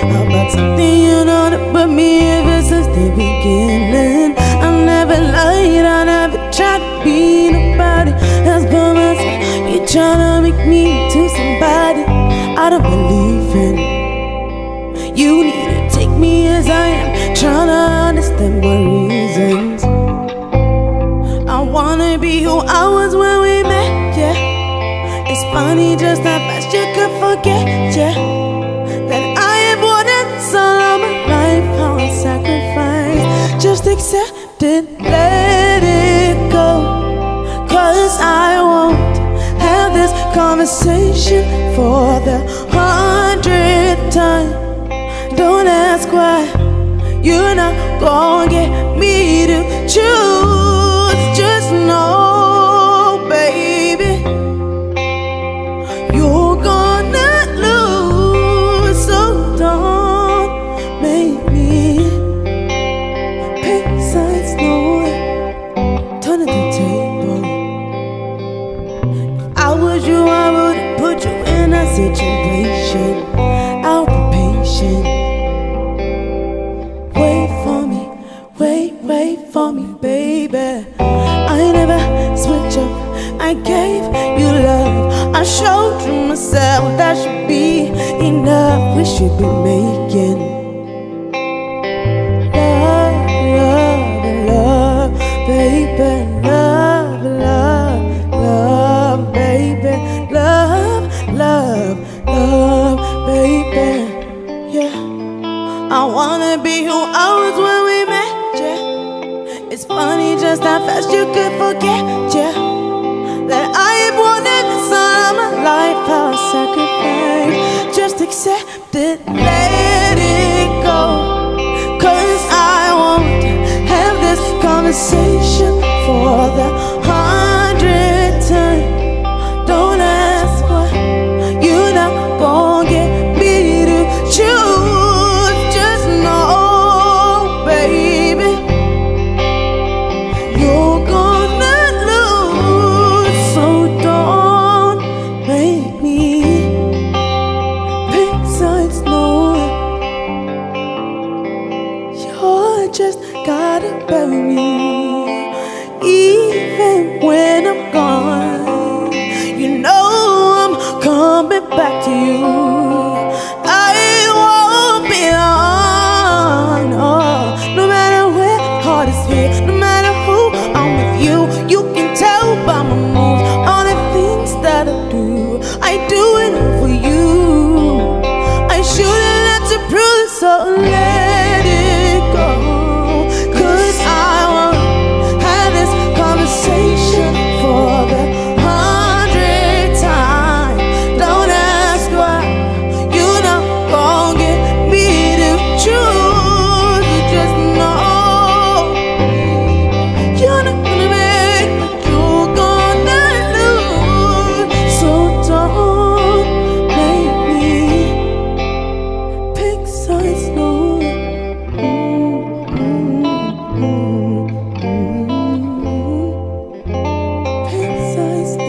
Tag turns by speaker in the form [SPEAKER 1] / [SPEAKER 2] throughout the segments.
[SPEAKER 1] about something you know that put me ever since the beginning. I never lied, I never tried to be nobody else but myself. You tryna make me to somebody I don't believe in. You need to take me as I am, tryna understand my reasons. I wanna be who I was when we met, yeah. It's funny just how fast you could forget, yeah, that I have wanted all of my life, how I sacrifice. Just accept it, let it go, 'cause I won't have this conversation for the 100th time. Don't ask why, you're not gonna get me to choose. Just know, baby, you're gonna lose. So don't make me pick sides, no. Turn the table. If I was you, I would put you in a situation. I'll be patient. Wait for me, baby. I never switch up, I gave you love. I showed you myself, that should be enough. We should be making love, love, love, baby. Love, love, love, baby. Love, love, love, baby. Yeah, I wanna be who I was when we met, yeah. It's funny just how fast you could forget, yeah, that I have wanted this all of my life, how I sacrifice. Just accept it, let it go, 'cause I won't have this conversation for the 100th time. Don't ask why, you're not gonna get me to choose. Just know, baby, you're gonna lose. So don't make me pick sides, no. You're just gotta bury me, even when I'm gone. You know I'm coming back to you. I won't be long, oh, no matter where heart is here, no matter who I'm with you. You can tell by my moves, all the things that I do it for you. I shouldn't have to prove it, so let it go, 'cause I won't have this conversation for the 100th time. Don't ask why, you're not gonna get me to choose. Just know you're not gonna make, but you're gonna lose. So don't make me pick sides, no. Pick sides, no.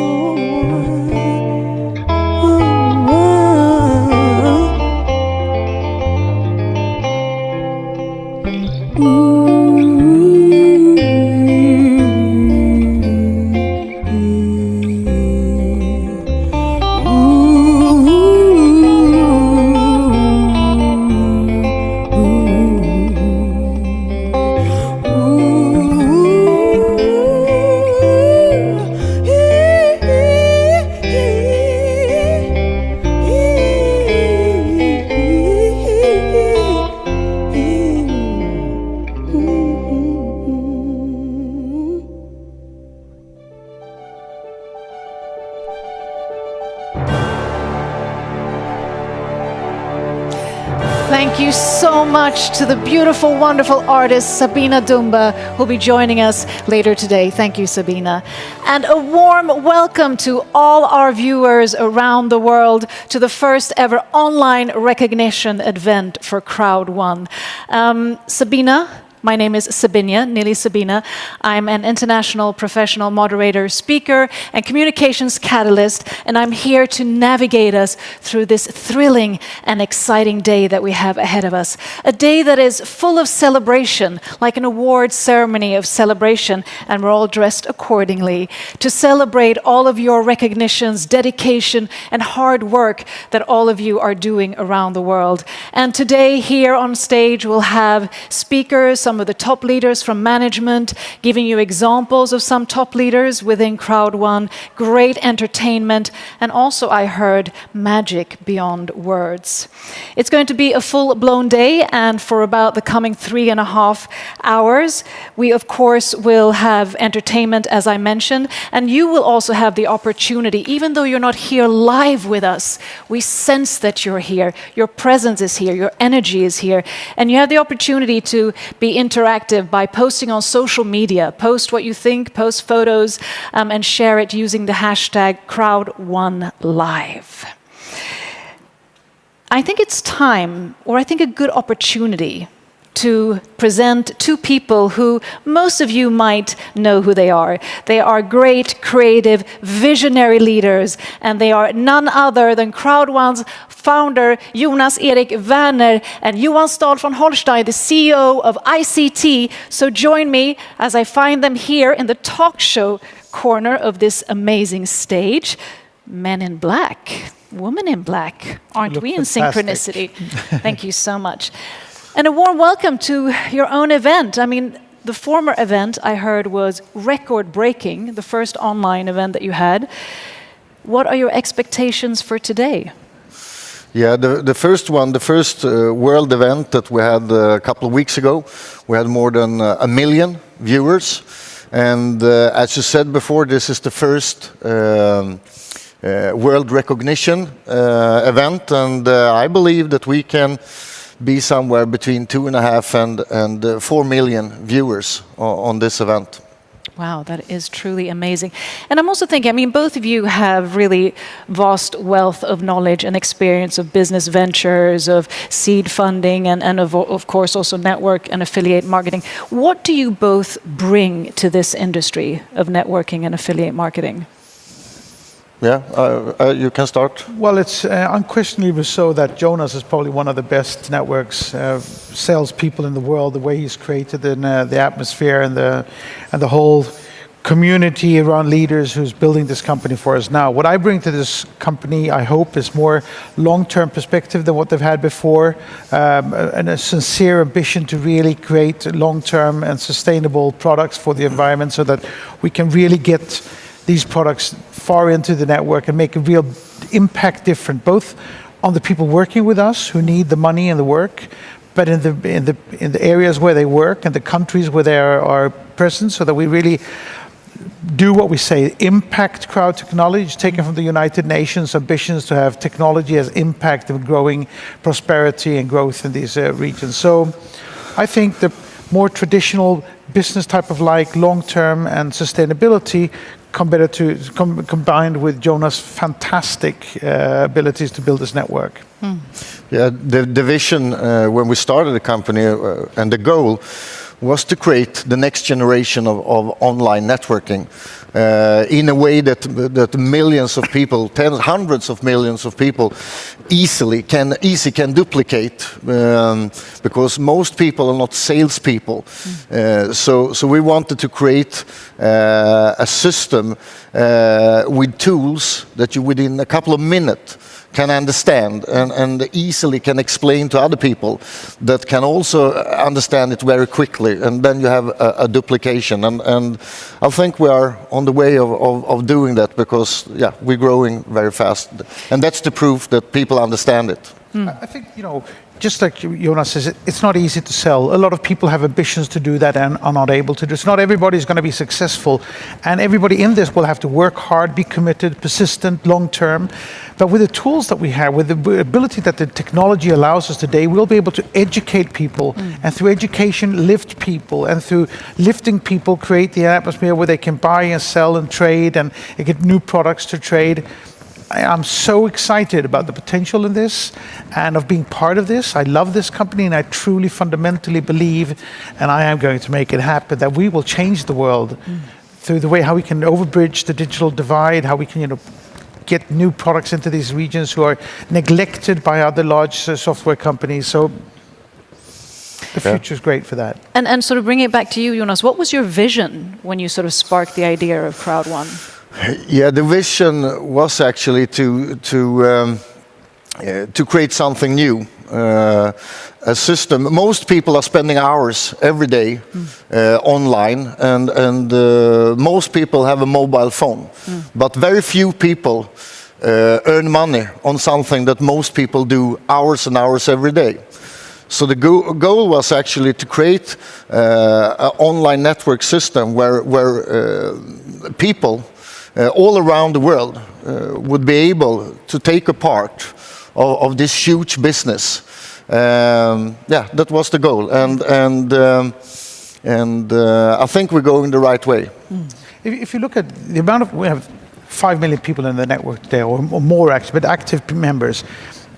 [SPEAKER 2] Thank you so much to the beautiful, wonderful artist Sabina Dumba, who'll be joining us later today. Thank you, Sabina. And a warm welcome to all our viewers around the world to the first ever online recognition event for CROWD1. Sabina, My name is Nili Sabina. I'm an international professional moderator, speaker, and communications catalyst, and I'm here to navigate us through this thrilling and exciting day that we have ahead of us. A day that is full of celebration, like an awards ceremony of celebration, and we're all dressed accordingly to celebrate all of your recognitions, dedication, and hard work that all of you are doing around the world. And today, here on stage, we'll have speakers, some of the top leaders from management, giving you examples of some top leaders within CROWD1, great entertainment, and also, I heard, magic beyond words. It's going to be a full-blown day, and for about the coming 3.5 hours, we, of course, will have entertainment, as I mentioned, and you will also have the opportunity, even though you're not here live with us, we sense that you're here, your presence is here, your energy is here, and you have the opportunity to be interactive by posting on social media. Post what you think, post photos, and share it using the hashtag CROWD1Live. I think it's time, or I think a good opportunity, to present two people who most of you might know who they are. They are great, creative, visionary leaders, and they are none other than CROWD1's founder, Jonas Erik Werner, and Johan Stahl von Holstein, the CEO of ICT. So join me as I find them here in the talk show corner of this amazing stage. Men in black, women in black. Aren't we in synchronicity? Thank you so much. And a warm welcome to your own event. I mean, the former event I heard was record-breaking, the first online event that you had. What are your expectations for today?
[SPEAKER 3] Yeah, the first world event that we had a couple of weeks ago, we had more than 1 million viewers. And as you said before, this is the first world recognition event. And I believe that we can be somewhere between 2.5 and 4 million viewers on this event.
[SPEAKER 2] Wow, that is truly amazing. And I'm also thinking, I mean, both of you have really vast wealth of knowledge and experience of business ventures, of seed funding, and of course also network and affiliate marketing. What do you both bring to this industry of networking and affiliate marketing?
[SPEAKER 3] Yeah, you can start.
[SPEAKER 4] Well, it's unquestionably so that Jonas is probably one of the best networks, salespeople in the world. The way he's created the atmosphere and the whole community around leaders who's building this company for us now. What I bring to this company, I hope, is more long-term perspective than what they've had before, and a sincere ambition to really create long-term and sustainable products for the environment so that we can really get these products far into the network and make a real impact different, both on the people working with us who need the money and the work, but in the areas where they work and the countries where they are present, so that we really do what we say, impact crowd technology, taken from the United Nations ambitions to have technology as impact of growing prosperity and growth in these regions. So I think the more traditional business type of long-term and sustainability combined with Jonas' fantastic abilities to build this network.
[SPEAKER 3] Yeah, the vision when we started the company and the goal was to create the next generation of online networking in a way that millions of people, hundreds of millions of people easily can duplicate, because most people are not salespeople. So we wanted to create a system with tools that you within a couple of minutes can understand and easily can explain to other people that can also understand it very quickly, and then you have a duplication, and I think we are on the way of doing that, because yeah, we're growing very fast, and that's the proof that people understand it.
[SPEAKER 4] I think, just like Jonas says, it's not easy to sell. A lot of people have ambitions to do that and are not able to do it. So not everybody is going to be successful. And everybody in this will have to work hard, be committed, persistent, long-term. But with the tools that we have, with the ability that the technology allows us today, we'll be able to educate people. And through education, lift people. And through lifting people, create the atmosphere where they can buy and sell and trade and get new products to trade. I'm so excited about the potential in this and of being part of this. I love this company, and I truly fundamentally believe, and I am going to make it happen, that we will change the world through the way how we can overbridge the digital divide, how we can, get new products into these regions who are neglected by other large software companies. So the future is great for that.
[SPEAKER 2] And sort of bringing it back to you, Jonas, what was your vision when you sort of sparked the idea of CROWD1?
[SPEAKER 3] Yeah, the vision was actually to create something new, a system. Most people are spending hours every day online, and most people have a mobile phone, but very few people earn money on something that most people do hours and hours every day. So the goal was actually to create an online network system where people all around the world would be able to take a part of this huge business. That was the goal, and I think we're going the right way.
[SPEAKER 4] If you look at the amount of, we have 5 million people in the network today, or more actually, but active members.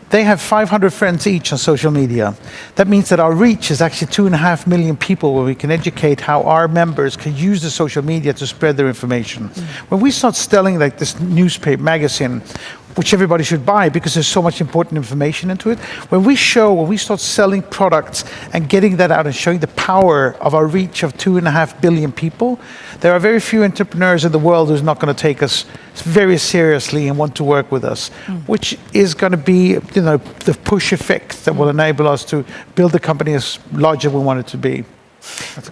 [SPEAKER 4] They have 500 friends each on social media. That means that our reach is actually 2.5 million people, where we can educate how our members can use the social media to spread their information. When we start selling like this newspaper, magazine, which everybody should buy because there's so much important information into it, when we start selling products and getting that out and showing the power of our reach of 2.5 billion people, there are very few entrepreneurs in the world who's not going to take us very seriously and want to work with us, which is going to be, the push effect that will enable us to build the company as large as we want it to be.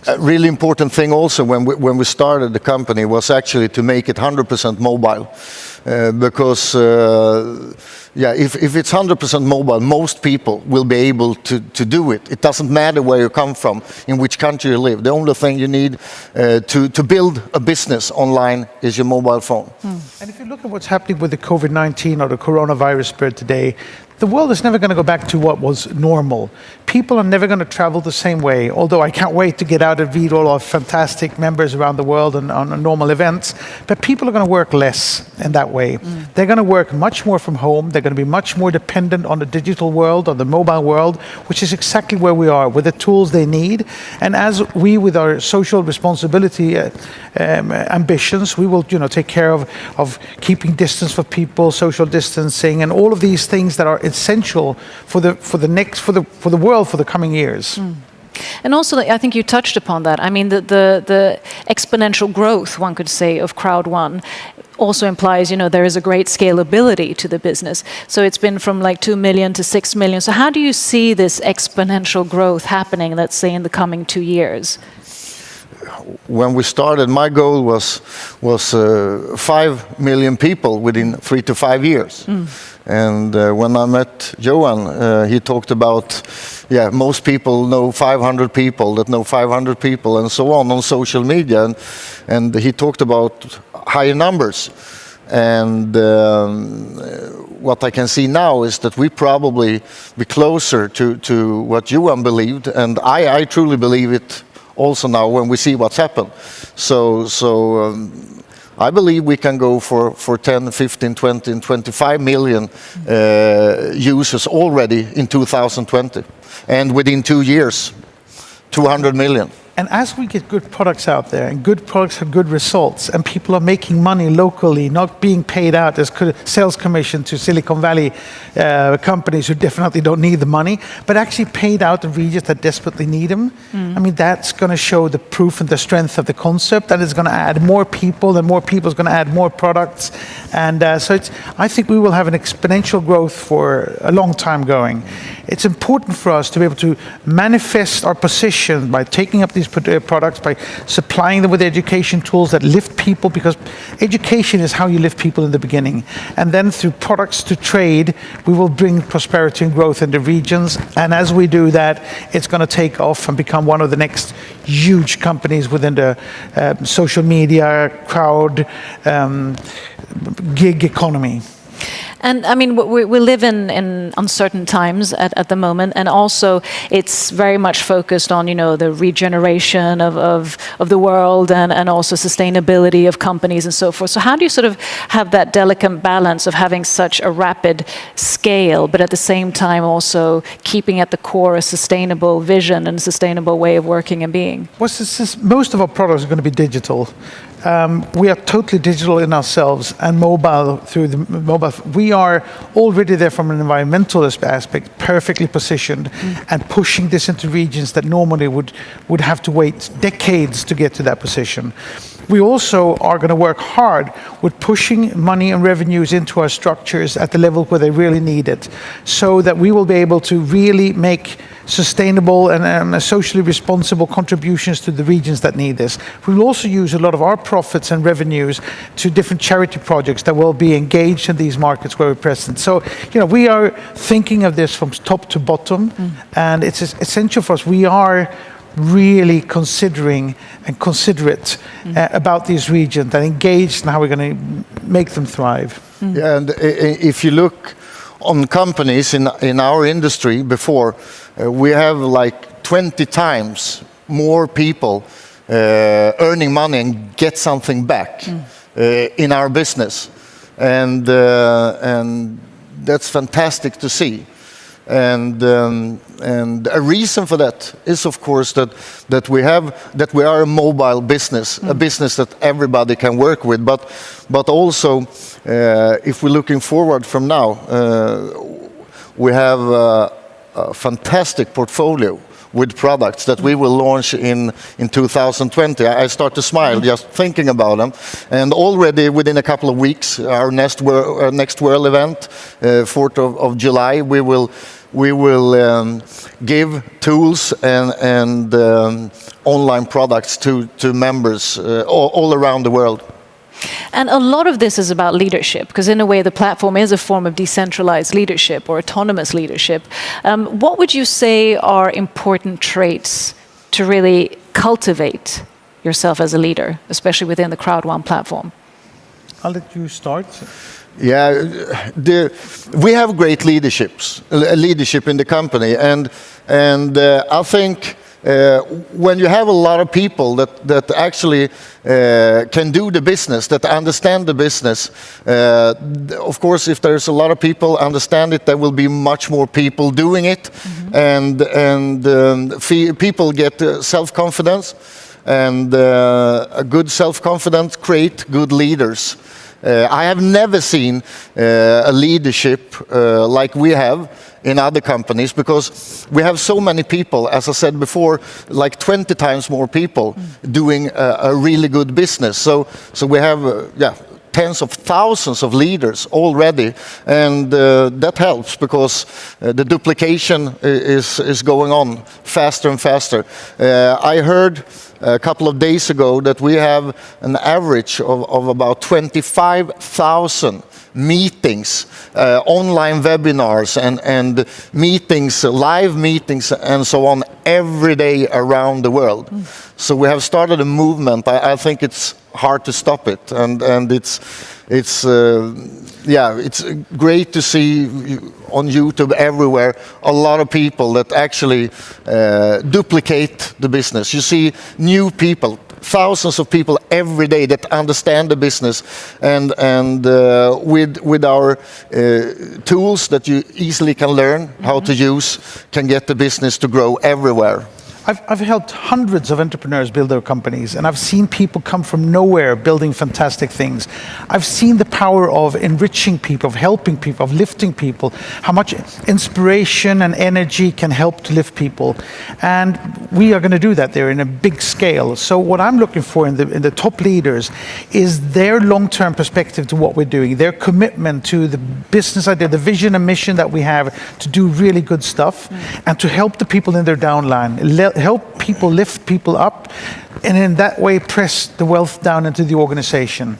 [SPEAKER 3] A really important thing also when we started the company was actually to make it 100% mobile, because if it's 100% mobile, most people will be able to do it. It doesn't matter where you come from, in which country you live. The only thing you need to build a business online is your mobile phone.
[SPEAKER 4] And if you look at what's happening with the COVID-19 or the coronavirus spread today, the world is never going to go back to what was normal. People are never going to travel the same way, although I can't wait to get out and meet all our fantastic members around the world and on normal events. But people are going to work less in that way. They're going to work much more from home. They're going to be much more dependent on the digital world, on the mobile world, which is exactly where we are, with the tools they need. And as we, with our social responsibility ambitions, we will take care of keeping distance for people, social distancing, and all of these things that are essential for the world for the coming years.
[SPEAKER 2] And also, I think you touched upon that. I mean, the exponential growth, one could say, of CROWD1 also implies, there is a great scalability to the business. So it's been from like 2 million to 6 million. So how do you see this exponential growth happening, let's say, in the coming 2 years?
[SPEAKER 3] When we started, my goal was 5 million people within 3 to 5 years. And when I met Johan, he talked about, most people know 500 people that know 500 people and so on social media. And he talked about higher numbers. And what I can see now is that we probably be closer to what Johan believed. And I truly believe it also now when we see what's happened. So I believe we can go for 10, 15, 20, and 25 million users already in 2020. And within 2 years, 200 million.
[SPEAKER 4] And as we get good products out there, and good products have good results, and people are making money locally, not being paid out as sales commission to Silicon Valley companies who definitely don't need the money, but actually paid out in regions that desperately need them. I mean, that's going to show the proof and the strength of the concept, and it's going to add more people, and more people is going to add more products. And I think we will have an exponential growth for a long time going. It's important for us to be able to manifest our position by taking up these products, by supplying them with education tools that lift people, because education is how you lift people in the beginning. And then through products to trade, we will bring prosperity and growth in the regions. And as we do that, it's going to take off and become one of the next huge companies within the social media, crowd, gig economy.
[SPEAKER 2] And I mean, we live in uncertain times at the moment, and also it's very much focused on, you know, the regeneration of the world and also sustainability of companies and so forth. So how do you sort of have that delicate balance of having such a rapid scale, but at the same time also keeping at the core a sustainable vision and a sustainable way of working and being?
[SPEAKER 4] Well, most of our products are going to be digital. We are totally digital in ourselves and mobile through the mobile. We are already there from an environmental aspect, perfectly positioned and pushing this into regions that normally would have to wait decades to get to that position. We also are going to work hard with pushing money and revenues into our structures at the level where they really need it, so that we will be able to really make sustainable and socially responsible contributions to the regions that need this. We will also use a lot of our profits and revenues to different charity projects that will be engaged in these markets where we're present. So, you know, we are thinking of this from top to bottom, and it's essential for us. We are really considering and considerate about these regions and engaged in how we're going to make them thrive.
[SPEAKER 3] Yeah, and if you look on companies in our industry before, we have like 20 times more people earning money and get something back in our business, and that's fantastic to see. And a reason for that is, of course, that we are a mobile business, a business that everybody can work with. But also, if we're looking forward from now, we have a fantastic portfolio with products that we will launch in 2020. I start to smile just thinking about them. And already within a couple of weeks, our next World event, 4th of July, we will give tools and online products to members all around the world.
[SPEAKER 2] And a lot of this is about leadership, because in a way the platform is a form of decentralized leadership or autonomous leadership. What would you say are important traits to really cultivate yourself as a leader, especially within the CROWD1 platform?
[SPEAKER 4] I'll let you start.
[SPEAKER 3] Yeah, we have great leadership in the company, and I think when you have a lot of people that actually can do the business, that understand the business, of course, if there's a lot of people understand it, there will be much more people doing it, and people get self-confidence, and a good self-confidence create good leaders. I have never seen a leadership like we have in other companies, because we have so many people, as I said before, like 20 times more people doing a really good business. So we have tens of thousands of leaders already, and that helps because the duplication is going on faster and faster. I heard a couple of days ago that we have an average of about 25,000 meetings, online webinars and meetings, live meetings and so on every day around the world. So we have started a movement. I think it's hard to stop it, and it's great to see on YouTube everywhere a lot of people that actually duplicate the business. You see new people, thousands of people every day that understand the business, and with our tools that you easily can learn how to use, can get the business to grow everywhere.
[SPEAKER 4] I've helped hundreds of entrepreneurs build their companies, and I've seen people come from nowhere building fantastic things. I've seen the power of enriching people, of helping people, of lifting people, how much inspiration and energy can help to lift people. And we are going to do that there in a big scale. So what I'm looking for in the top leaders is their long-term perspective to what we're doing, their commitment to the business idea, the vision and mission that we have to do really good stuff, and to help the people in their downline, help people, lift people up, and in that way press the wealth down into the organization.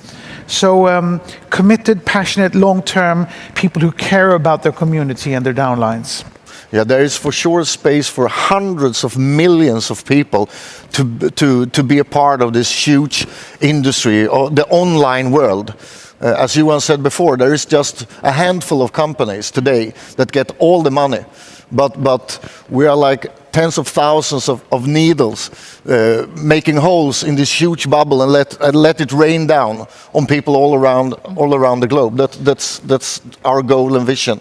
[SPEAKER 4] So committed, passionate, long-term people who care about their community and their downlines.
[SPEAKER 3] Yeah, there is for sure space for hundreds of millions of people to be a part of this huge industry, or the online world. as you once said before, there is just a handful of companies today that get all the money. But we are like tens of thousands of needles making holes in this huge bubble and let it rain down on people all around the globe. That's our goal and vision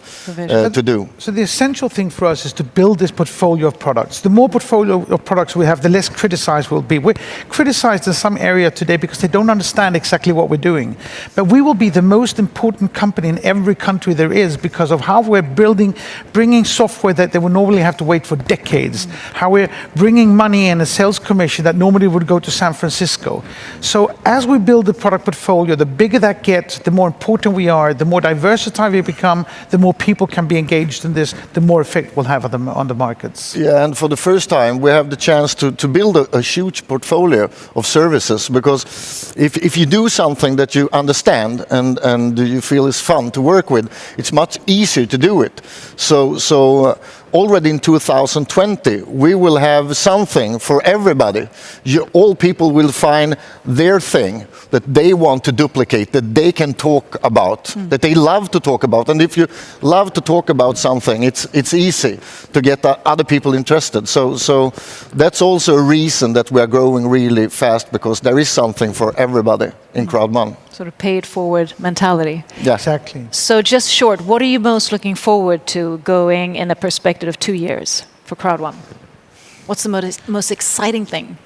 [SPEAKER 3] to do.
[SPEAKER 4] So the essential thing for us is to build this portfolio of products. The more portfolio of products we have, the less criticized we'll be. We're criticized in some area today because they don't understand exactly what we're doing. But we will be the most important company in every country there is because of how we're bringing software that they would normally have to wait for decades. How we're bringing money in a sales commission that normally would go to San Francisco. So as we build the product portfolio, the bigger that gets, the more important we are, the more diversified we become, the more people can be engaged in this, the more effect we'll have on the markets.
[SPEAKER 3] Yeah, and for the first time, we have the chance to build a huge portfolio of services, because if you do something that you understand and you feel is fun to work with, it's much easier to do it. So already in 2020, we will have something for everybody. All people will find their thing that they want to duplicate, that they can talk about, that they love to talk about. And if you love to talk about something, it's easy to get other people interested. So that's also a reason that we are growing really fast, because there is something for everybody in CROWD1.
[SPEAKER 2] Sort of paid forward mentality.
[SPEAKER 3] Yeah.
[SPEAKER 4] Exactly.
[SPEAKER 2] So just short, what are you most looking forward to going in a perspective of 2 years for CROWD1? What's the most exciting thing?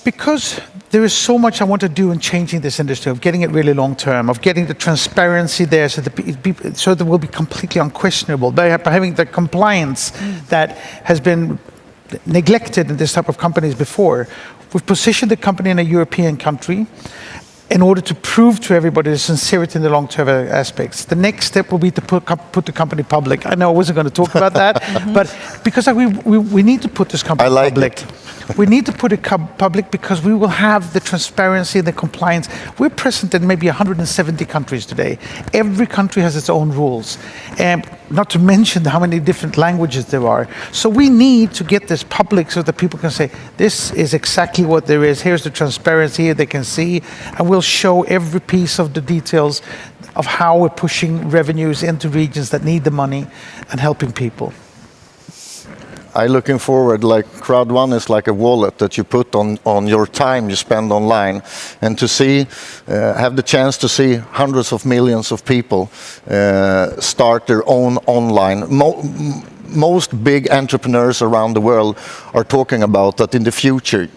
[SPEAKER 4] Because there is so much I want to do in changing this industry, of getting it really long term, of getting the transparency there so that it will be completely unquestionable, by having the compliance that has been neglected in this type of companies before. We've positioned the company in a European country in order to prove to everybody the sincerity in the long-term aspects. The next step will be to put the company public. I know I wasn't going to talk about that, but because we need to put this company public. We need to put it public because we will have the transparency and the compliance. We're present in maybe 170 countries today. Every country has its own rules, and not to mention how many different languages there are. So we need to get this public so that people can say, this is exactly what there is. Here's the transparency, they can see, and we'll show every piece of the details of how we're pushing revenues into regions that need the money and helping people.
[SPEAKER 3] I'm looking forward, like CROWD1 is like a wallet that you put on your time you spend online, and to see, have the chance to see hundreds of millions of people start their own online. Most big entrepreneurs around the world are talking about that in the future.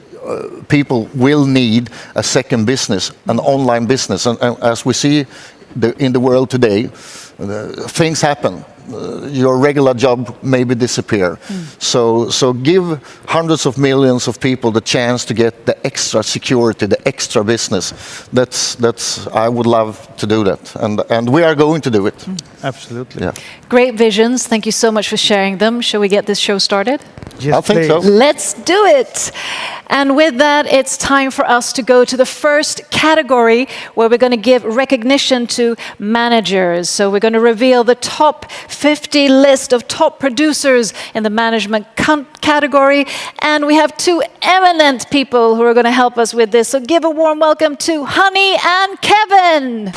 [SPEAKER 3] People will need a second business, an online business, and as we see in the world today, things happen. Your regular job maybe disappear. So give hundreds of millions of people the chance to get the extra security, the extra business. That's I would love to do that, and we are going to do it.
[SPEAKER 4] Absolutely.
[SPEAKER 3] Yeah.
[SPEAKER 2] Great visions. Thank you so much for sharing them. Shall we get this show started?
[SPEAKER 4] Yes,
[SPEAKER 3] I think
[SPEAKER 4] please.
[SPEAKER 3] so.
[SPEAKER 2] Let's do it. And with that, it's time for us to go to the first category, where we're going to give recognition to managers. So we're going to reveal the top 50 list of top producers in the management category. And we have two eminent people who are going to help us with this. So give a warm welcome to Honey and Kevin.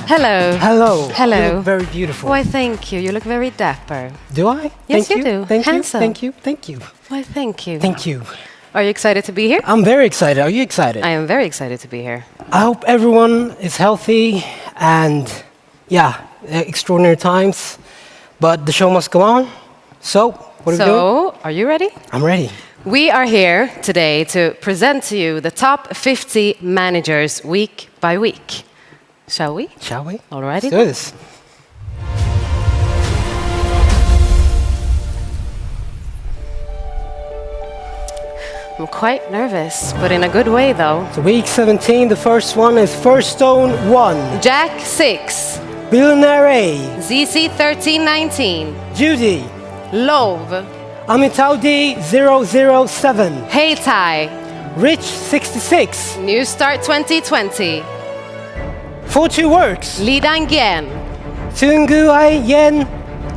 [SPEAKER 5] Hello.
[SPEAKER 6] Hello.
[SPEAKER 5] Hello.
[SPEAKER 6] You look very beautiful.
[SPEAKER 5] Why, thank you. You look very dapper.
[SPEAKER 6] Do I?
[SPEAKER 5] Yes,
[SPEAKER 6] Thank
[SPEAKER 5] you do.
[SPEAKER 6] Thank
[SPEAKER 5] Handsome.
[SPEAKER 6] you. Thank you. Thank you.
[SPEAKER 5] Why, thank you.
[SPEAKER 6] Thank you.
[SPEAKER 5] Are you excited to be here?
[SPEAKER 6] I'm very excited. Are you excited?
[SPEAKER 5] I am very excited to be here.
[SPEAKER 6] I hope everyone is healthy and, yeah, extraordinary times. But the show must go on. So, what are we doing?
[SPEAKER 5] So, are you ready?
[SPEAKER 6] I'm ready.
[SPEAKER 5] We are here today to present to you the top 50 managers week by week. Shall we?
[SPEAKER 6] Shall we?
[SPEAKER 5] Alrighty.
[SPEAKER 6] Let's do this.
[SPEAKER 5] I'm quite nervous, but in a good way though.
[SPEAKER 6] So week 17, the first one is First Stone 1.
[SPEAKER 5] Jack 6,
[SPEAKER 6] Billionaire A.
[SPEAKER 5] ZC 1319,
[SPEAKER 6] Judy.
[SPEAKER 5] Love,
[SPEAKER 6] Amitaudi 007.
[SPEAKER 5] Hey Tai,
[SPEAKER 6] Rich 66.
[SPEAKER 5] New Start 2020.
[SPEAKER 6] 42 works.
[SPEAKER 5] Lidangien.
[SPEAKER 6] Tunguai Yen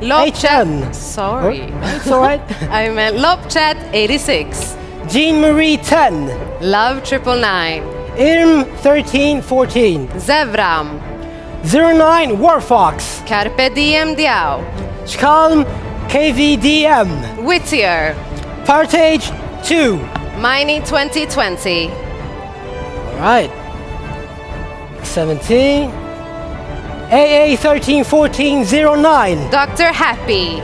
[SPEAKER 5] Lopchat.
[SPEAKER 6] HN.
[SPEAKER 5] Sorry.
[SPEAKER 6] It's all right.
[SPEAKER 5] I meant Lopchat 86.
[SPEAKER 6] Jean Marie 10.
[SPEAKER 5] Love 999.
[SPEAKER 6] Irm 1314.
[SPEAKER 5] Zevram.
[SPEAKER 6] 09 Warfox.
[SPEAKER 5] Carpe Diem Diao.
[SPEAKER 6] Skalm KVDM.
[SPEAKER 5] Whittier.
[SPEAKER 6] Partage 2.
[SPEAKER 5] Miney 2020.
[SPEAKER 6] All right. 17. AA 131409.
[SPEAKER 5] Dr. Happy.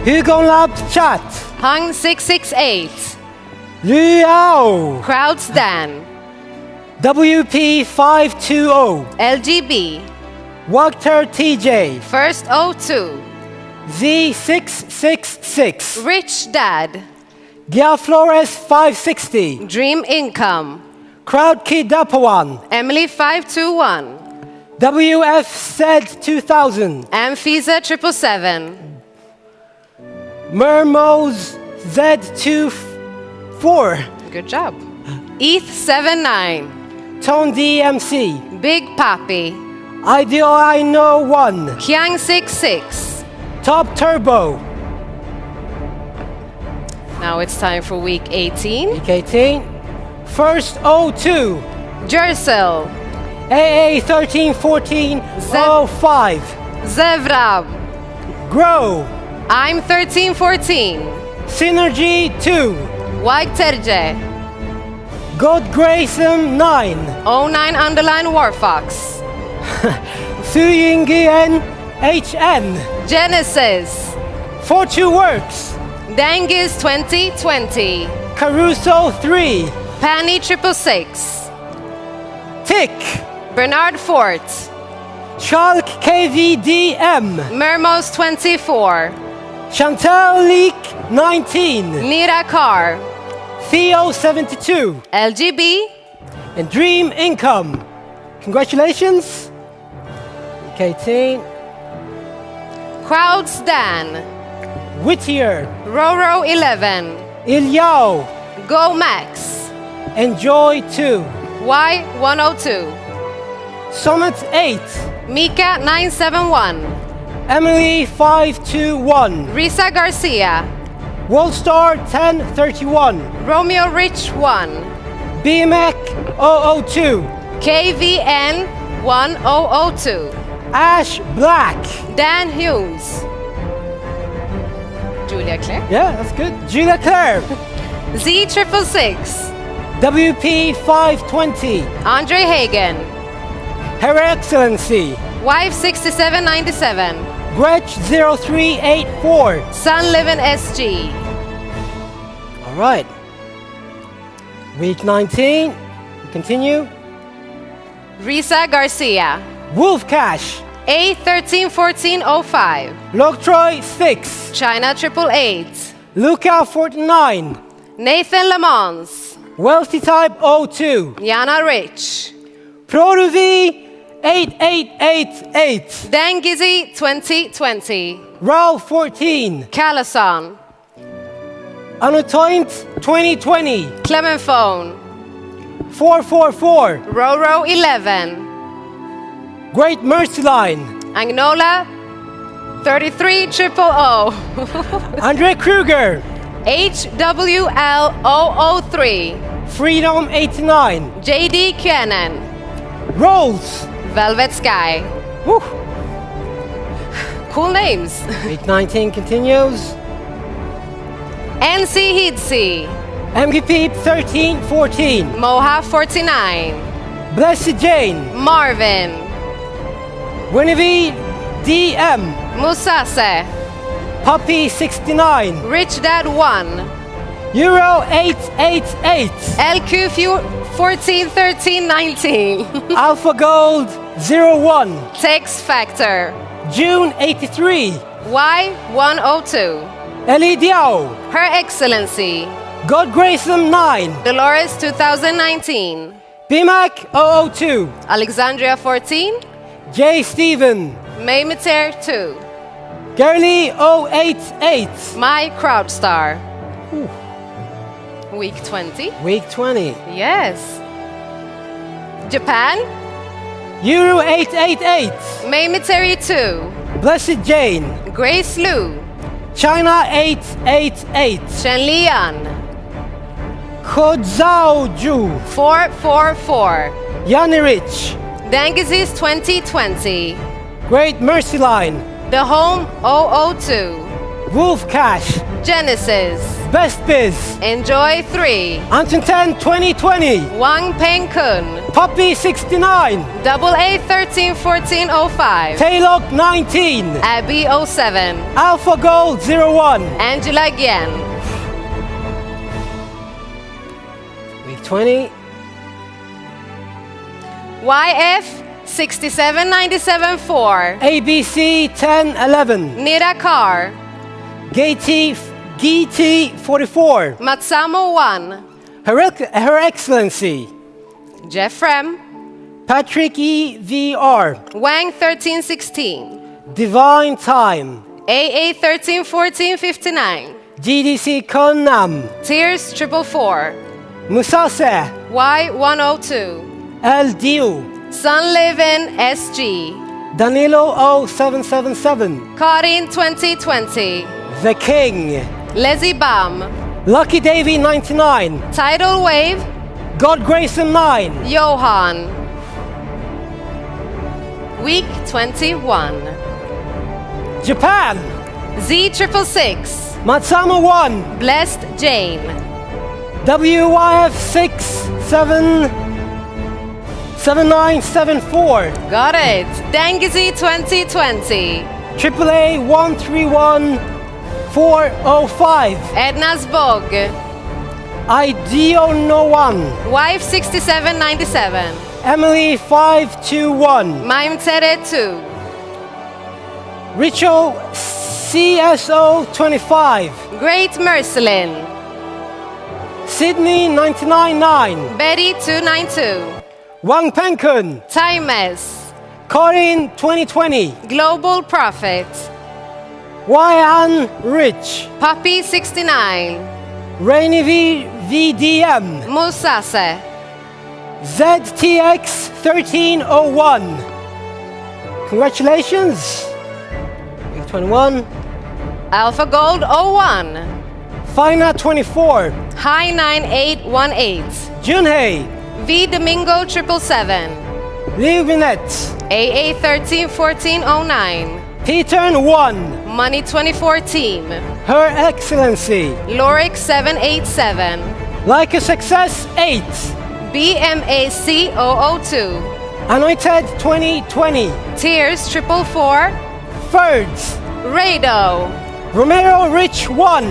[SPEAKER 6] Hugo Lab Chat.
[SPEAKER 5] Hung 668.
[SPEAKER 6] Liao.
[SPEAKER 5] CROWD1.
[SPEAKER 6] WP 520.
[SPEAKER 5] LGB.
[SPEAKER 6] Wagter TJ.
[SPEAKER 5] First 02.
[SPEAKER 6] Z666.
[SPEAKER 5] Rich Dad.
[SPEAKER 6] Gia Flores 560.
[SPEAKER 5] Dream Income.
[SPEAKER 6] Crowd Kid Dapawan.
[SPEAKER 5] Emily 521.
[SPEAKER 6] WF said 2000.
[SPEAKER 5] Amphisa 777.
[SPEAKER 6] Mermoz Z24.
[SPEAKER 5] Good job. ETH 79.
[SPEAKER 6] Tone DMC.
[SPEAKER 5] Big Papi.
[SPEAKER 6] Ideal I know 1.
[SPEAKER 5] Kiang 66.
[SPEAKER 6] Top Turbo.
[SPEAKER 5] Now it's time for week 18.
[SPEAKER 6] Week 18. First 02.
[SPEAKER 5] Jersil.
[SPEAKER 6] AA 131405.
[SPEAKER 5] Zevrab.
[SPEAKER 6] Grow.
[SPEAKER 5] I'm 1314.
[SPEAKER 6] Synergy 2.
[SPEAKER 5] Waigterje.
[SPEAKER 6] God Grayson 9.
[SPEAKER 5] 09 Warfox.
[SPEAKER 6] Suyingien HN.
[SPEAKER 5] Genesis.
[SPEAKER 6] Fortune Works.
[SPEAKER 5] Dengis 2020.
[SPEAKER 6] Caruso 3.
[SPEAKER 5] Panny 666.
[SPEAKER 6] Tick.
[SPEAKER 5] Bernard Fort.
[SPEAKER 6] Chalk KVDM.
[SPEAKER 5] Mermos 24.
[SPEAKER 6] Chantal Leak 19.
[SPEAKER 5] Nira Carr.
[SPEAKER 6] Theo 72.
[SPEAKER 5] LGB.
[SPEAKER 6] And Dream Income. Congratulations. Week 18.
[SPEAKER 5] CROWD1.
[SPEAKER 6] Whittier.
[SPEAKER 5] Roro 11.
[SPEAKER 6] Ilyao.
[SPEAKER 5] Go Max.
[SPEAKER 6] Enjoy 2.
[SPEAKER 5] Y102.
[SPEAKER 6] Summit 8.
[SPEAKER 5] Mika 971.
[SPEAKER 6] Emily 521.
[SPEAKER 5] Risa Garcia.
[SPEAKER 6] Worldstar 1031.
[SPEAKER 5] Romeo Rich 1.
[SPEAKER 6] BMAC 002.
[SPEAKER 5] KVN 1002.
[SPEAKER 6] Ash Black.
[SPEAKER 5] Dan Humes. Julia Claire.
[SPEAKER 6] Yeah, that's good. Julia Claire.
[SPEAKER 5] Z666.
[SPEAKER 6] WP 520.
[SPEAKER 5] Andre Hagen.
[SPEAKER 6] Her Excellency.
[SPEAKER 5] Wife 6797.
[SPEAKER 6] Gretch 0384.
[SPEAKER 5] Sun Living SG.
[SPEAKER 6] All right. Week 19. Continue.
[SPEAKER 5] Risa Garcia.
[SPEAKER 6] Wolf Cash.
[SPEAKER 5] A131405.
[SPEAKER 6] Loktroy 6.
[SPEAKER 5] China 888.
[SPEAKER 6] Luca 49.
[SPEAKER 5] Nathan Lamons.
[SPEAKER 6] Wealthy Type 02.
[SPEAKER 5] Yana Rich.
[SPEAKER 6] Proruvi 8888.
[SPEAKER 5] Dengizzy 2020.
[SPEAKER 6] Raul 14.
[SPEAKER 5] Calason.
[SPEAKER 6] Anotoint 2020.
[SPEAKER 5] Clemenphone.
[SPEAKER 6] 444.
[SPEAKER 5] Roro 11.
[SPEAKER 6] Great Mercy Line.
[SPEAKER 5] Agnola 33000.
[SPEAKER 6] Andre Kruger.
[SPEAKER 5] HWL 003.
[SPEAKER 6] Freedom 89.
[SPEAKER 5] JD Kienan.
[SPEAKER 6] Rolls.
[SPEAKER 5] Velvet Sky.
[SPEAKER 6] Woo.
[SPEAKER 5] Cool names.
[SPEAKER 6] Week 19 continues.
[SPEAKER 5] NC Hidsi.
[SPEAKER 6] MGP 1314.
[SPEAKER 5] Moha 49.
[SPEAKER 6] Blessed Jane.
[SPEAKER 5] Marvin.
[SPEAKER 6] Winnevie DM.
[SPEAKER 5] Musase.
[SPEAKER 6] Puppy 69.
[SPEAKER 5] Rich Dad 1.
[SPEAKER 6] Euro 888.
[SPEAKER 5] LQ 141319.
[SPEAKER 6] Alpha Gold 01.
[SPEAKER 5] Tex Factor.
[SPEAKER 6] June 83.
[SPEAKER 5] Y102.
[SPEAKER 6] Eli Diao.
[SPEAKER 5] Her Excellency.
[SPEAKER 6] God Grayson 9.
[SPEAKER 5] Dolores 2019.
[SPEAKER 6] BMAC 002.
[SPEAKER 5] Alexandria 14.
[SPEAKER 6] J. Stephen.
[SPEAKER 5] May Mater 2.
[SPEAKER 6] Gerly 088.
[SPEAKER 5] My Crowd Star. Week 20.
[SPEAKER 6] Week 20.
[SPEAKER 5] Yes. Japan.
[SPEAKER 6] Euro 888.
[SPEAKER 5] Meimiteri 2.
[SPEAKER 6] Blessed Jane.
[SPEAKER 5] Grace Lu.
[SPEAKER 6] China 888.
[SPEAKER 5] Shenlian.
[SPEAKER 6] Kozhao Ju.
[SPEAKER 5] 444.
[SPEAKER 6] Yanirich.
[SPEAKER 5] Dengizis 2020.
[SPEAKER 6] Great Mercy Line.
[SPEAKER 5] The Home 002.
[SPEAKER 6] Wolf Cash.
[SPEAKER 5] Genesis.
[SPEAKER 6] Best Biz.
[SPEAKER 5] Enjoy 3.
[SPEAKER 6] Anton 10 2020.
[SPEAKER 5] Wang Peng Kun.
[SPEAKER 6] Puppy 69.
[SPEAKER 5] Double A 131405.
[SPEAKER 6] Taylok 19.
[SPEAKER 5] Abby 07.
[SPEAKER 6] Alpha Gold 01.
[SPEAKER 5] Angela Gien.
[SPEAKER 6] Week 20.
[SPEAKER 5] YF 67974.
[SPEAKER 6] ABC 1011.
[SPEAKER 5] Nira Kar.
[SPEAKER 6] GT 44.
[SPEAKER 5] Matsamo 1.
[SPEAKER 6] Her Excellency.
[SPEAKER 5] Jeffrem.
[SPEAKER 6] Patrick EVR.
[SPEAKER 5] Wang 1316.
[SPEAKER 6] Divine Time.
[SPEAKER 5] AA 131459.
[SPEAKER 6] GDC Konam.
[SPEAKER 5] Tears 444.
[SPEAKER 6] Musase.
[SPEAKER 5] Y102.
[SPEAKER 6] El Diu.
[SPEAKER 5] Sun Living SG.
[SPEAKER 6] Danilo 0777.
[SPEAKER 5] Karin 2020.
[SPEAKER 6] The King.
[SPEAKER 5] Leslie Bam.
[SPEAKER 6] Lucky Davy 99.
[SPEAKER 5] Tidal Wave.
[SPEAKER 6] God Grayson 9.
[SPEAKER 5] Johan. Week 21.
[SPEAKER 6] Japan.
[SPEAKER 5] Z666.
[SPEAKER 6] Matsama 1.
[SPEAKER 5] Blessed Jane.
[SPEAKER 6] WYF 7974.
[SPEAKER 5] Got it. Dengizi 2020.
[SPEAKER 6] AAA 131405.
[SPEAKER 5] Edna's Bog.
[SPEAKER 6] Ideo No One.
[SPEAKER 5] Wife 6797.
[SPEAKER 6] Emily 521.
[SPEAKER 5] Mime Tere 2.
[SPEAKER 6] Richo CSO 25.
[SPEAKER 5] Great Mercelin.
[SPEAKER 6] Sydney 999.
[SPEAKER 5] Betty 292.
[SPEAKER 6] Wang Penkun.
[SPEAKER 5] Timeless.
[SPEAKER 6] Corin 2020.
[SPEAKER 5] Global Prophet.
[SPEAKER 6] Yan Rich.
[SPEAKER 5] Puppy 69.
[SPEAKER 6] Rainy VDM.
[SPEAKER 5] Musase.
[SPEAKER 6] ZTX 1301. Congratulations. Week 21.
[SPEAKER 5] Alpha Gold 01.
[SPEAKER 6] Fina 24.
[SPEAKER 5] High 9818.
[SPEAKER 6] Junhei.
[SPEAKER 5] V Domingo 777.
[SPEAKER 6] Liubinet.
[SPEAKER 5] AA 131409.
[SPEAKER 6] P-Turn 1.
[SPEAKER 5] Money 2014.
[SPEAKER 6] Her Excellency.
[SPEAKER 5] Loric 787.
[SPEAKER 6] Like a Success 8.
[SPEAKER 5] BMAC 002.
[SPEAKER 6] Anointed 2020.
[SPEAKER 5] Tears 444.
[SPEAKER 6] Thirds.
[SPEAKER 5] Rado.
[SPEAKER 6] Romero Rich 1.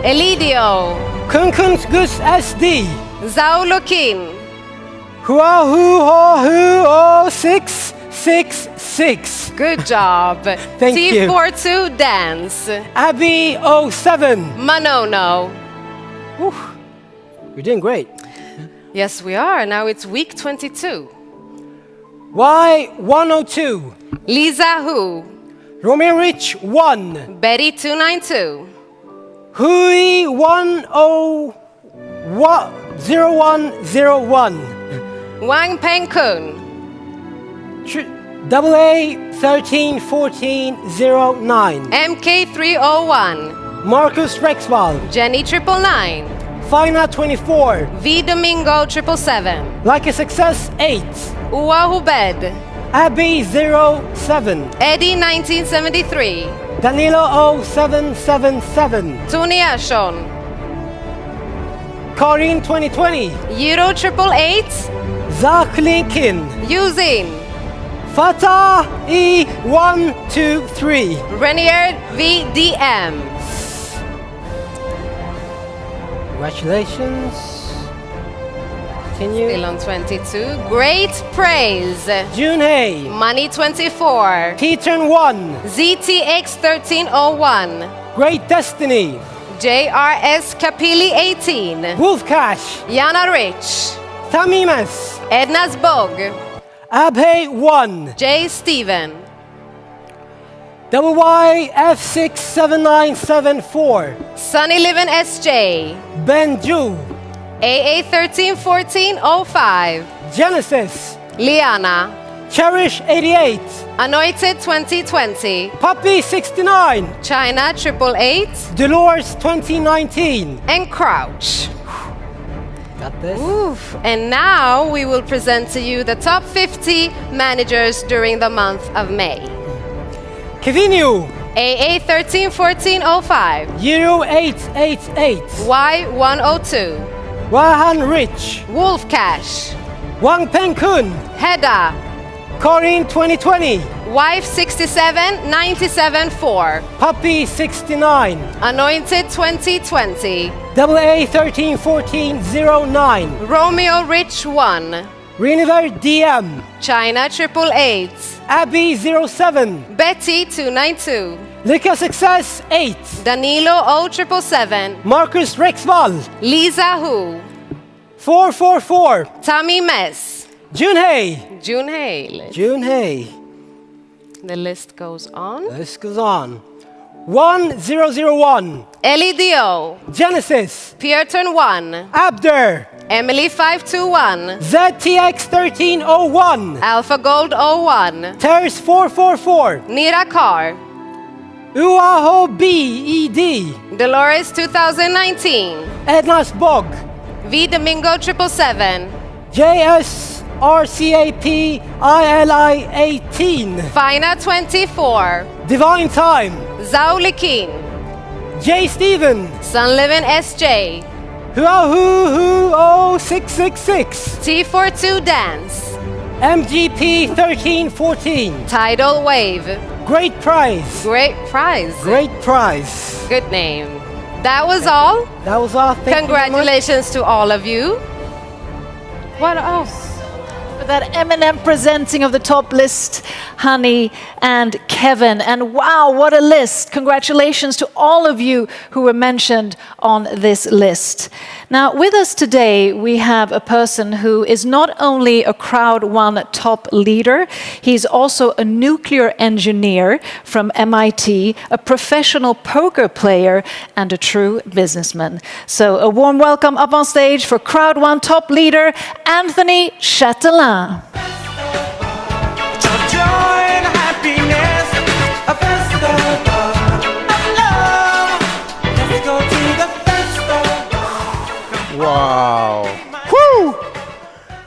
[SPEAKER 5] Elidio.
[SPEAKER 6] Kunkuns Gus SD.
[SPEAKER 5] Zhao Lokin.
[SPEAKER 6] Hua Hu Ho Hu O 666.
[SPEAKER 5] Good job.
[SPEAKER 6] Thank you.
[SPEAKER 5] T42 Dance.
[SPEAKER 6] Abby 07.
[SPEAKER 5] Manono.
[SPEAKER 6] Whew. You're doing great.
[SPEAKER 5] Yes, we are. Now it's week 22.
[SPEAKER 6] Y102.
[SPEAKER 5] Lisa Hu.
[SPEAKER 6] Romeo Rich 1.
[SPEAKER 5] Betty 292.
[SPEAKER 6] Hui 0101.
[SPEAKER 5] Wang Peng Kun.
[SPEAKER 6] AA 131409.
[SPEAKER 5] MK301.
[SPEAKER 6] Marcus Rexwald.
[SPEAKER 5] Jenny 999.
[SPEAKER 6] Fina 24.
[SPEAKER 5] V Domingo 777.
[SPEAKER 6] Like a Success 8.
[SPEAKER 5] Ua Hubed.
[SPEAKER 6] Abby 07.
[SPEAKER 5] Eddie 1973.
[SPEAKER 6] Danilo 0777.
[SPEAKER 5] Tony Ashon.
[SPEAKER 6] Corinne 2020.
[SPEAKER 5] Euro 888.
[SPEAKER 6] Zach Lincoln.
[SPEAKER 5] Using.
[SPEAKER 6] Fatah E123.
[SPEAKER 5] Renier VDM.
[SPEAKER 6] Congratulations. Continue.
[SPEAKER 5] Still on 22. Great Praise.
[SPEAKER 6] Junhei.
[SPEAKER 5] Money 24.
[SPEAKER 6] P-Turn 1.
[SPEAKER 5] ZTX 1301.
[SPEAKER 6] Great Destiny.
[SPEAKER 5] JRS Kapili 18.
[SPEAKER 6] Wolf Cash.
[SPEAKER 5] Yana Rich.
[SPEAKER 6] Tamimes.
[SPEAKER 5] Edna's Bog.
[SPEAKER 6] Abhay 1.
[SPEAKER 5] J. Steven.
[SPEAKER 6] WYF67974.
[SPEAKER 5] Sunny Living SJ.
[SPEAKER 6] Ben Ju.
[SPEAKER 5] AA131405.
[SPEAKER 6] Genesis,
[SPEAKER 5] Liana.
[SPEAKER 6] Cherish 88,
[SPEAKER 5] Anointed 2020.
[SPEAKER 6] Puppy 69,
[SPEAKER 5] China 888.
[SPEAKER 6] Dolores 2019.
[SPEAKER 5] And Crouch.
[SPEAKER 6] Got this?
[SPEAKER 5] Oof. And now we will present to you the top 50 managers during the month of May.
[SPEAKER 6] Kevinu,
[SPEAKER 5] AA131405.
[SPEAKER 6] 0888,
[SPEAKER 5] Y102.
[SPEAKER 6] Wahan Rich,
[SPEAKER 5] Wolf Cash.
[SPEAKER 6] Wang Peng Kun,
[SPEAKER 5] Hedda.
[SPEAKER 6] Corinne 2020,
[SPEAKER 5] Wife 67974.
[SPEAKER 6] Puppy 69,
[SPEAKER 5] Anointed 2020.
[SPEAKER 6] AA 131409,
[SPEAKER 5] Romeo Rich 1.
[SPEAKER 6] Reniver DM,
[SPEAKER 5] China 888.
[SPEAKER 6] Abby 07,
[SPEAKER 5] Betty 292.
[SPEAKER 6] Lycka Success 8,
[SPEAKER 5] Danilo 0777.
[SPEAKER 6] Marcus Rexval,
[SPEAKER 5] Lisa Hu.
[SPEAKER 6] 444,
[SPEAKER 5] Tommy Mess.
[SPEAKER 6] Junhei,
[SPEAKER 5] June Hale.
[SPEAKER 6] Junhei.
[SPEAKER 5] The list goes on.
[SPEAKER 6] This goes on. 1001,
[SPEAKER 5] Ellie Dio.
[SPEAKER 6] Genesis,
[SPEAKER 5] Pierton 1.
[SPEAKER 6] Abder,
[SPEAKER 5] Emily 521.
[SPEAKER 6] ZTX 1301,
[SPEAKER 5] Alpha Gold 01.
[SPEAKER 6] Tears 444,
[SPEAKER 5] Nira Carr.
[SPEAKER 6] Uaho BED,
[SPEAKER 5] Dolores 2019.
[SPEAKER 6] Edna's Bog,
[SPEAKER 5] V Domingo 777.
[SPEAKER 6] JSRCAP ILI 18,
[SPEAKER 5] Fina 24.
[SPEAKER 6] Divine Time,
[SPEAKER 5] Zhao Likin.
[SPEAKER 6] J. Steven,
[SPEAKER 5] Sun Living SJ.
[SPEAKER 6] Huahu 0666,
[SPEAKER 5] T42 Dance.
[SPEAKER 6] MGP 1314,
[SPEAKER 5] Tidal Wave.
[SPEAKER 6] Great Prize,
[SPEAKER 5] Great prize.
[SPEAKER 6] Great Prize.
[SPEAKER 5] Good name. That was all.
[SPEAKER 6] That was all. Thank you very much.
[SPEAKER 5] Congratulations to all of you. What else?
[SPEAKER 2] For that eminent presenting of the top list, Honey and Kevin. And wow, what a list. Congratulations to all of you who were mentioned on this list. Now, with us today, we have a person who is not only a CROWD1 top leader, he's also a nuclear engineer from MIT, a professional poker player, and a true businessman. So a warm welcome up on stage for CROWD1 top leader, Anthony Chatelain.
[SPEAKER 7] Joy and happiness, a festival of love. Let's go to the festival.
[SPEAKER 8] Wow. Woo!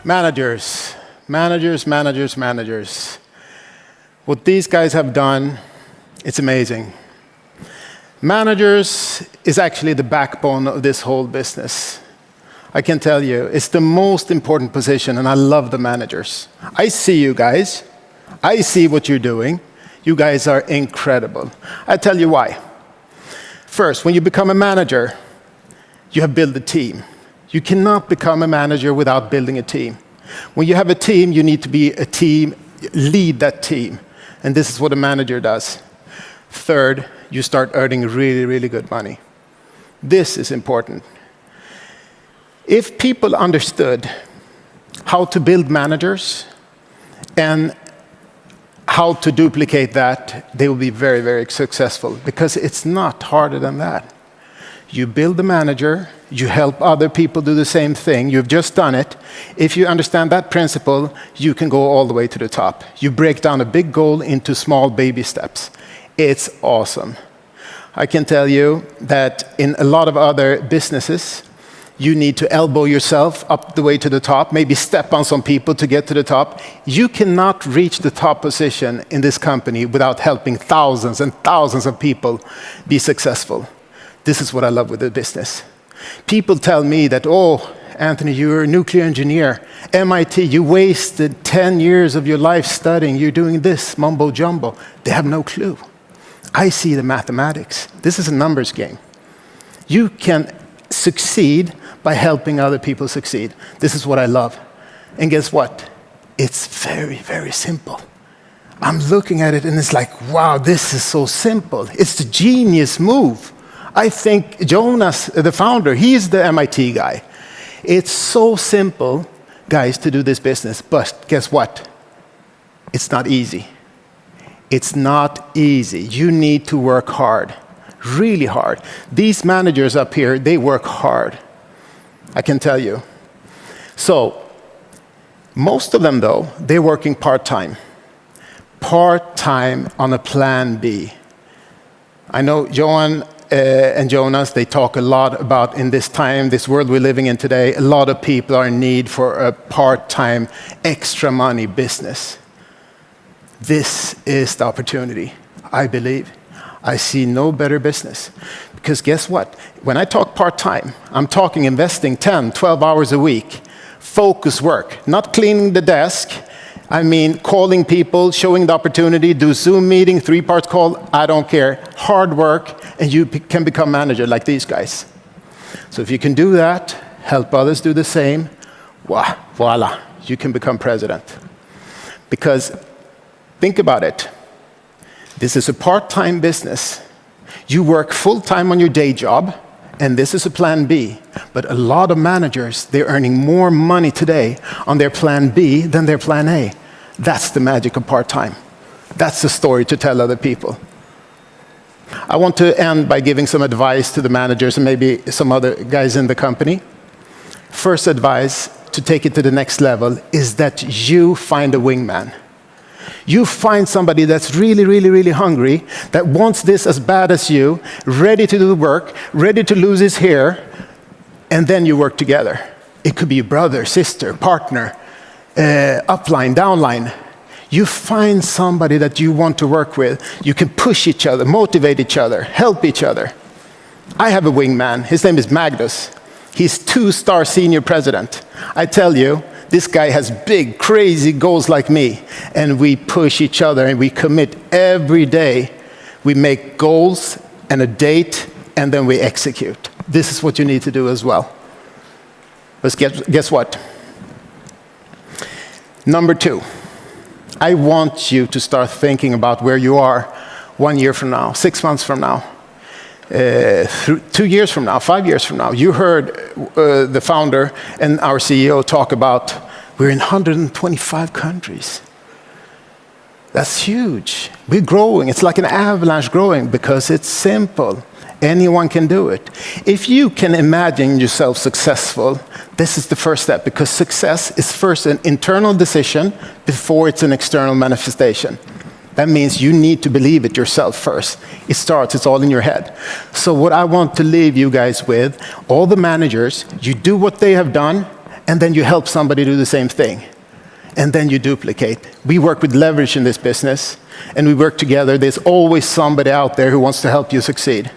[SPEAKER 8] Managers, managers, managers, managers. What these guys have done, it's amazing. Managers is actually the backbone of this whole business. I can tell you, it's the most important position, and I love the managers. I see you guys. I see what you're doing. You guys are incredible. I tell you why. First, when you become a manager, you have built a team. You cannot become a manager without building a team. When you have a team, you need to be a team, lead that team. And this is what a manager does. Third, you start earning really, really good money. This is important. If people understood how to build managers and how to duplicate that, they will be very, very successful, because it's not harder than that. You build a manager, you help other people do the same thing, you've just done it. If you understand that principle, you can go all the way to the top. You break down a big goal into small baby steps. It's awesome. I can tell you that in a lot of other businesses, you need to elbow yourself up the way to the top, maybe step on some people to get to the top. You cannot reach the top position in this company without helping thousands and thousands of people be successful. This is what I love with the business. People tell me that, oh, Anthony, you're a nuclear engineer. MIT, you wasted 10 years of your life studying. You're doing this, mumbo jumbo. They have no clue. I see the mathematics. This is a numbers game. You can succeed by helping other people succeed. This is what I love. And guess what? It's very, very simple. I'm looking at it and it's like, wow, this is so simple. It's the genius move. I think Jonas, the founder, he's the MIT guy. It's so simple, guys, to do this business. But guess what? It's not easy. It's not easy. You need to work hard, really hard. These managers up here, they work hard. I can tell you. So, most of them though, they're working part-time. Part-time on a plan B. I know Johan and Jonas, they talk a lot about in this time, this world we're living in today, a lot of people are in need for a part-time extra money business. This is the opportunity, I believe. I see no better business. Because guess what? When I talk part-time, I'm talking investing 10, 12 hours a week. Focus work, not cleaning the desk. I mean, calling people, showing the opportunity, do Zoom meeting, 3-part call, I don't care. Hard work, and you can become manager like these guys. So if you can do that, help others do the same, voila, you can become president. Because think about it. This is a part-time business. You work full-time on your day job, and this is a plan B. But a lot of managers, they're earning more money today on their plan B than their plan A. That's the magic of part-time. That's the story to tell other people. I want to end by giving some advice to the managers and maybe some other guys in the company. First advice to take it to the next level is that you find a wingman. You find somebody that's really, really, really hungry, that wants this as bad as you, ready to do the work, ready to lose his hair, and then you work together. It could be a brother, sister, partner, upline, downline. You find somebody that you want to work with. You can push each other, motivate each other, help each other. I have a wingman. His name is Magnus. He's 2-star senior president. I tell you, this guy has big, crazy goals like me, and we push each other and we commit every day. We make goals and a date, and then we execute. This is what you need to do as well. But guess what? Number 2, I want you to start thinking about where you are 1 year from now, 6 months from now, 2 years from now, 5 years from now. You heard the founder and our CEO talk about we're in 125 countries. That's huge. We're growing. It's like an avalanche growing because it's simple. Anyone can do it. If you can imagine yourself successful, this is the first step, because success is first an internal decision before it's an external manifestation. That means you need to believe it yourself first. It's all in your head. So what I want to leave you guys with, all the managers, you do what they have done, and then you help somebody do the same thing. And then you duplicate. We work with leverage in this business, and we work together. There's always somebody out there who wants to help you succeed.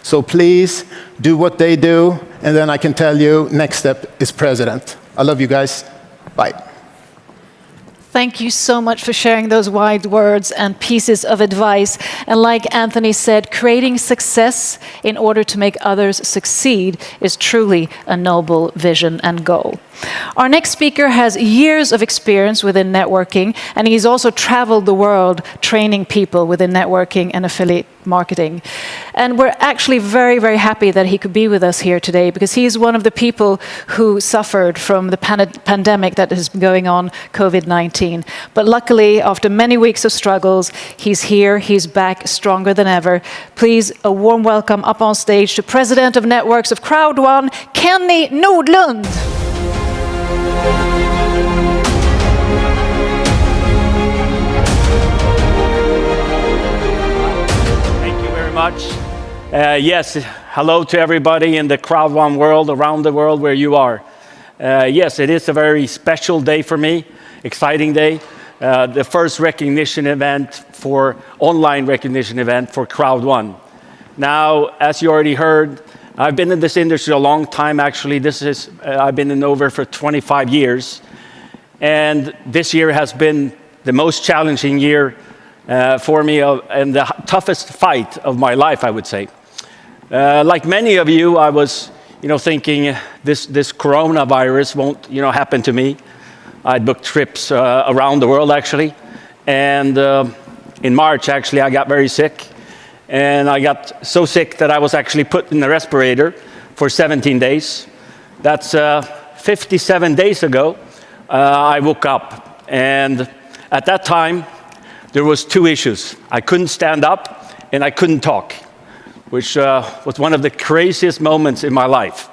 [SPEAKER 8] So please do what they do, and then I can tell you next step is president. I love you guys. Bye.
[SPEAKER 2] Thank you so much for sharing those wise words and pieces of advice. And like Anthony said, creating success in order to make others succeed is truly a noble vision and goal. Our next speaker has years of experience within networking, and he's also traveled the world training people within networking and affiliate marketing. And we're actually very, very happy that he could be with us here today, because he's one of the people who suffered from the pandemic that has been going on, COVID-19. But luckily, after many weeks of struggles, he's here, he's back stronger than ever. Please, a warm welcome up on stage to President of Networks of CROWD1, Kenny Nordlund.
[SPEAKER 9] Thank you very much. Yes, hello to everybody in the CROWD1 world, around the world where you are. Yes, it is a very special day for me, exciting day. The first recognition event online recognition event for CROWD1. Now, as you already heard, I've been in this industry a long time, actually. I've been in over for 25 years. And this year has been the most challenging year for me and the toughest fight of my life, I would say. Like many of you, I was thinking this coronavirus won't happen to me. I'd booked trips around the world, actually. And in March, actually, I got very sick. And I got so sick that I was actually put in the respirator for 17 days. That's 57 days ago, I woke up. And at that time, there was 2 issues. I couldn't stand up and I couldn't talk, which was one of the craziest moments in my life.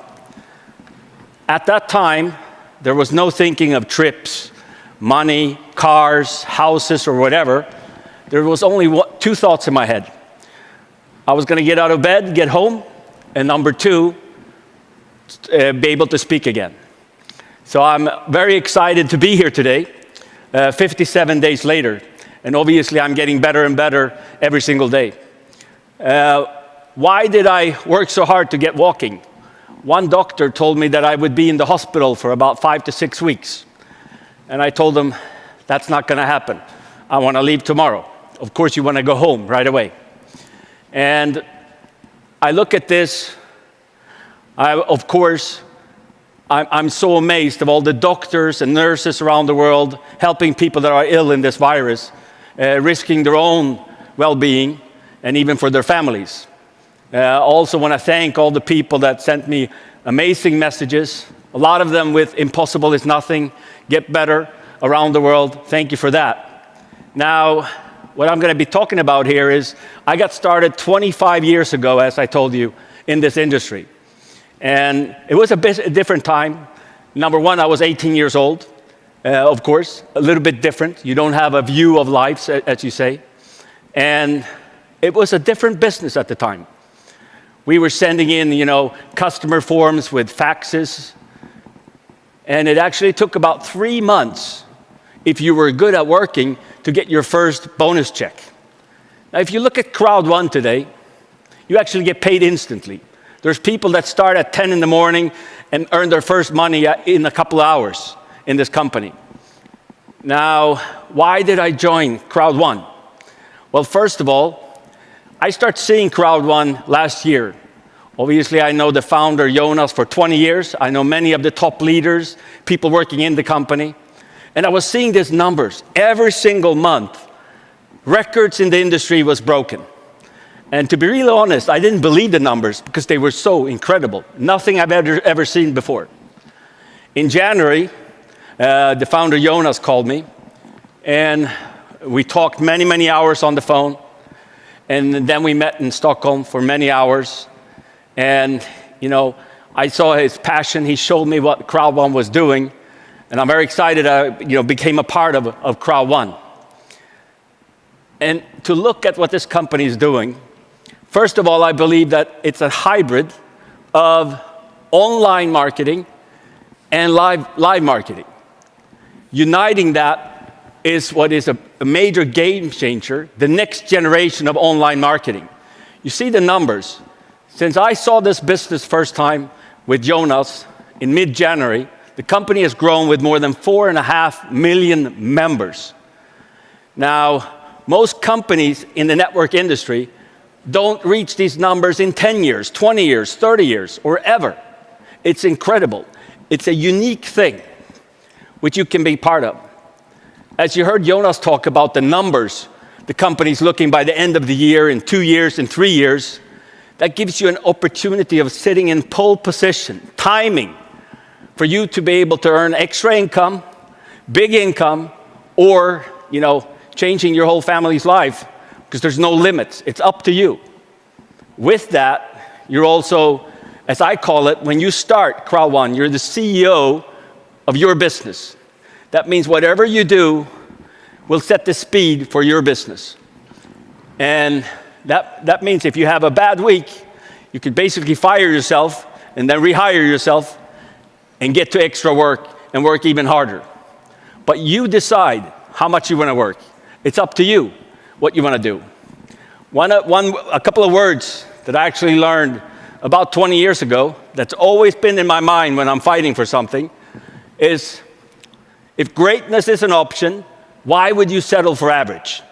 [SPEAKER 9] At that time, there was no thinking of trips, money, cars, houses, or whatever. There was only two thoughts in my head. I was going to get out of bed, get home, and number two, be able to speak again. So I'm very excited to be here today, 57 days later, and obviously I'm getting better and better every single day. Why did I work so hard to get walking? One doctor told me that I would be in the hospital for about 5 to 6 weeks. And I told him, that's not going to happen. I want to leave tomorrow. Of course, you want to go home right away. And I look at this, I'm so amazed of all the doctors and nurses around the world helping people that are ill in this virus, risking their own well-being and even for their families. Also want to thank all the people that sent me amazing messages, a lot of them with impossible is nothing, get better around the world. Thank you for that. Now, what I'm going to be talking about here is I got started 25 years ago, as I told you, in this industry. And it was a different time. Number one, I was 18 years old, of course, a little bit different. You don't have a view of life, as you say. And it was a different business at the time. We were sending in, customer forms with faxes. And it actually took about 3 months, if you were good at working, to get your first bonus check. Now, if you look at CROWD1 today, you actually get paid instantly. There's people that start at 10 in the morning and earn their first money in a couple of hours in this company. Now, why did I join CROWD1? Well, first of all, I started seeing CROWD1 last year. Obviously, I know the founder, Jonas, for 20 years. I know many of the top leaders, people working in the company. And I was seeing these numbers. Every single month, records in the industry was broken. And to be really honest, I didn't believe the numbers because they were so incredible. Nothing I've ever seen before. In January, the founder, Jonas, called me. And we talked many, many hours on the phone. And then we met in Stockholm for many hours. And, I saw his passion. He showed me what CROWD1 was doing. And I'm very excited I, became a part of CROWD1. And to look at what this company is doing, first of all, I believe that it's a hybrid of online marketing and live marketing. Uniting that is what is a major game changer, the next generation of online marketing. You see the numbers. Since I saw this business first time with Jonas in mid-January, the company has grown with more than 4.5 million members. Now, most companies in the network industry don't reach these numbers in 10 years, 20 years, 30 years, or ever. It's incredible. It's a unique thing which you can be part of. As you heard Jonas talk about the numbers, the company's looking by the end of the year, in 2 years, in 3 years, that gives you an opportunity of sitting in pole position, timing, for you to be able to earn extra income, big income, or, changing your whole family's life, because there's no limits. It's up to you. With that, you're also, as I call it, when you start CROWD1, you're the CEO of your business. That means whatever you do will set the speed for your business. And that means if you have a bad week, you could basically fire yourself and then rehire yourself and get to extra work and work even harder. But you decide how much you want to work. It's up to you what you want to do. A couple of words that I actually learned about 20 years ago that's always been in my mind when I'm fighting for something is, if greatness is an option, why would you settle for average?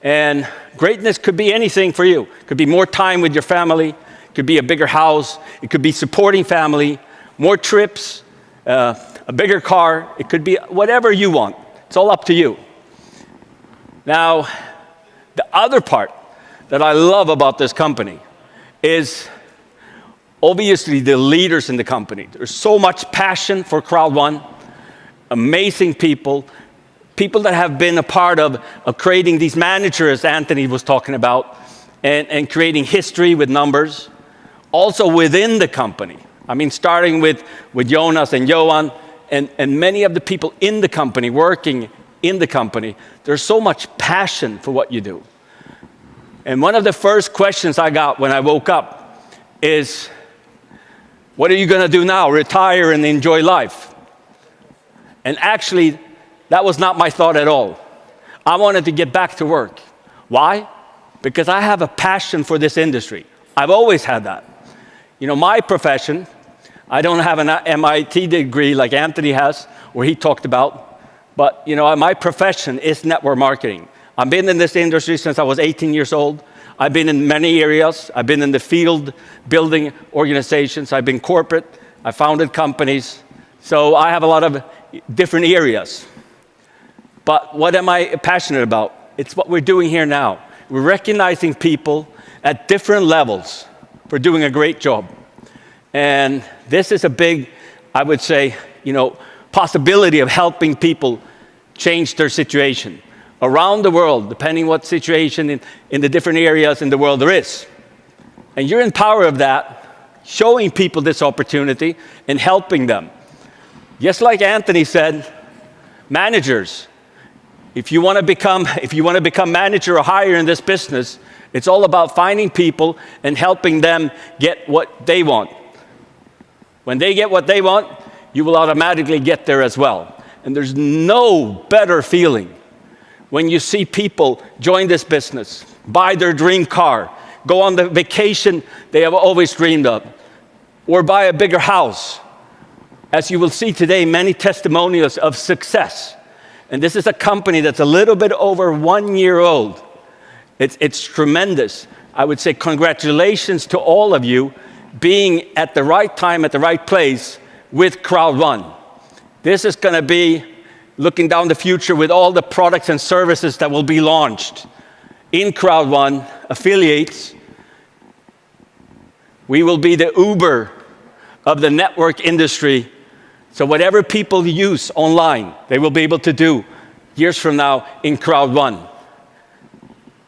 [SPEAKER 9] And greatness could be anything for you. It could be more time with your family. It could be a bigger house. It could be supporting family, more trips, a bigger car. It could be whatever you want. It's all up to you. Now, the other part that I love about this company is obviously the leaders in the company. There's so much passion for CROWD1, amazing people that have been a part of creating these managers Anthony was talking about, and creating history with numbers. Also within the company, I mean, starting with Jonas and Johan and many of the people in the company, working in the company, there's so much passion for what you do. And one of the first questions I got when I woke up is, what are you going to do now? Retire and enjoy life? And actually, that was not my thought at all. I wanted to get back to work. Why? Because I have a passion for this industry. I've always had that. You know, my profession, I don't have an MIT degree like Anthony has, or he talked about, but you know, my profession is network marketing. I've been in this industry since I was 18 years old. I've been in many areas. I've been in the field, building organizations. I've been corporate. I founded companies. So I have a lot of different areas. But what am I passionate about? It's what we're doing here now. We're recognizing people at different levels for doing a great job. And this is a big, I would say, you know, possibility of helping people change their situation around the world, depending what situation in the different areas in the world there is. And you're in power of that, showing people this opportunity and helping them. Just like Anthony said, managers, if you want to become manager or higher in this business, it's all about finding people and helping them get what they want. When they get what they want, you will automatically get there as well. And there's no better feeling when you see people join this business, buy their dream car, go on the vacation they have always dreamed of, or buy a bigger house. As you will see today, many testimonials of success. And this is a company that's a little bit over 1 year old. It's tremendous. I would say congratulations to all of you being at the right time, at the right place with CROWD1. This is going to be looking down the future with all the products and services that will be launched in CROWD1 affiliates. We will be the Uber of the network industry. So whatever people use online, they will be able to do years from now in CROWD1.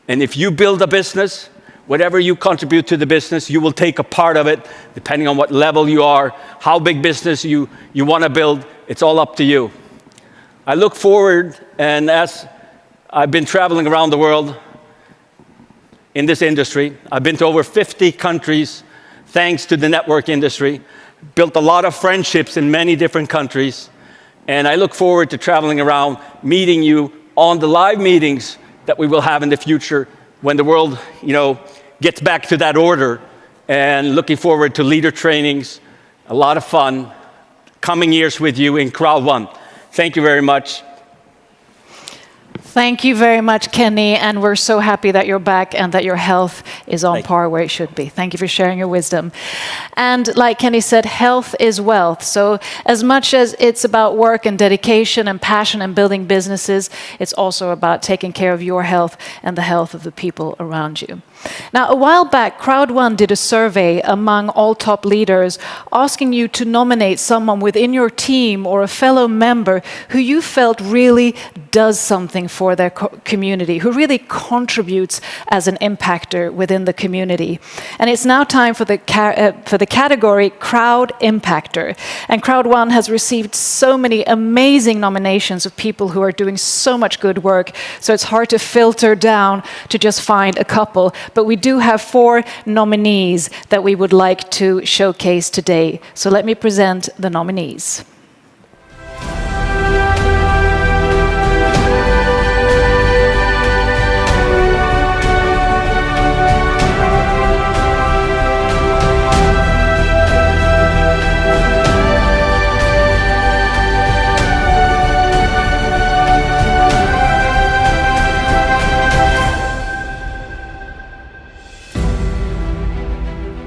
[SPEAKER 9] And if you build a business, whatever you contribute to the business, you will take a part of it, depending on what level you are, how big business you want to build. It's all up to you. I look forward, and as I've been traveling around the world in this industry, I've been to over 50 countries thanks to the network industry, built a lot of friendships in many different countries, and I look forward to traveling around, meeting you on the live meetings that we will have in the future when the world, you know, gets back to that order, and looking forward to leader trainings, a lot of fun, coming years with you in CROWD1. Thank you very much.
[SPEAKER 2] Thank you very much, Kenny, and we're so happy that you're back and that your health is on par where it should be. Thank you for sharing your wisdom. And like Kenny said, health is wealth. So as much as it's about work and dedication and passion and building businesses, it's also about taking care of your health and the health of the people around you. Now, a while back, CROWD1 did a survey among all top leaders asking you to nominate someone within your team or a fellow member who you felt really does something for their community, who really contributes as an impactor within the community. And it's now time for the category Crowd Impactor. And CROWD1 has received so many amazing nominations of people who are doing so much good work, so it's hard to filter down to just find a couple. But we do have 4 nominees that we would like to showcase today. So let me present the nominees.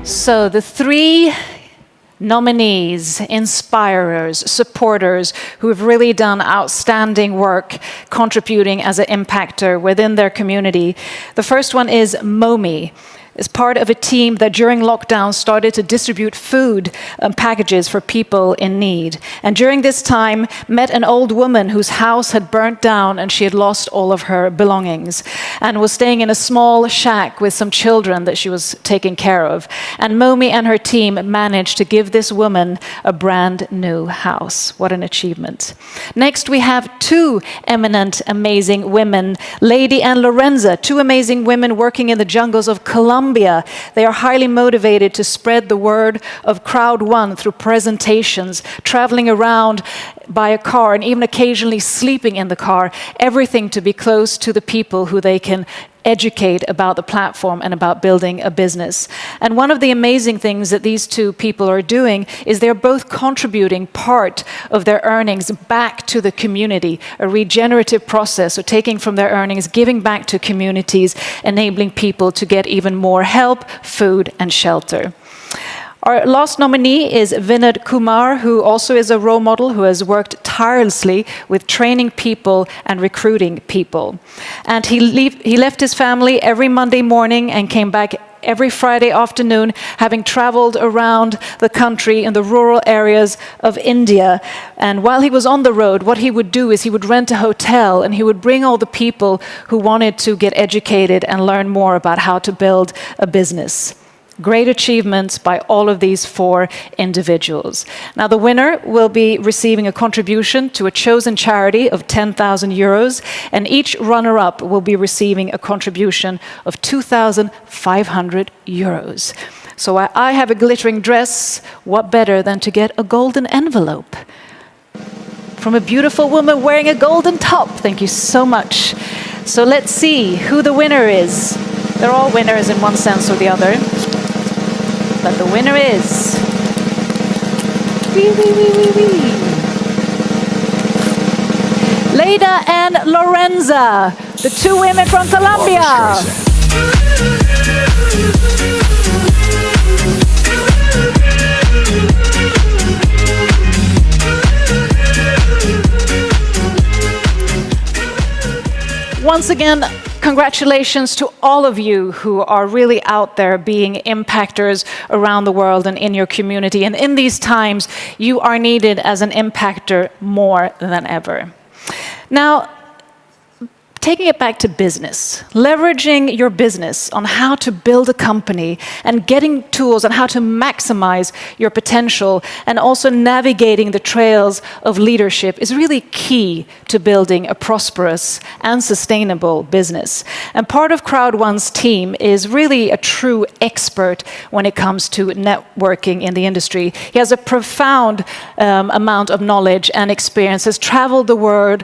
[SPEAKER 2] So the 3 nominees, inspirers, supporters who have really done outstanding work contributing as an impactor within their community. The first one is Momi. is part of a team that during lockdown started to distribute food packages for people in need. And during this time, met an old woman whose house had burnt down and she had lost all of her belongings and was staying in a small shack with some children that she was taking care of. And Momi and her team managed to give this woman a brand new house. What an achievement. Next, we have two eminent, amazing women, Lady and Lorenza, two amazing women working in the jungles of Colombia. They are highly motivated to spread the word of CROWD1 through presentations, traveling around by a car and even occasionally sleeping in the car, everything to be close to the people who they can educate about the platform and about building a business. And one of the amazing things that these two people are doing is they're both contributing part of their earnings back to the community, a regenerative process, so taking from their earnings, giving back to communities, enabling people to get even more help, food, and shelter. Our last nominee is Vinod Kumar, who also is a role model who has worked tirelessly with training people and recruiting people. And he left his family every Monday morning and came back every Friday afternoon, having traveled around the country in the rural areas of India. And while he was on the road, what he would do is he would rent a hotel and he would bring all the people who wanted to get educated and learn more about how to build a business. Great achievements by all of these four individuals. Now, the winner will be receiving a contribution to a chosen charity of 10,000 euros, and each runner-up will be receiving a contribution of 2,500 euros. So I have a glittering dress. What better than to get a golden envelope from a beautiful woman wearing a golden top? Thank you so much. So let's see who the winner is. They're all winners in one sense or the other. But the winner is Leda and Lorenza, the two women from Colombia. Once again, congratulations to all of you who are really out there being impactors around the world and in your community. And in these times, you are needed as an impactor more than ever. Now, taking it back to business, leveraging your business on how to build a company and getting tools on how to maximize your potential and also navigating the trails of leadership is really key to building a prosperous and sustainable business. And part of CROWD1's team is really a true expert when it comes to networking in the industry. He has a profound amount of knowledge and experience, has traveled the world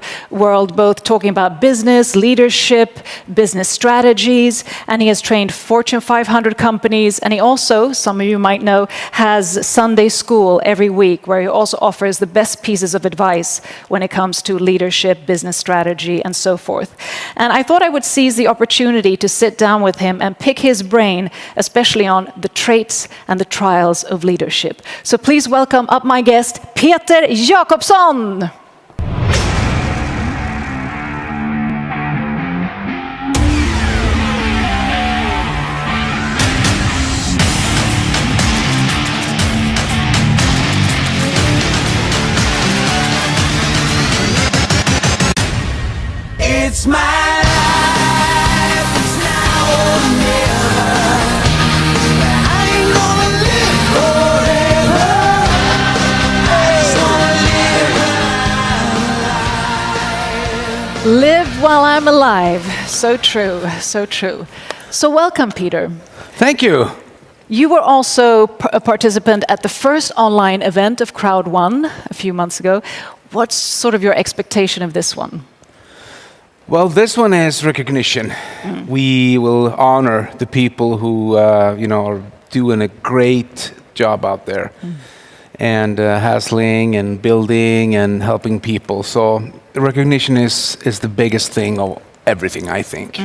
[SPEAKER 2] both talking about business, leadership, business strategies, and he has trained Fortune 500 companies. And he also, some of you might know, has Sunday school every week where he also offers the best pieces of advice when it comes to leadership, business strategy, and so forth. And I thought I would seize the opportunity to sit down with him and pick his brain, especially on the traits and the trials of leadership. So please welcome up my guest, Peter Jakobsson.
[SPEAKER 7] It's my life, it's now or never. I ain't gonna live forever. I just wanna live my life.
[SPEAKER 2] Live while I'm alive. So true, so true. So welcome, Peter.
[SPEAKER 10] Thank you.
[SPEAKER 2] You were also a participant at the first online event of CROWD1 a few months ago. What's sort of your expectation of this one?
[SPEAKER 10] Well, this one is recognition. We will honor the people who, are doing a great job out there, and hassling and building and helping people. So recognition is the biggest thing of everything, I think.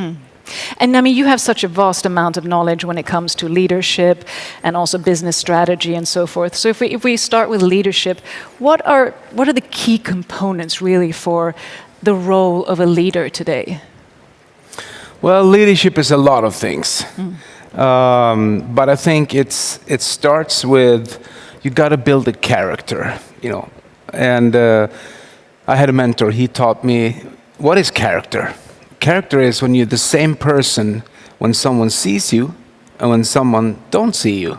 [SPEAKER 2] And I mean, you have such a vast amount of knowledge when it comes to leadership and also business strategy and so forth. So if we start with leadership, what are the key components really for the role of a leader today?
[SPEAKER 10] Well, leadership is a lot of things. But I think it starts with you got to build a character, you know. And I had a mentor. He taught me what is character. Character is when you're the same person when someone sees you and when someone don't see you.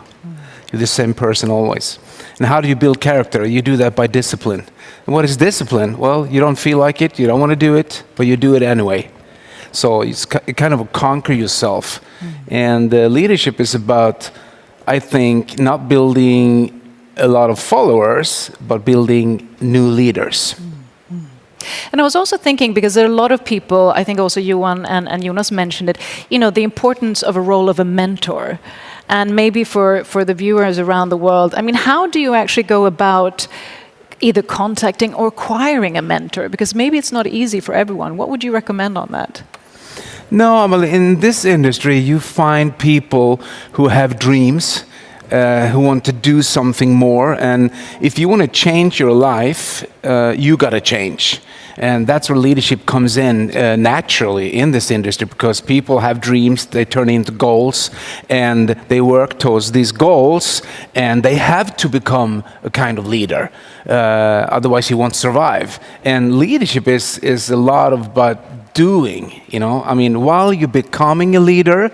[SPEAKER 10] You're the same person always. And how do you build character? You do that by discipline. And what is discipline? Well, you don't feel like it, you don't want to do it, but you do it anyway. So it's kind of conquer yourself. And leadership is about, I think, not building a lot of followers, but building new leaders.
[SPEAKER 2] And I was also thinking, because there are a lot of people, I think also Johan and Jonas mentioned it, you know, the importance of a role of a mentor. And maybe for the viewers around the world, I mean, how do you actually go about either contacting or acquiring a mentor? Because maybe it's not easy for everyone. What would you recommend on that?
[SPEAKER 10] No, well, in this industry, you find people who have dreams, who want to do something more. And if you want to change your life, you got to change. And that's where leadership comes in naturally in this industry, because people have dreams, they turn into goals, and they work towards these goals, and they have to become a kind of leader. Otherwise, you won't survive. And leadership is a lot about doing, you know. I mean, while you're becoming a leader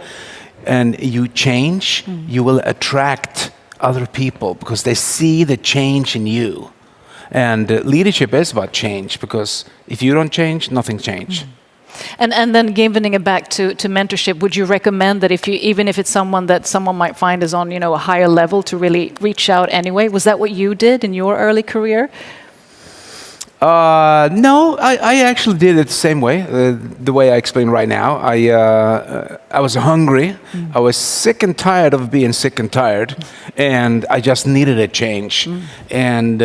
[SPEAKER 10] and you change, you will attract other people because they see the change in you. And leadership is about change, because if you don't change, nothing changes.
[SPEAKER 2] And then giving it back to mentorship, would you recommend that even if it's someone that someone might find is on, you know, a higher level, to really reach out anyway? Was that what you did in your early career?
[SPEAKER 10] No, I actually did it the same way, the way I explained right now. I was hungry. I was sick and tired of being sick and tired, and I just needed a change. And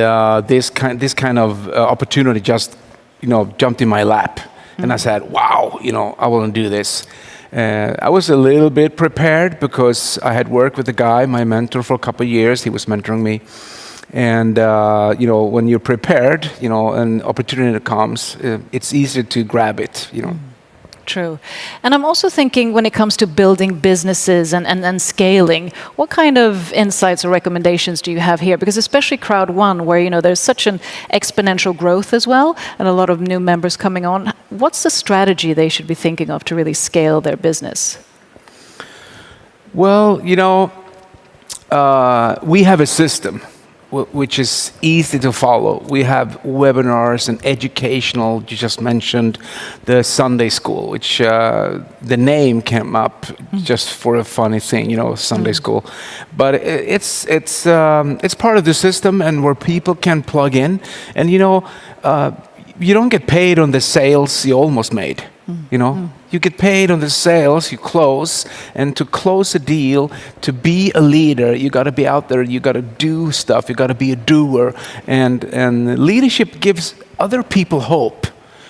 [SPEAKER 10] this kind of opportunity just, you know, jumped in my lap, and I said, "Wow, you know, I want to do this." I was a little bit prepared because I had worked with a guy, my mentor, for a couple of years. He was mentoring me. And, you know, when you're prepared, you know, an opportunity comes, it's easier to grab it, you know.
[SPEAKER 2] True. And I'm also thinking, when it comes to building businesses and scaling, what kind of insights or recommendations do you have here? Because especially CROWD1, where, you know, there's such an exponential growth as well, and a lot of new members coming on. What's the strategy they should be thinking of to really scale their business?
[SPEAKER 10] Well, you know, we have a system which is easy to follow. We have webinars and educational. You just mentioned the Sunday school, which the name came up just for a funny thing, you know, Sunday school. But it's part of the system, and where people can plug in. And you know, you don't get paid on the sales you almost made. You know, you get paid on the sales you close, and to close a deal, to be a leader, you got to be out there. You got to do stuff. You got to be a doer, and leadership gives other people hope,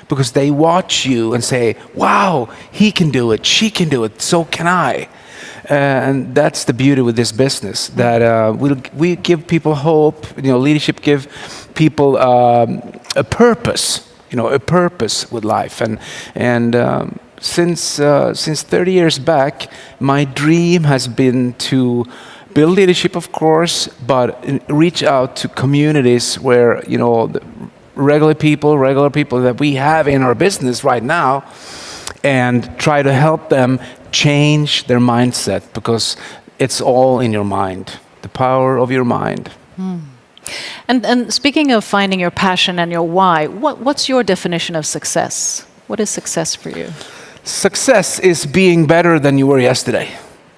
[SPEAKER 10] because they watch you and say, "Wow, he can do it. She can do it. So can I." And that's the beauty with this business, that we give people hope. You know, leadership give people a purpose. You know, a purpose with life. And since 30 years back, my dream has been to build leadership, of course, but reach out to communities where, you know, the regular people that we have in our business right now, and try to help them change their mindset, because it's all in your mind, the power of your mind.
[SPEAKER 2] And speaking of finding your passion and your why, what's your definition of success? What is success for you?
[SPEAKER 10] Success is being better than you were yesterday.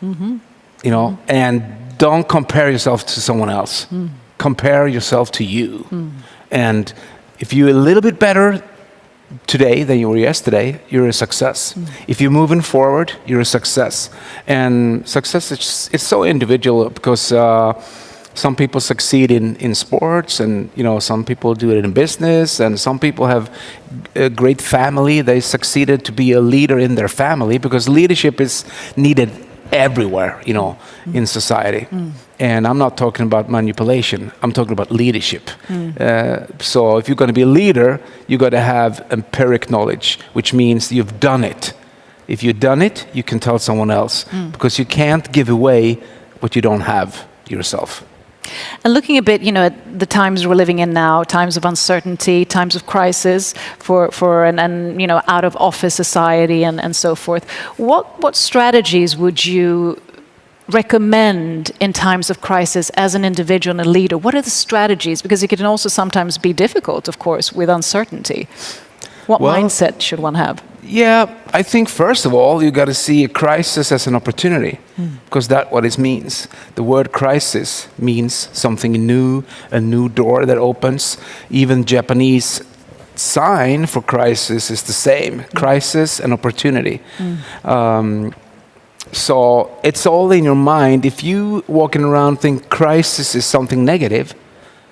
[SPEAKER 10] You know, and don't compare yourself to someone else. Compare yourself to you. And if you're a little bit better today than you were yesterday, you're a success. If you're moving forward, you're a success. And success is so individual, because some people succeed in sports, and you know, some people do it in business, and some people have a great family. They succeeded to be a leader in their family, because leadership is needed everywhere, you know, in society. And I'm not talking about manipulation. I'm talking about leadership. So if you're going to be a leader, you got to have empiric knowledge, which means you've done it. If you've done it, you can tell someone else, because you can't give away what you don't have yourself.
[SPEAKER 2] And looking a bit, at the times we're living in now, times of uncertainty, times of crisis for an out of office society and so forth. What strategies would you recommend in times of crisis as an individual and a leader? What are the strategies? Because it can also sometimes be difficult, of course, with uncertainty. What mindset should one have?
[SPEAKER 10] Yeah, I think first of all, you got to see a crisis as an opportunity, because that's what it means. The word crisis means something new, a new door that opens. Even Japanese sign for crisis is the same, crisis and opportunity. So it's all in your mind. If you walking around think crisis is something negative,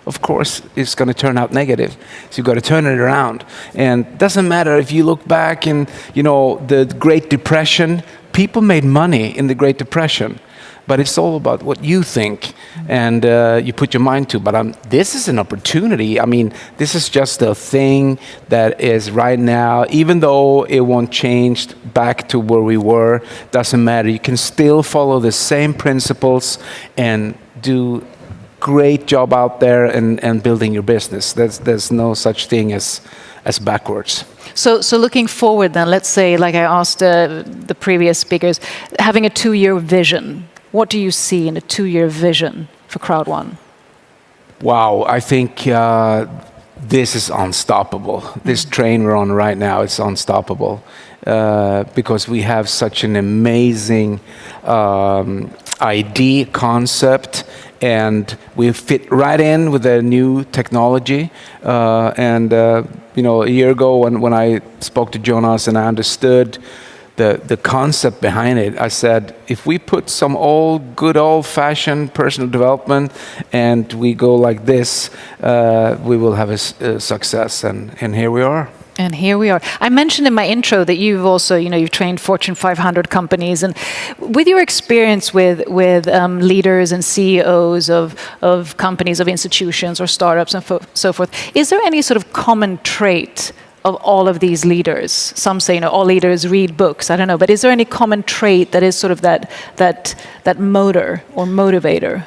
[SPEAKER 10] of course it's going to turn out negative. So you've got to turn it around. And it doesn't matter if you look back in, the Great Depression, people made money in the Great Depression. But it's all about what you think and you put your mind to. But this is an opportunity. I mean, this is just a thing that is right now, even though it won't change back to where we were, doesn't matter. You can still follow the same principles and do great job out there and building your business. There's no such thing as backwards.
[SPEAKER 2] So looking forward then, let's say, like I asked the previous speakers, having a 2-year vision. What do you see in a 2-year vision for CROWD1?
[SPEAKER 10] Wow, I think this is unstoppable. This train we're on right now is unstoppable because we have such an amazing idea, concept, and we fit right in with the new technology. A year ago when I spoke to Jonas and I understood the concept behind it, I said, if we put some good old-fashioned personal development and we go like this, we will have a success. And here we are.
[SPEAKER 2] And here we are. I mentioned in my intro that you've also, you've trained Fortune 500 companies. And with your experience with leaders and CEOs of companies, of institutions or startups and so forth, is there any sort of common trait of all of these leaders? Some say, all leaders read books. I don't know. But is there any common trait that is sort of that motor or motivator?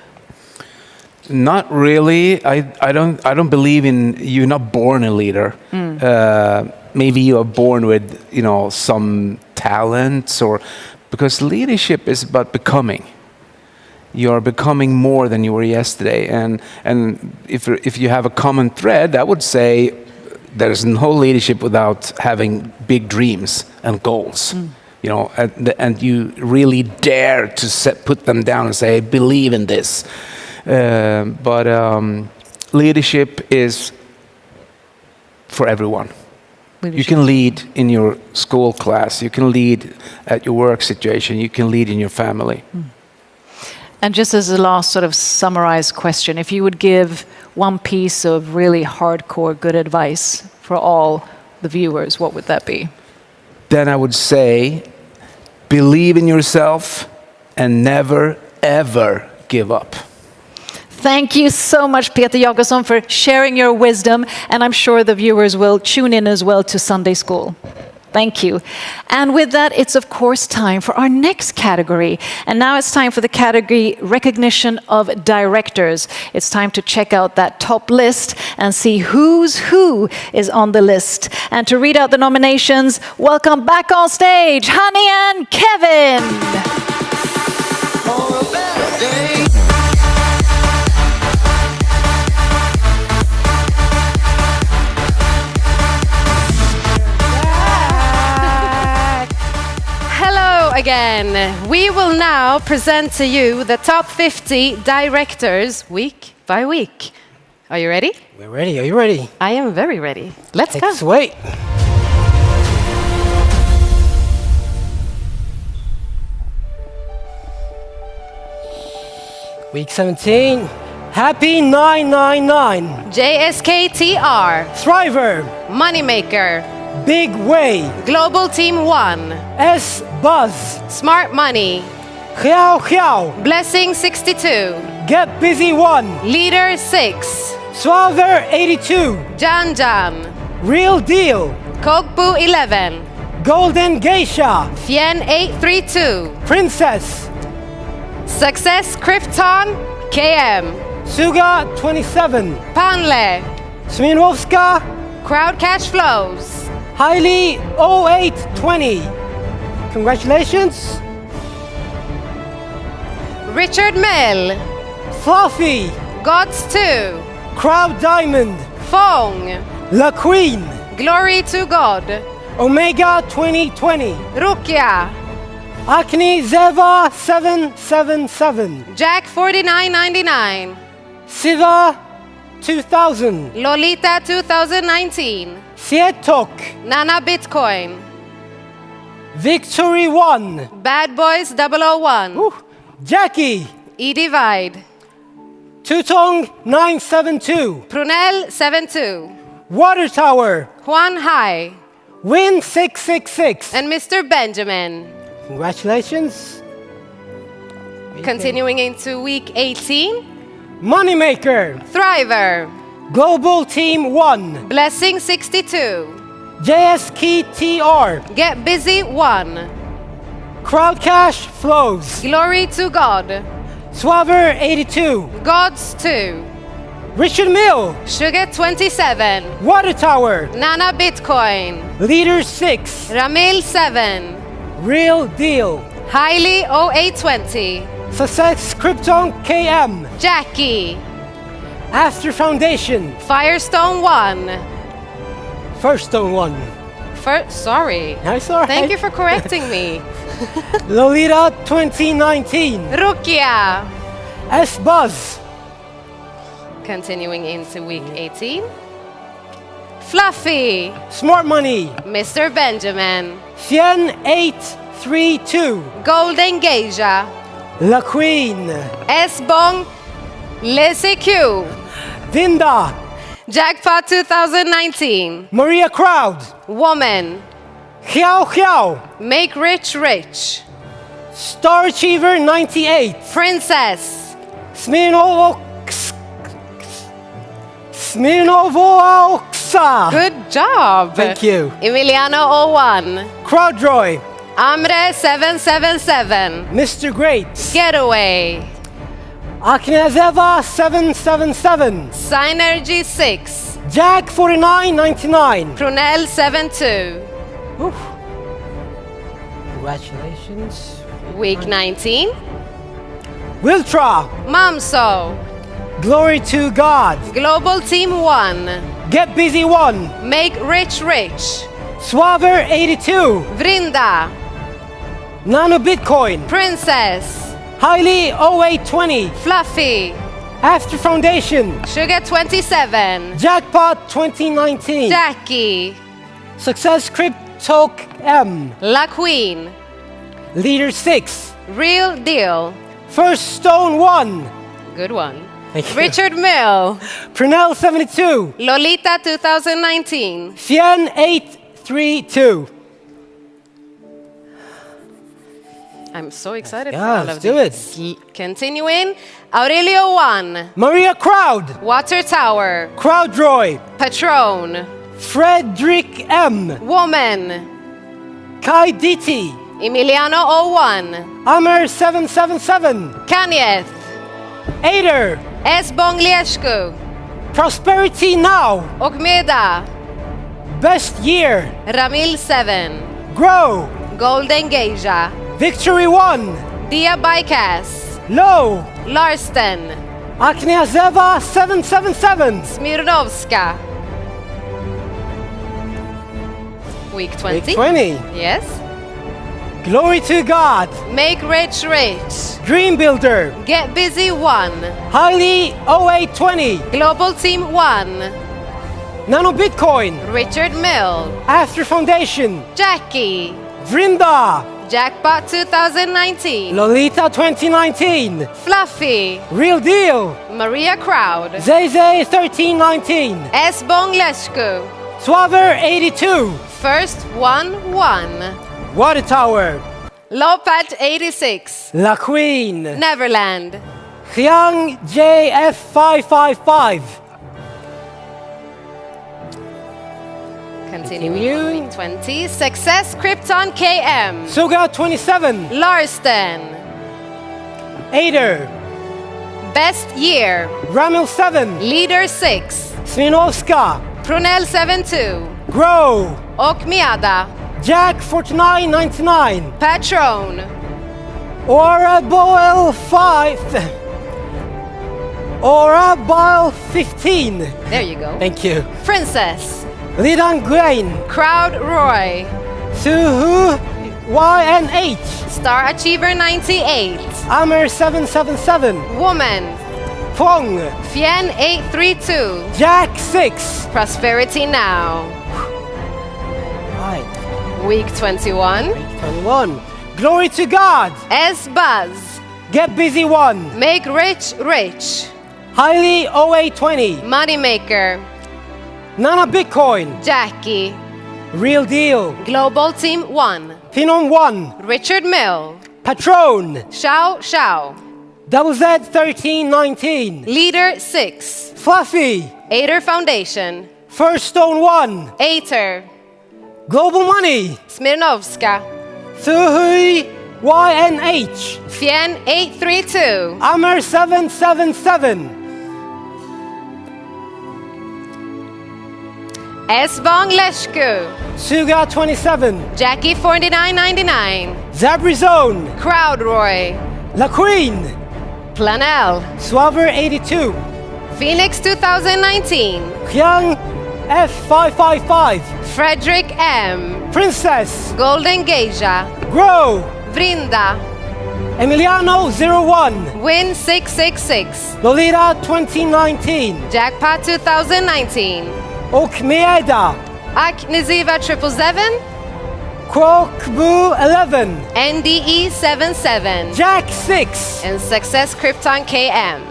[SPEAKER 10] Not really. I don't believe in you're not born a leader. Maybe you are born with some talents, or because leadership is about becoming. You are becoming more than you were yesterday, and if you have a common thread, I would say there's no leadership without having big dreams and goals. And you really dare to put them down and say, believe in this. But leadership is for everyone. You can lead in your school class, you can lead at your work situation, you can lead in your family.
[SPEAKER 2] And just as a last sort of summarized question, if you would give one piece of really hardcore good advice for all the viewers, what would that be?
[SPEAKER 10] Then I would say, believe in yourself and never, ever give up.
[SPEAKER 2] Thank you so much, Peter Jakobsson, for sharing your wisdom. And I'm sure the viewers will tune in as well to Sunday School. Thank you. And with that, it's of course time for our next category. And now it's time for the category Recognition of Directors. It's time to check out that top list and see who's who is on the list. And to read out the nominations, welcome back on stage, Honey and Kevin.
[SPEAKER 7] For a better day.
[SPEAKER 5] Again, we will now present to you the top 50 directors week by week. Are you ready?
[SPEAKER 6] We're ready. Are you ready?
[SPEAKER 5] I am very ready. Let's go.
[SPEAKER 6] Let's wait. Week 17. Happy 999.
[SPEAKER 5] JSKTR.
[SPEAKER 6] Thriver.
[SPEAKER 5] Moneymaker.
[SPEAKER 6] Big Way.
[SPEAKER 5] Global Team 1.
[SPEAKER 6] S Buzz.
[SPEAKER 5] Smart Money.
[SPEAKER 6] Xiao Xiao.
[SPEAKER 5] Blessing 62.
[SPEAKER 6] Get Busy 1.
[SPEAKER 5] Leader 6.
[SPEAKER 6] Swaver 82.
[SPEAKER 5] Jan Jan.
[SPEAKER 6] Real Deal.
[SPEAKER 5] Kogbu 11.
[SPEAKER 6] Golden Geisha.
[SPEAKER 5] Fien 832.
[SPEAKER 6] Princess.
[SPEAKER 5] Success Krypton KM.
[SPEAKER 6] Suga 27.
[SPEAKER 5] Panle.
[SPEAKER 6] Smirnovska.
[SPEAKER 5] Crowd Cash Flows.
[SPEAKER 6] Hailey 0820. Congratulations.
[SPEAKER 5] Richard Mill.
[SPEAKER 6] Fluffy.
[SPEAKER 5] Gods 2.
[SPEAKER 6] Crowd Diamond.
[SPEAKER 5] Fong.
[SPEAKER 6] La Queen.
[SPEAKER 5] Glory to God.
[SPEAKER 6] Omega 2020.
[SPEAKER 5] Rukia.
[SPEAKER 6] Acne Zeva 777.
[SPEAKER 5] Jack 4999.
[SPEAKER 6] Siva 2000.
[SPEAKER 5] Lolita 2019.
[SPEAKER 6] Sietok.
[SPEAKER 5] Nana Bitcoin.
[SPEAKER 6] Victory 1.
[SPEAKER 5] Bad Boys 001.
[SPEAKER 6] Jackie.
[SPEAKER 5] E Divide.
[SPEAKER 6] Tutong 972.
[SPEAKER 5] Prunell 72.
[SPEAKER 6] Water Tower.
[SPEAKER 5] Juan Hai.
[SPEAKER 6] Win 666.
[SPEAKER 5] And Mr. Benjamin.
[SPEAKER 6] Congratulations.
[SPEAKER 5] Continuing into week 18.
[SPEAKER 6] Moneymaker.
[SPEAKER 5] Thriver.
[SPEAKER 6] Global Team 1.
[SPEAKER 5] Blessing 62.
[SPEAKER 6] JSKTR.
[SPEAKER 5] Get Busy 1.
[SPEAKER 6] Crowd Cash Flows.
[SPEAKER 5] Glory to God.
[SPEAKER 6] Swaver 82.
[SPEAKER 5] Gods 2.
[SPEAKER 6] Richard Mill.
[SPEAKER 5] Sugar 27.
[SPEAKER 6] Water Tower.
[SPEAKER 5] Nana Bitcoin.
[SPEAKER 6] Leader 6.
[SPEAKER 5] Ramil 7.
[SPEAKER 6] Real Deal.
[SPEAKER 5] Hailey 0820.
[SPEAKER 6] Success Krypton KM.
[SPEAKER 5] Jackie.
[SPEAKER 6] Astor Foundation.
[SPEAKER 5] Firestone 1.
[SPEAKER 6] First Stone 1.
[SPEAKER 5] Sorry.
[SPEAKER 6] Nice, all right.
[SPEAKER 5] Thank you for correcting me.
[SPEAKER 6] Lolita 2019.
[SPEAKER 5] Rukia.
[SPEAKER 6] S Buzz.
[SPEAKER 5] Continuing into week 18. Fluffy.
[SPEAKER 6] Smart Money.
[SPEAKER 5] Mr. Benjamin.
[SPEAKER 6] Fien 832.
[SPEAKER 5] Golden Geisha.
[SPEAKER 6] La Queen.
[SPEAKER 5] S-Bong. LeSeQ.
[SPEAKER 6] Vinda.
[SPEAKER 5] Jackpot 2019.
[SPEAKER 6] Maria Crowd.
[SPEAKER 5] Woman.
[SPEAKER 6] Hiao Hiao.
[SPEAKER 5] Make Rich Rich.
[SPEAKER 6] Star Achiever 98.
[SPEAKER 5] Princess.
[SPEAKER 6] Smirnovoxa.
[SPEAKER 5] Good job.
[SPEAKER 6] Thank you.
[SPEAKER 5] Emiliano 01.
[SPEAKER 6] Crowdroy.
[SPEAKER 5] Amre 777.
[SPEAKER 6] Mr. Great.
[SPEAKER 5] Getaway.
[SPEAKER 6] Aknezeva 777.
[SPEAKER 5] Synergy 6.
[SPEAKER 6] Jack 4999.
[SPEAKER 5] Prunell 72.
[SPEAKER 6] Congratulations.
[SPEAKER 5] Week 19.
[SPEAKER 6] Wiltra.
[SPEAKER 5] Mamso.
[SPEAKER 6] Glory to God.
[SPEAKER 5] Global Team 1.
[SPEAKER 6] Get Busy 1.
[SPEAKER 5] Make Rich Rich.
[SPEAKER 6] Swaver 82.
[SPEAKER 5] Vrinda.
[SPEAKER 6] Nano Bitcoin.
[SPEAKER 5] Princess.
[SPEAKER 6] Hailey 0820.
[SPEAKER 5] Fluffy.
[SPEAKER 6] After Foundation.
[SPEAKER 5] Sugar 27.
[SPEAKER 6] Jackpot 2019.
[SPEAKER 5] Jackie.
[SPEAKER 6] Success Crypto M.
[SPEAKER 5] La Queen.
[SPEAKER 6] Leader 6.
[SPEAKER 5] Real Deal.
[SPEAKER 6] First Stone 1.
[SPEAKER 5] Good one.
[SPEAKER 6] Thank you.
[SPEAKER 5] Richard Mill.
[SPEAKER 6] Prunell 72.
[SPEAKER 5] Lolita 2019.
[SPEAKER 6] Fien 832.
[SPEAKER 5] I'm so excited for
[SPEAKER 6] Yeah,
[SPEAKER 5] all
[SPEAKER 6] let's
[SPEAKER 5] of
[SPEAKER 6] do
[SPEAKER 5] these. Continuing. Aurelio 1.
[SPEAKER 6] Maria Crowd.
[SPEAKER 5] Water Tower.
[SPEAKER 6] Crowdroy.
[SPEAKER 5] Patron.
[SPEAKER 6] Frederick M.
[SPEAKER 5] Woman.
[SPEAKER 6] Kai Diti.
[SPEAKER 5] Emiliano 01.
[SPEAKER 6] Amer 777.
[SPEAKER 5] Kanyeth.
[SPEAKER 6] Ader.
[SPEAKER 5] S-Bong Lieshku.
[SPEAKER 6] Prosperity Now.
[SPEAKER 5] Okmeda.
[SPEAKER 6] Best Year.
[SPEAKER 5] Ramil 7.
[SPEAKER 6] Grow.
[SPEAKER 5] Golden Geisha.
[SPEAKER 6] Victory 1.
[SPEAKER 5] Dia Bycas.
[SPEAKER 6] Low.
[SPEAKER 5] Larsten.
[SPEAKER 6] Akneazeva 777.
[SPEAKER 5] Smirnovska. Week 20.
[SPEAKER 6] Week 20.
[SPEAKER 5] Yes.
[SPEAKER 6] Glory to God.
[SPEAKER 5] Make Rich Rich.
[SPEAKER 6] Dream Builder.
[SPEAKER 5] Get Busy 1.
[SPEAKER 6] Hailey 0820.
[SPEAKER 5] Global Team 1.
[SPEAKER 6] Nano Bitcoin.
[SPEAKER 5] Richard Mill.
[SPEAKER 6] After Foundation.
[SPEAKER 5] Jackie.
[SPEAKER 6] Vrinda.
[SPEAKER 5] Jackpot 2019.
[SPEAKER 6] Lolita 2019.
[SPEAKER 5] Fluffy.
[SPEAKER 6] Real Deal.
[SPEAKER 5] Maria Crowd.
[SPEAKER 6] Zeze 1319.
[SPEAKER 5] S-Bong Leshku.
[SPEAKER 6] Swaver 82.
[SPEAKER 5] First 1-1.
[SPEAKER 6] Water Tower.
[SPEAKER 5] Lopat 86.
[SPEAKER 6] La Queen.
[SPEAKER 5] Neverland.
[SPEAKER 6] Hyang JF 555.
[SPEAKER 5] Continuing. Week 20. Success Krypton KM.
[SPEAKER 6] Suga 27.
[SPEAKER 5] Larsden.
[SPEAKER 6] Aider.
[SPEAKER 5] Best year.
[SPEAKER 6] Ramil 7.
[SPEAKER 5] Leader 6.
[SPEAKER 6] Sminovska.
[SPEAKER 5] Prunell 72.
[SPEAKER 6] Grow.
[SPEAKER 5] Och Miada.
[SPEAKER 6] Jack 49.99.
[SPEAKER 5] Patron.
[SPEAKER 6] Aura Boyle 5. Aura Boyle 15.
[SPEAKER 5] There you go.
[SPEAKER 6] Thank you.
[SPEAKER 5] Princess.
[SPEAKER 6] Lidan Grain.
[SPEAKER 5] Crowd Roy.
[SPEAKER 6] Suhu YNH.
[SPEAKER 5] Star Achiever 98.
[SPEAKER 6] Amer 777.
[SPEAKER 5] Woman.
[SPEAKER 6] Pong.
[SPEAKER 5] Fien 832.
[SPEAKER 6] Jack 6.
[SPEAKER 5] Prosperity Now.
[SPEAKER 6] Right.
[SPEAKER 5] Week 21.
[SPEAKER 6] 21. Glory to God.
[SPEAKER 5] S Buzz.
[SPEAKER 6] Get Busy 1.
[SPEAKER 5] Make Rich Rich.
[SPEAKER 6] Highly 0820.
[SPEAKER 5] Moneymaker.
[SPEAKER 6] Nana Bitcoin.
[SPEAKER 5] Jackie.
[SPEAKER 6] Real Deal.
[SPEAKER 5] Global Team 1.
[SPEAKER 6] Phenom 1.
[SPEAKER 5] Richard Mill.
[SPEAKER 6] Patron.
[SPEAKER 5] Xiao Xiao.
[SPEAKER 6] Double Z 1319.
[SPEAKER 5] Leader 6.
[SPEAKER 6] Fluffy.
[SPEAKER 5] Ader Foundation.
[SPEAKER 6] First Stone 1.
[SPEAKER 5] Ater.
[SPEAKER 6] Global Money.
[SPEAKER 5] Smirnovska.
[SPEAKER 6] Suhui YNH.
[SPEAKER 5] Fien 832.
[SPEAKER 6] Amer 777.
[SPEAKER 5] Esbong Leshku.
[SPEAKER 6] Suga 27.
[SPEAKER 5] Jackie 4999.
[SPEAKER 6] Zabrizone.
[SPEAKER 5] Crowd Roy.
[SPEAKER 6] La Queen.
[SPEAKER 5] Planel.
[SPEAKER 6] Swaver 82.
[SPEAKER 5] Phoenix 2019.
[SPEAKER 6] Hyang F555.
[SPEAKER 5] Frederick M.
[SPEAKER 6] Princess.
[SPEAKER 5] Golden Geisha.
[SPEAKER 6] Grow.
[SPEAKER 5] Vrinda.
[SPEAKER 6] Emiliano 01.
[SPEAKER 5] Win 666.
[SPEAKER 6] Lolita 2019.
[SPEAKER 5] Jackpot 2019.
[SPEAKER 6] Okmieda.
[SPEAKER 5] Akniziva 777.
[SPEAKER 6] Krokbu 11.
[SPEAKER 5] NDE 77.
[SPEAKER 6] Jack 6.
[SPEAKER 5] And Success Krypton KM.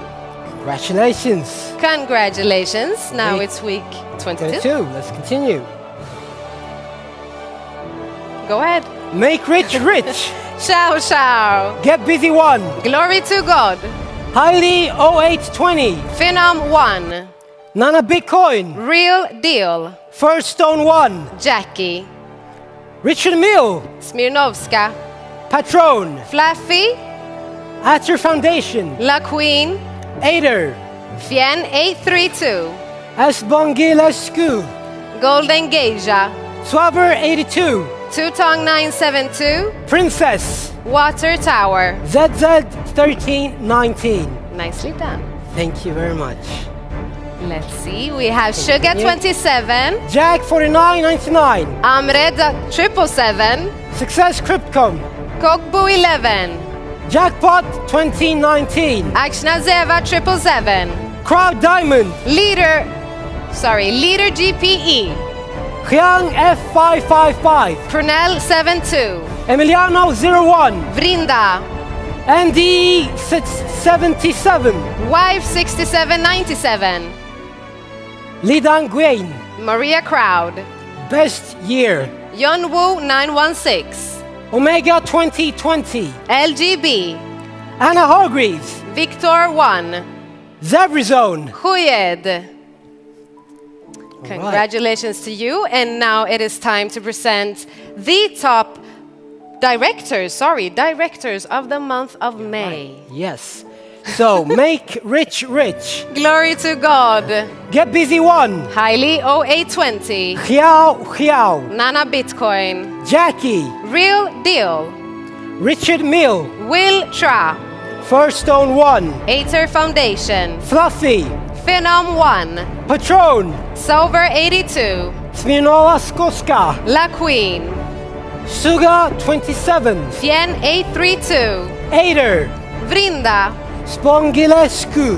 [SPEAKER 6] Congratulations.
[SPEAKER 5] Congratulations. Now
[SPEAKER 6] Great.
[SPEAKER 5] it's week 22.
[SPEAKER 6] 22. Let's continue.
[SPEAKER 5] Go ahead.
[SPEAKER 6] Make rich rich.
[SPEAKER 5] Ciao, ciao.
[SPEAKER 6] Get busy 1.
[SPEAKER 5] Glory to God.
[SPEAKER 6] Highly 0820.
[SPEAKER 5] Phenom 1.
[SPEAKER 6] Nana Bitcoin.
[SPEAKER 5] Real Deal.
[SPEAKER 6] First Stone 1.
[SPEAKER 5] Jackie.
[SPEAKER 6] Richard Mill.
[SPEAKER 5] Smirnovska.
[SPEAKER 6] Patron.
[SPEAKER 5] Fluffy.
[SPEAKER 6] At Your Foundation.
[SPEAKER 5] La Queen.
[SPEAKER 6] Aider.
[SPEAKER 5] Fien 832.
[SPEAKER 6] Esbongilescu.
[SPEAKER 5] Golden Geisha.
[SPEAKER 6] Swaver 82.
[SPEAKER 5] Tutong 972.
[SPEAKER 6] Princess.
[SPEAKER 5] Water Tower.
[SPEAKER 6] ZZ 1319.
[SPEAKER 5] Nicely done.
[SPEAKER 6] Thank you very much.
[SPEAKER 5] Let's see. We have Sugar 27.
[SPEAKER 6] Jack 4999.
[SPEAKER 5] Amred 777.
[SPEAKER 6] Success Cryptcom.
[SPEAKER 5] Kokbu 11.
[SPEAKER 6] Jackpot 2019.
[SPEAKER 5] Akshna Zeva 777.
[SPEAKER 6] Crowd Diamond.
[SPEAKER 5] Leader GPE.
[SPEAKER 6] Hyang F555.
[SPEAKER 5] Prunell 72.
[SPEAKER 6] Emiliano 01.
[SPEAKER 5] Vrinda.
[SPEAKER 6] ND 677.
[SPEAKER 5] Wife 6797.
[SPEAKER 6] Lidan Guane.
[SPEAKER 5] Maria Crowd.
[SPEAKER 6] Best Year.
[SPEAKER 5] Yonwoo 916.
[SPEAKER 6] Omega 2020.
[SPEAKER 5] LGB.
[SPEAKER 6] Anna Hargreaves.
[SPEAKER 5] Victor 1.
[SPEAKER 6] Zabrizone.
[SPEAKER 5] Huyed. Congratulations to you. And now it is time to present the top directors of the month of May.
[SPEAKER 6] Yes. So, make rich rich.
[SPEAKER 5] Glory to God.
[SPEAKER 6] Get busy 1.
[SPEAKER 5] Hailey 0820.
[SPEAKER 6] Hiao Hiao.
[SPEAKER 5] Nana Bitcoin.
[SPEAKER 6] Jackie.
[SPEAKER 5] Real Deal.
[SPEAKER 6] Richard Mill.
[SPEAKER 5] Will Tra.
[SPEAKER 6] First Stone 1.
[SPEAKER 5] Ater Foundation.
[SPEAKER 6] Fluffy.
[SPEAKER 5] Phenom 1.
[SPEAKER 6] Patron.
[SPEAKER 5] Silver 82.
[SPEAKER 6] Smirnova Skoska.
[SPEAKER 5] La Queen.
[SPEAKER 6] Suga 27.
[SPEAKER 5] Fien 832.
[SPEAKER 6] Aider.
[SPEAKER 5] Vrinda.
[SPEAKER 6] Spongilescu.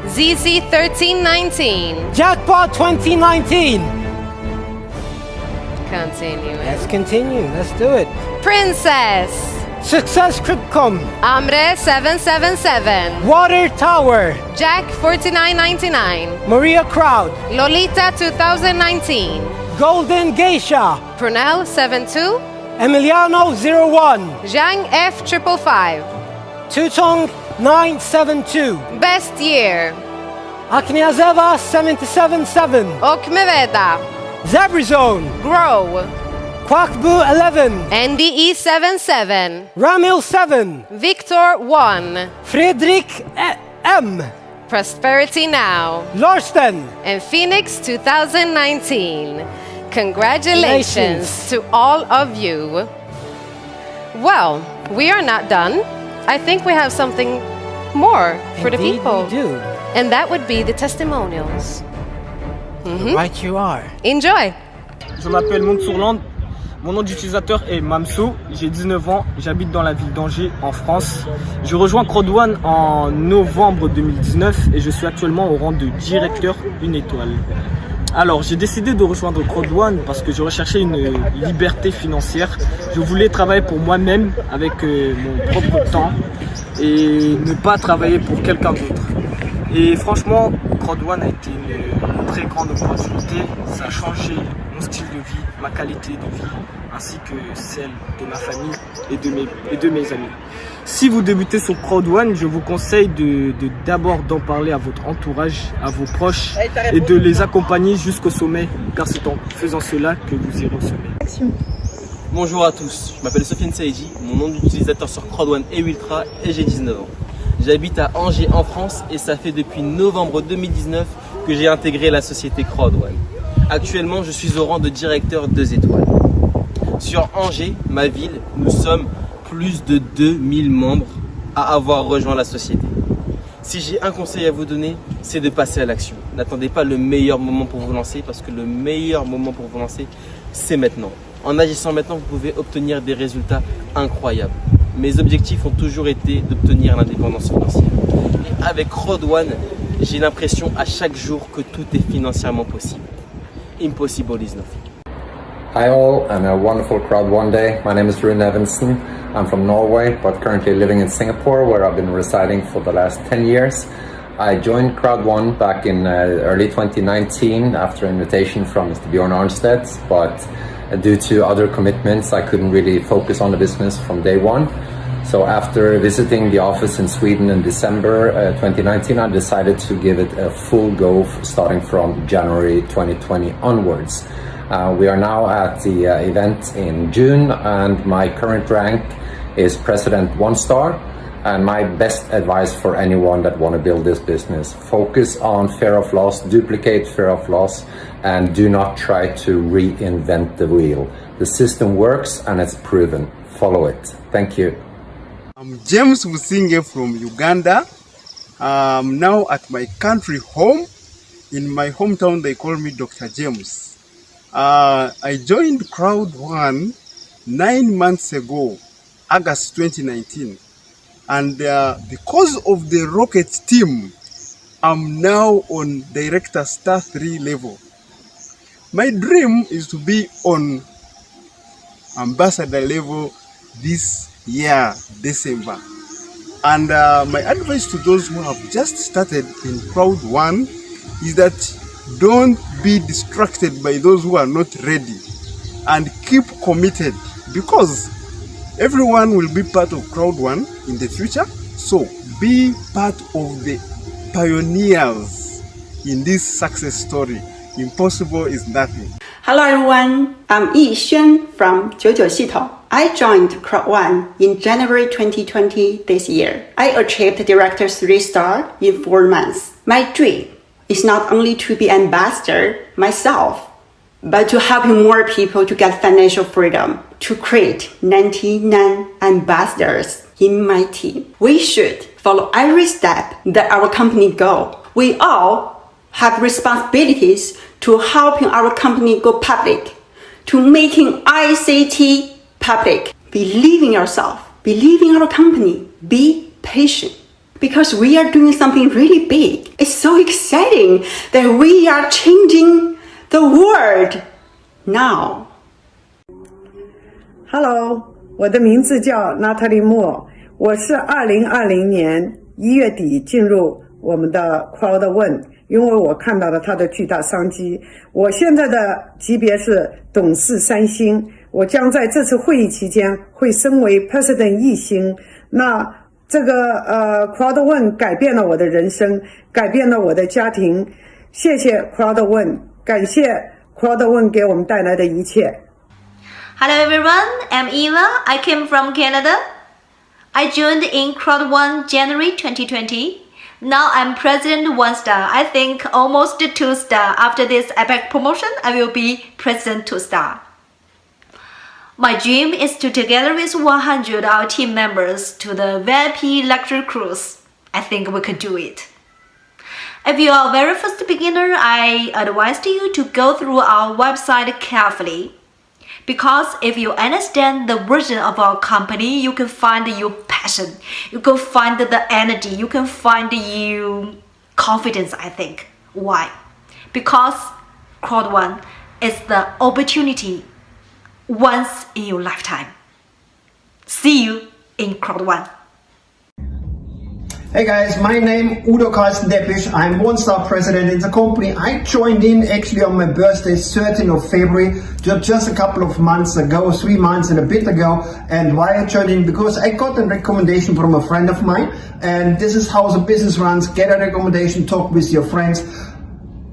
[SPEAKER 5] ZZ 1319.
[SPEAKER 6] Jackpot 2019.
[SPEAKER 5] Continuing.
[SPEAKER 6] Let's continue. Let's do it.
[SPEAKER 5] Princess.
[SPEAKER 6] Success Cryptcom.
[SPEAKER 5] Amre 777.
[SPEAKER 6] Water Tower.
[SPEAKER 5] Jack 4999.
[SPEAKER 6] Maria Crowd.
[SPEAKER 5] Lolita 2019.
[SPEAKER 6] Golden Geisha.
[SPEAKER 5] Prunell 72.
[SPEAKER 6] Emiliano 01.
[SPEAKER 5] Zhang F 555.
[SPEAKER 6] Tutong 972.
[SPEAKER 5] Best Year.
[SPEAKER 6] Akniazeva 777.
[SPEAKER 5] Okmeveda.
[SPEAKER 6] Zabrizone,
[SPEAKER 5] Grow,
[SPEAKER 6] Quackboo 11,
[SPEAKER 5] NDE 77,
[SPEAKER 6] Ramil 7,
[SPEAKER 5] Victor 1,
[SPEAKER 6] Fredrik M,
[SPEAKER 5] Prosperity Now,
[SPEAKER 6] Lorsten.
[SPEAKER 5] and Phoenix 2019. Congratulations
[SPEAKER 6] Congratulations.
[SPEAKER 5] to all of you. Well, we are not done. I think we have something more for the
[SPEAKER 6] Indeed
[SPEAKER 5] people.
[SPEAKER 6] we do.
[SPEAKER 5] And that would be the testimonials.
[SPEAKER 6] Right you are.
[SPEAKER 5] Enjoy.
[SPEAKER 11] Je m'appelle Montsourland. Mon nom d'utilisateur est Mamsou. J'ai 19 ans. J'habite dans la ville d'Angers, en France. Je rejoins CROWD1 en novembre 2019 et je suis actuellement au rang de directeur 1 étoile. Alors, j'ai décidé de rejoindre CROWD1 parce que je recherchais une liberté financière. Je voulais travailler pour moi-même avec mon propre temps et ne pas travailler pour quelqu'un d'autre. Et franchement, CROWD1 a été une très grande opportunité. Ça a changé mon style de vie, ma qualité de vie, ainsi que celle de ma famille et de mes amis. Si vous débutez sur CROWD1, je vous conseille d'abord d'en parler à votre entourage, à vos proches, et de les accompagner jusqu'au sommet, car c'est en faisant cela que vous irez au sommet.
[SPEAKER 12] Bonjour à tous, je m'appelle Sofiane Saïdi, mon nom d'utilisateur sur CROWD1 est Ultra et j'ai 19 ans. J'habite à Angers en France et ça fait depuis novembre 2019 que j'ai intégré la société CROWD1. Actuellement, je suis au rang de directeur 2 étoiles. Sur Angers, ma ville, nous sommes plus de 2000 membres à avoir rejoint la société. Si j'ai un conseil à vous donner, c'est de passer à l'action. N'attendez pas le meilleur moment pour vous lancer parce que le meilleur moment pour vous lancer, c'est maintenant. En agissant maintenant, vous pouvez obtenir des résultats incroyables. Mes objectifs ont toujours été d'obtenir l'indépendance financière. Et avec CROWD1, j'ai l'impression à chaque jour que tout est financièrement possible. Impossible is nothing.
[SPEAKER 13] Hi all, and a wonderful CROWD1 day. My name is Rune Evanson. I'm from Norway, but currently living in Singapore, where I've been residing for the last 10 years. I joined CROWD1 back in early 2019 after an invitation from Mr. Bjorn Arnstedt, but due to other commitments, I couldn't really focus on the business from day one. So after visiting the office in Sweden in December 2019, I decided to give it a full go starting from January 2020 onwards. We are now at the event in June, and my current rank is President 1 Star. And my best advice for anyone that want to build this business: focus on fear of loss, duplicate fear of loss, and do not try to reinvent the wheel. The system works and it's proven. Follow it. Thank you.
[SPEAKER 14] I'm James Musinge from Uganda. I'm now at my country home. In my hometown, they call me Dr. James. I joined CROWD1 9 months ago, August 2019. And because of the rocket team, I'm now on director star 3 level. My dream is to be on ambassador level this year, December. And my advice to those who have just started in CROWD1 is that don't be distracted by those who are not ready, and keep committed, because everyone will be part of CROWD1 in the future. So be part of the pioneers in this success story. Impossible is nothing.
[SPEAKER 15] Hello everyone, I'm Yi Xuan from 99系统. I joined CROWD1 in January 2020 this year. I achieved Director 3 star in 4 months. My dream is not only to be ambassador myself, but to help more people to get financial freedom, to create 99 ambassadors in my team. We should follow every step that our company go. We all have responsibilities to helping our company go public, to making ICT public. Believe in yourself, believe in our company, be patient, because we are doing something really big. It's so exciting that we are changing the world now.
[SPEAKER 16] Hello， 我的名字叫娜塔莉莫，我是2020年1月底进入我们的 CROWD1， 因为我看到了它的巨大商机。我现在的级别是董事3星，我将在这次会议期间会升为 President 1星。那这个CROWD1 改变了我的人生，改变了我的家庭。谢谢 CROWD1， 感谢 CROWD1 给我们带来的一切。
[SPEAKER 17] Hello everyone, I'm Eva. I came from Canada. I joined in CROWD1 January 2020. Now I'm President 1 star. I think almost 2 star. After this epic promotion, I will be President 2 star. My dream is to together with 100 our team members to the VIP luxury cruise. I think we could do it. If you are a very first beginner, I advise you to go through our website carefully. Because if you understand the vision of our company, you can find your passion, you can find the energy, you can find your confidence, I think. Why? Because CROWD1 is the opportunity once in your lifetime. See you in CROWD1.
[SPEAKER 18] Hey guys, my name Udo Carsten Deppisch. I'm 1 star president in the company. I joined in actually on my birthday, 13th of February, just a couple of months ago, 3 months and a bit ago. And why I joined in? Because I got a recommendation from a friend of mine. And this is how the business runs. Get a recommendation, talk with your friends.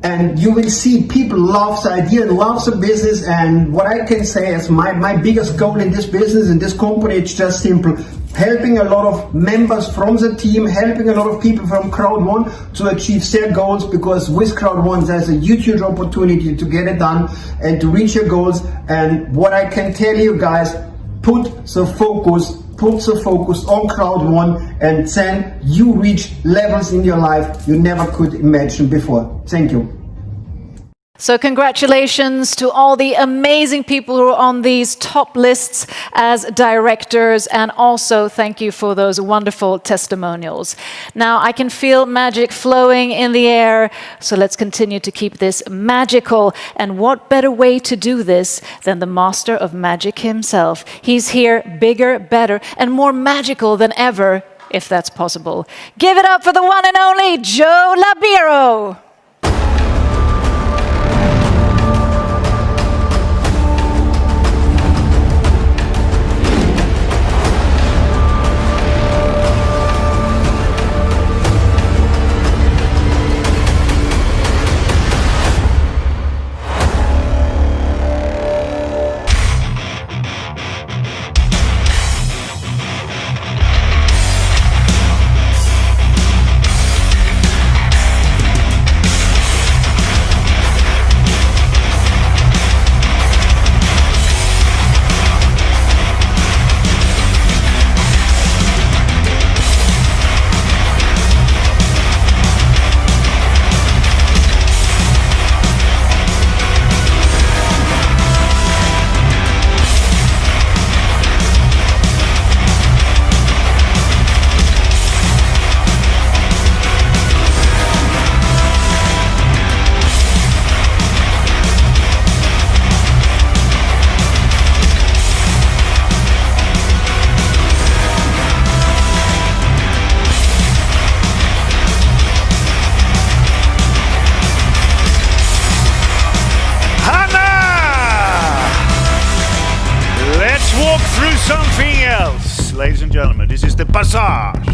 [SPEAKER 18] And you will see people love the idea and love the business. And what I can say is my biggest goal in this business, in this company, it's just simple. Helping a lot of members from the team, helping a lot of people from CROWD1 to achieve their goals, because with CROWD1 there's a huge opportunity to get it done and to reach your goals. And what I can tell you guys, put the focus on CROWD1, and then you reach levels in your life you never could imagine before. Thank you.
[SPEAKER 2] So congratulations to all the amazing people who are on these top lists as directors, and also thank you for those wonderful testimonials. Now I can feel magic flowing in the air, so let's continue to keep this magical. And what better way to do this than the master of magic himself? He's here, bigger, better, and more magical than ever, if that's possible. Give it up for the one and only Joe Labiro.
[SPEAKER 19] Something else, ladies and gentlemen. This is the Passage.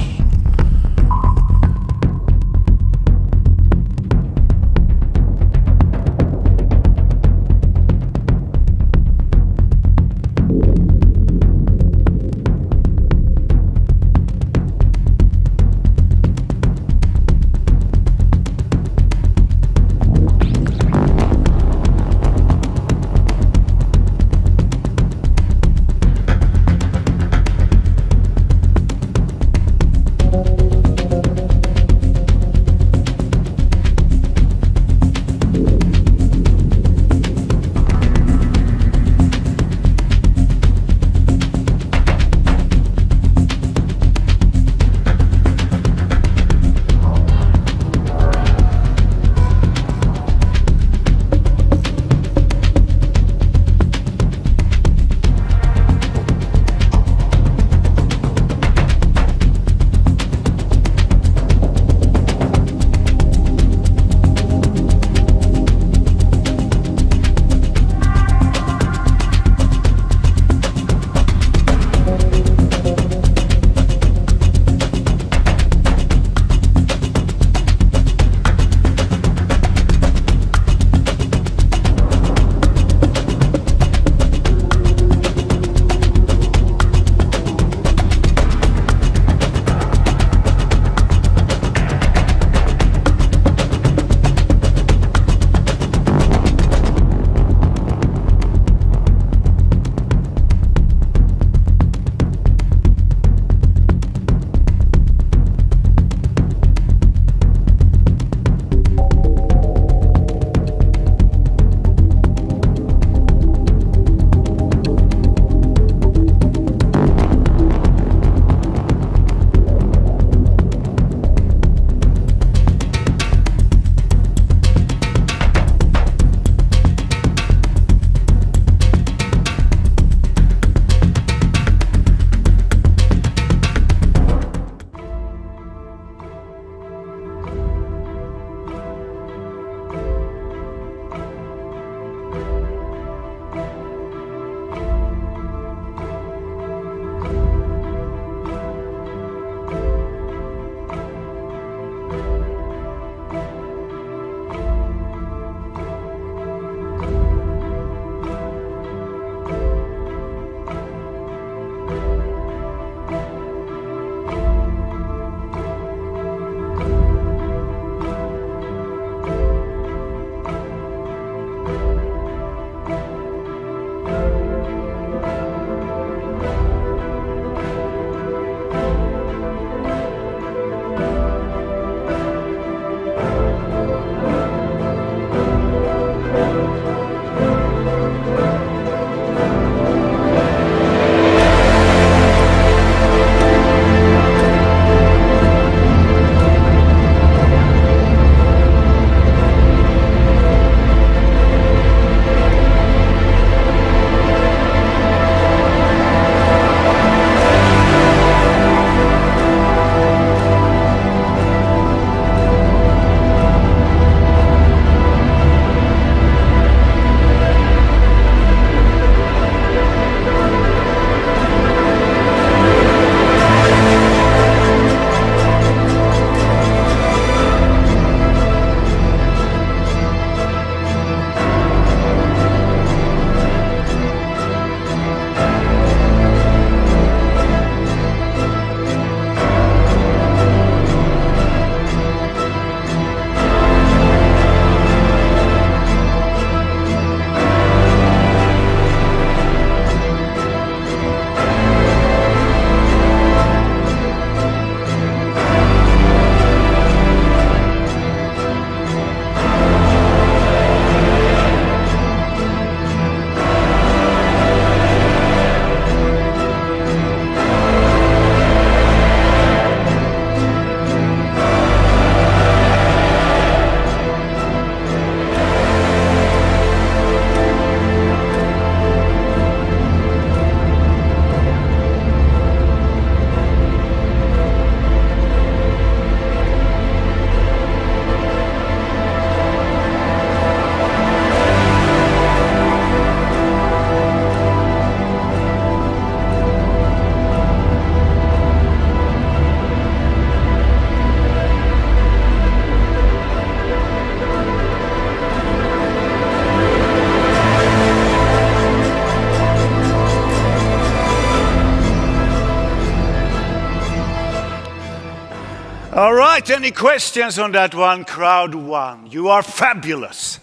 [SPEAKER 19] right, any questions on that one, CROWD1? You are fabulous.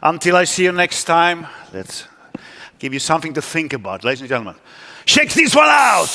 [SPEAKER 19] Until I see you next time, let's give you something to think about. Ladies and gentlemen, check this one out!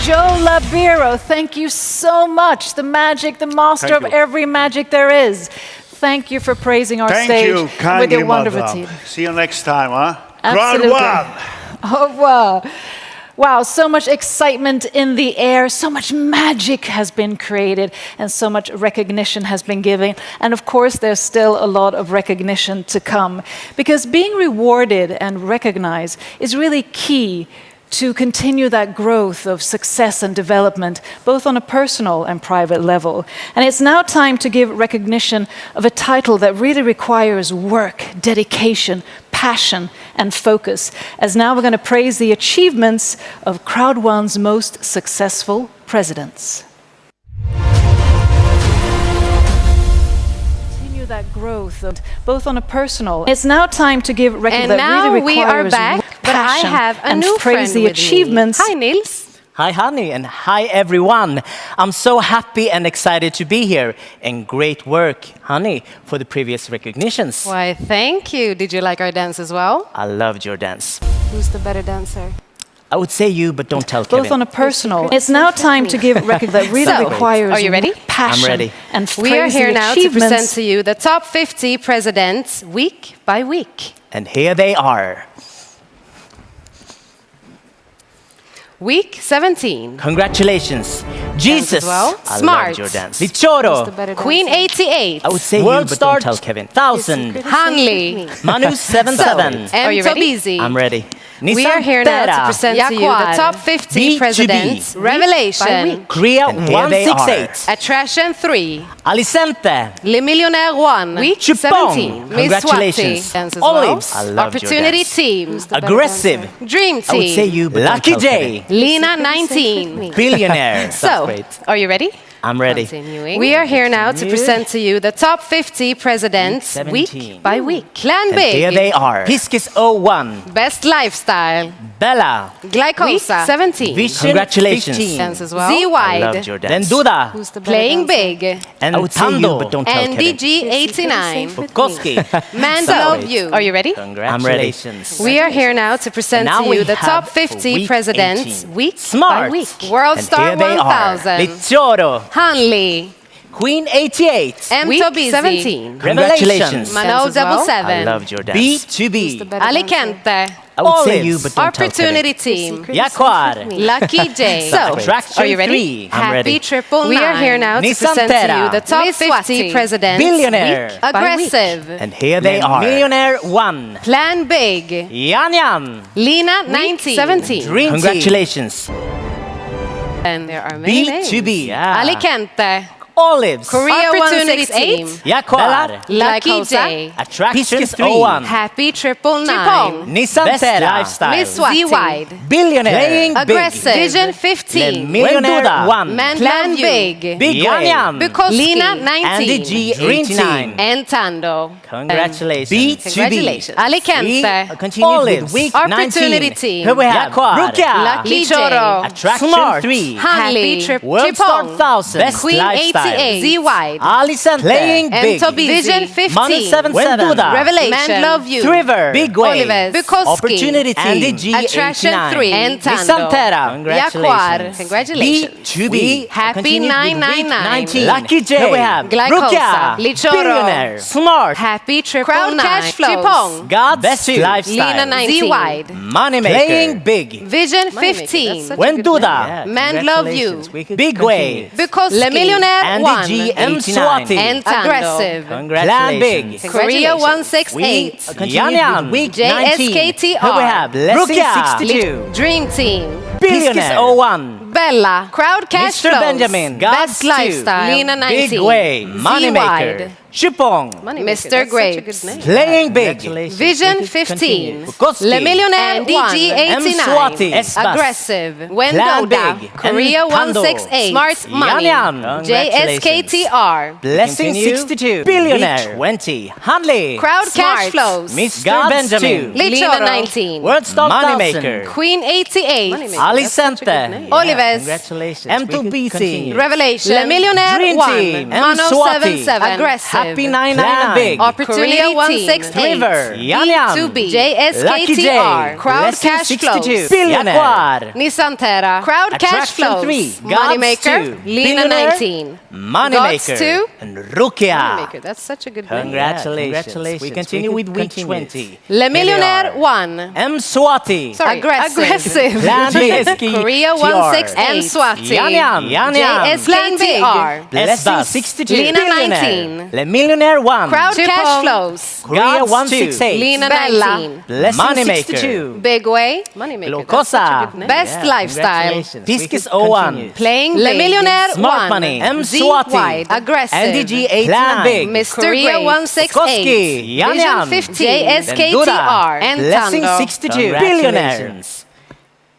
[SPEAKER 2] Joe Labiro, thank you so much. The magic, the master of every magic there is. Thank you for praising our stage with your wonderful team.
[SPEAKER 19] See you next time, huh?
[SPEAKER 2] Absolutely.
[SPEAKER 19] CROWD1.
[SPEAKER 2] Au revoir. Wow, so much excitement in the air, so much magic has been created, and so much recognition has been given. And of course, there's still a lot of recognition to come, because being rewarded and recognized is really key to continue that growth of success and development, both on a personal and private level. And it's now time to give recognition of a title that really requires work, dedication, passion, and focus. As now we're going to praise the achievements of CROWD1's most successful presidents. That growth, both on a personal. It's now time to give recognition that really requires
[SPEAKER 5] we are back, but I have a new friend
[SPEAKER 2] the
[SPEAKER 5] with
[SPEAKER 2] achievements.
[SPEAKER 5] Me. Hi, Nils.
[SPEAKER 20] Hi, honey, and hi, everyone. I'm so happy and excited to be here. And great work, honey, for the previous recognitions.
[SPEAKER 5] Why, thank you. Did you like our dance as well?
[SPEAKER 20] I loved your dance.
[SPEAKER 5] Who's the better dancer?
[SPEAKER 20] I would say you, but don't tell Kevin.
[SPEAKER 2] Both on a personal. It's now time to give recognition that really requires
[SPEAKER 5] are you ready?
[SPEAKER 2] Passion.
[SPEAKER 20] I'm ready.
[SPEAKER 2] And
[SPEAKER 5] we are here now to present to you the top 50 presidents week by week.
[SPEAKER 20] And here they are.
[SPEAKER 5] Week 17.
[SPEAKER 20] Congratulations. Jesus.
[SPEAKER 5] Well.
[SPEAKER 20] I
[SPEAKER 5] Smart.
[SPEAKER 20] loved your dance. Lichoro.
[SPEAKER 5] Queen 88.
[SPEAKER 20] I would say
[SPEAKER 5] World
[SPEAKER 20] you, but don't tell Kevin. 1000.
[SPEAKER 5] Hanli.
[SPEAKER 20] Manu 77.
[SPEAKER 5] Are you ready?
[SPEAKER 20] I'm ready.
[SPEAKER 5] We are here now to present to you the top 50 presidents. Revelation.
[SPEAKER 20] Korea 168.
[SPEAKER 5] Attraction 3.
[SPEAKER 20] Alicente.
[SPEAKER 5] Le Millionaire 1. Week 17. Miss
[SPEAKER 20] Congratulations.
[SPEAKER 5] Well.
[SPEAKER 20] Olives. I loved
[SPEAKER 5] Opportunity
[SPEAKER 20] your dance.
[SPEAKER 5] Team.
[SPEAKER 20] Aggressive.
[SPEAKER 5] Dream Team.
[SPEAKER 20] I would say you, but Lucky J.
[SPEAKER 5] Lena 19.
[SPEAKER 20] Billionaire.
[SPEAKER 5] So, are you ready?
[SPEAKER 20] I'm ready.
[SPEAKER 5] Continuing. We are here now to present to you the top 50 presidents week by week. Plan
[SPEAKER 20] And
[SPEAKER 5] Big.
[SPEAKER 20] here they are. Piskis 01.
[SPEAKER 5] Best Lifestyle.
[SPEAKER 20] Bella.
[SPEAKER 5] Glycosa. 17.
[SPEAKER 20] Vision. Congratulations.
[SPEAKER 5] 15. Dance as well.
[SPEAKER 20] I
[SPEAKER 5] Z-Wide.
[SPEAKER 20] loved your dance. Then Duda.
[SPEAKER 5] Playing Big.
[SPEAKER 20] And I would say you, but don't tell Kevin.
[SPEAKER 5] NDG 89.
[SPEAKER 20] Bukoski.
[SPEAKER 5] Man Love You. Are you ready?
[SPEAKER 20] Congratulations.
[SPEAKER 5] We are here now to present
[SPEAKER 20] Now
[SPEAKER 5] to
[SPEAKER 20] we
[SPEAKER 5] you the top
[SPEAKER 20] have
[SPEAKER 5] 50
[SPEAKER 20] week
[SPEAKER 5] presidents
[SPEAKER 20] 18.
[SPEAKER 5] week
[SPEAKER 20] Smart.
[SPEAKER 5] by week. World
[SPEAKER 20] And
[SPEAKER 5] Star
[SPEAKER 20] here they are.
[SPEAKER 5] 1000.
[SPEAKER 20] Lichoro.
[SPEAKER 5] Hanli.
[SPEAKER 20] Queen 88.
[SPEAKER 5] M.
[SPEAKER 20] Week
[SPEAKER 5] Tobisi.
[SPEAKER 20] 17. Revelations.
[SPEAKER 5] Mano
[SPEAKER 20] I
[SPEAKER 5] 77.
[SPEAKER 20] loved your dance. B2B.
[SPEAKER 5] Alicante.
[SPEAKER 20] I would say you, but don't tell
[SPEAKER 5] Opportunity
[SPEAKER 20] Kevin.
[SPEAKER 5] Team.
[SPEAKER 20] Yaquar.
[SPEAKER 5] Lucky J. So,
[SPEAKER 20] Attraction
[SPEAKER 5] are you ready?
[SPEAKER 20] 3. I'm ready.
[SPEAKER 5] Happy Triple 9. We are here now to
[SPEAKER 20] Nissan
[SPEAKER 5] present to
[SPEAKER 20] Terra.
[SPEAKER 5] you the top
[SPEAKER 20] Miss
[SPEAKER 5] 50
[SPEAKER 20] Swati.
[SPEAKER 5] presidents.
[SPEAKER 20] Billionaire.
[SPEAKER 5] Week by week. Aggressive.
[SPEAKER 20] And here they are. Millionaire 1.
[SPEAKER 5] Plan Big.
[SPEAKER 20] Yan Yan.
[SPEAKER 5] Lena 19. 17.
[SPEAKER 20] Dream Congratulations.
[SPEAKER 5] And there are many names.
[SPEAKER 20] B2B. Yeah.
[SPEAKER 5] Alicante.
[SPEAKER 20] Olives.
[SPEAKER 5] Korea 168.
[SPEAKER 20] Yaquar.
[SPEAKER 5] Lucky J.
[SPEAKER 20] Attraction 01.
[SPEAKER 5] Happy Triple 9.
[SPEAKER 20] Nissan
[SPEAKER 5] Best
[SPEAKER 20] Terra.
[SPEAKER 5] Lifestyle. Miss Z-Wide.
[SPEAKER 20] Billionaire. Playing
[SPEAKER 5] Aggressive.
[SPEAKER 20] Big.
[SPEAKER 5] Vision 15.
[SPEAKER 20] Millionaire 1.
[SPEAKER 5] Man Plan Big.
[SPEAKER 20] Big Yan Yan.
[SPEAKER 5] Bukoski. Lena 19.
[SPEAKER 20] NDG 89.
[SPEAKER 5] And Tando.
[SPEAKER 20] Congratulations.
[SPEAKER 5] B2B. Congratulations. Alicante.
[SPEAKER 20] We continue with week 19.
[SPEAKER 5] Opportunity Team.
[SPEAKER 20] Here we have
[SPEAKER 5] Yaquar.
[SPEAKER 20] Rukia.
[SPEAKER 5] Lucky J.
[SPEAKER 20] Attraction
[SPEAKER 5] Smart.
[SPEAKER 20] 3.
[SPEAKER 5] Happy Trip.
[SPEAKER 20] World Star 1000.
[SPEAKER 5] Best Queen
[SPEAKER 20] Lifestyle.
[SPEAKER 5] 88. Z-Wide.
[SPEAKER 20] Alicente. Playing Big.
[SPEAKER 5] Vision 15.
[SPEAKER 20] Manu 77.
[SPEAKER 5] Revelation. Man Love You.
[SPEAKER 20] Thriver. Big Way.
[SPEAKER 5] Olives. Bukoski.
[SPEAKER 20] Opportunity Team.
[SPEAKER 5] NDG Attraction
[SPEAKER 20] 89.
[SPEAKER 5] 3. And
[SPEAKER 20] Nissan
[SPEAKER 5] Tando.
[SPEAKER 20] Terra.
[SPEAKER 5] Yaquar. Congratulations.
[SPEAKER 20] B2B.
[SPEAKER 5] Happy 999.
[SPEAKER 20] 19. Lucky J. Here we have
[SPEAKER 5] Glycosa.
[SPEAKER 20] Rukia.
[SPEAKER 5] Lichoro.
[SPEAKER 20] Billionaire. Smart.
[SPEAKER 5] Happy Triple
[SPEAKER 2] Crowd
[SPEAKER 5] 9.
[SPEAKER 2] Cash Flows.
[SPEAKER 5] Chipong.
[SPEAKER 20] God's Best Lifestyle.
[SPEAKER 5] Lena 19. Z-Wide.
[SPEAKER 20] Moneymaker. Playing Big.
[SPEAKER 5] Vision 15.
[SPEAKER 20] When Duda.
[SPEAKER 5] Man Love You.
[SPEAKER 20] Big Way.
[SPEAKER 5] Because Le Millionaire 1.
[SPEAKER 20] NDG M. Swati.
[SPEAKER 5] And Tando.
[SPEAKER 20] Plan Big.
[SPEAKER 5] Korea 168.
[SPEAKER 20] Yan Yan. Week 19.
[SPEAKER 5] JSKTR.
[SPEAKER 20] Here we have Blessing 62.
[SPEAKER 5] Dream Team.
[SPEAKER 20] Billionaire 01.
[SPEAKER 5] Bella. Crowd Cash
[SPEAKER 20] Mr.
[SPEAKER 5] Flows.
[SPEAKER 20] Best
[SPEAKER 5] Best Lifestyle. Lena 19.
[SPEAKER 20] Big Way. Moneymaker. Chipong.
[SPEAKER 5] Mr. Grapes.
[SPEAKER 20] Playing Big.
[SPEAKER 5] Vision 15.
[SPEAKER 20] Bukoski.
[SPEAKER 5] Le Millionaire 1.
[SPEAKER 20] M. Swati.
[SPEAKER 5] Aggressive.
[SPEAKER 20] Plan
[SPEAKER 5] Wendoda.
[SPEAKER 20] Big.
[SPEAKER 5] Korea
[SPEAKER 20] Tando.
[SPEAKER 5] 168. Smart Money.
[SPEAKER 20] Yan Yan.
[SPEAKER 5] JSKTR.
[SPEAKER 20] Blessing 62. Billionaire 20. Hanli.
[SPEAKER 5] Crowd Cash Flows.
[SPEAKER 20] Mr. Benjamin.
[SPEAKER 5] Lena 19.
[SPEAKER 20] World Star Moneymaker.
[SPEAKER 5] Queen 88.
[SPEAKER 20] Alicente.
[SPEAKER 5] Olives.
[SPEAKER 20] Congratulations. M2BC.
[SPEAKER 5] Revelation. Le Millionaire
[SPEAKER 20] Dream
[SPEAKER 5] 1.
[SPEAKER 20] Team.
[SPEAKER 5] Mano
[SPEAKER 20] Swati.
[SPEAKER 5] 77. Aggressive.
[SPEAKER 20] Happy 999. Big.
[SPEAKER 5] Opportunity
[SPEAKER 20] Korea
[SPEAKER 5] 168.
[SPEAKER 20] River. Yan Yan.
[SPEAKER 5] B2B.
[SPEAKER 20] Lucky J.
[SPEAKER 5] JSKTR. Crowd
[SPEAKER 20] Blessing
[SPEAKER 5] Cash
[SPEAKER 20] 62.
[SPEAKER 5] Flows.
[SPEAKER 20] Billionaire. Yaquar.
[SPEAKER 5] Nissan Terra. Crowd Cash
[SPEAKER 20] Attraction
[SPEAKER 5] Flows.
[SPEAKER 20] 3.
[SPEAKER 5] Moneymaker.
[SPEAKER 20] Gods 2.
[SPEAKER 5] Lena
[SPEAKER 20] Billionaire.
[SPEAKER 5] 19.
[SPEAKER 20] Moneymaker.
[SPEAKER 5] Gods 2.
[SPEAKER 20] And Rukia.
[SPEAKER 5] Moneymaker. That's such a good name.
[SPEAKER 20] Congratulations. We continue with week 20.
[SPEAKER 5] Le Millionaire 1.
[SPEAKER 20] M. Swati.
[SPEAKER 5] Sorry. Aggressive.
[SPEAKER 20] Plan Big.
[SPEAKER 5] Korea 168.
[SPEAKER 20] Swati.
[SPEAKER 5] Yan. JSKTR.
[SPEAKER 20] Blessing 62.
[SPEAKER 5] Lena 19.
[SPEAKER 20] Le Millionaire 1.
[SPEAKER 5] Crowd Cash Flows.
[SPEAKER 20] Korea 168.
[SPEAKER 5] Lena 19.
[SPEAKER 20] Blessing 62.
[SPEAKER 5] Big Way. Moneymaker.
[SPEAKER 20] Locosa.
[SPEAKER 5] Best Lifestyle.
[SPEAKER 20] Piskis 01.
[SPEAKER 5] Playing Le Millionaire 1.
[SPEAKER 20] Smart Money. M. Swati.
[SPEAKER 5] Wide. Aggressive.
[SPEAKER 20] NDG 89. Big.
[SPEAKER 5] Mr.
[SPEAKER 20] Korea
[SPEAKER 5] Great.
[SPEAKER 20] 168.
[SPEAKER 5] Vision 15. JSKTR. And
[SPEAKER 20] Blessing
[SPEAKER 5] Tando.
[SPEAKER 20] 62. Billionaires.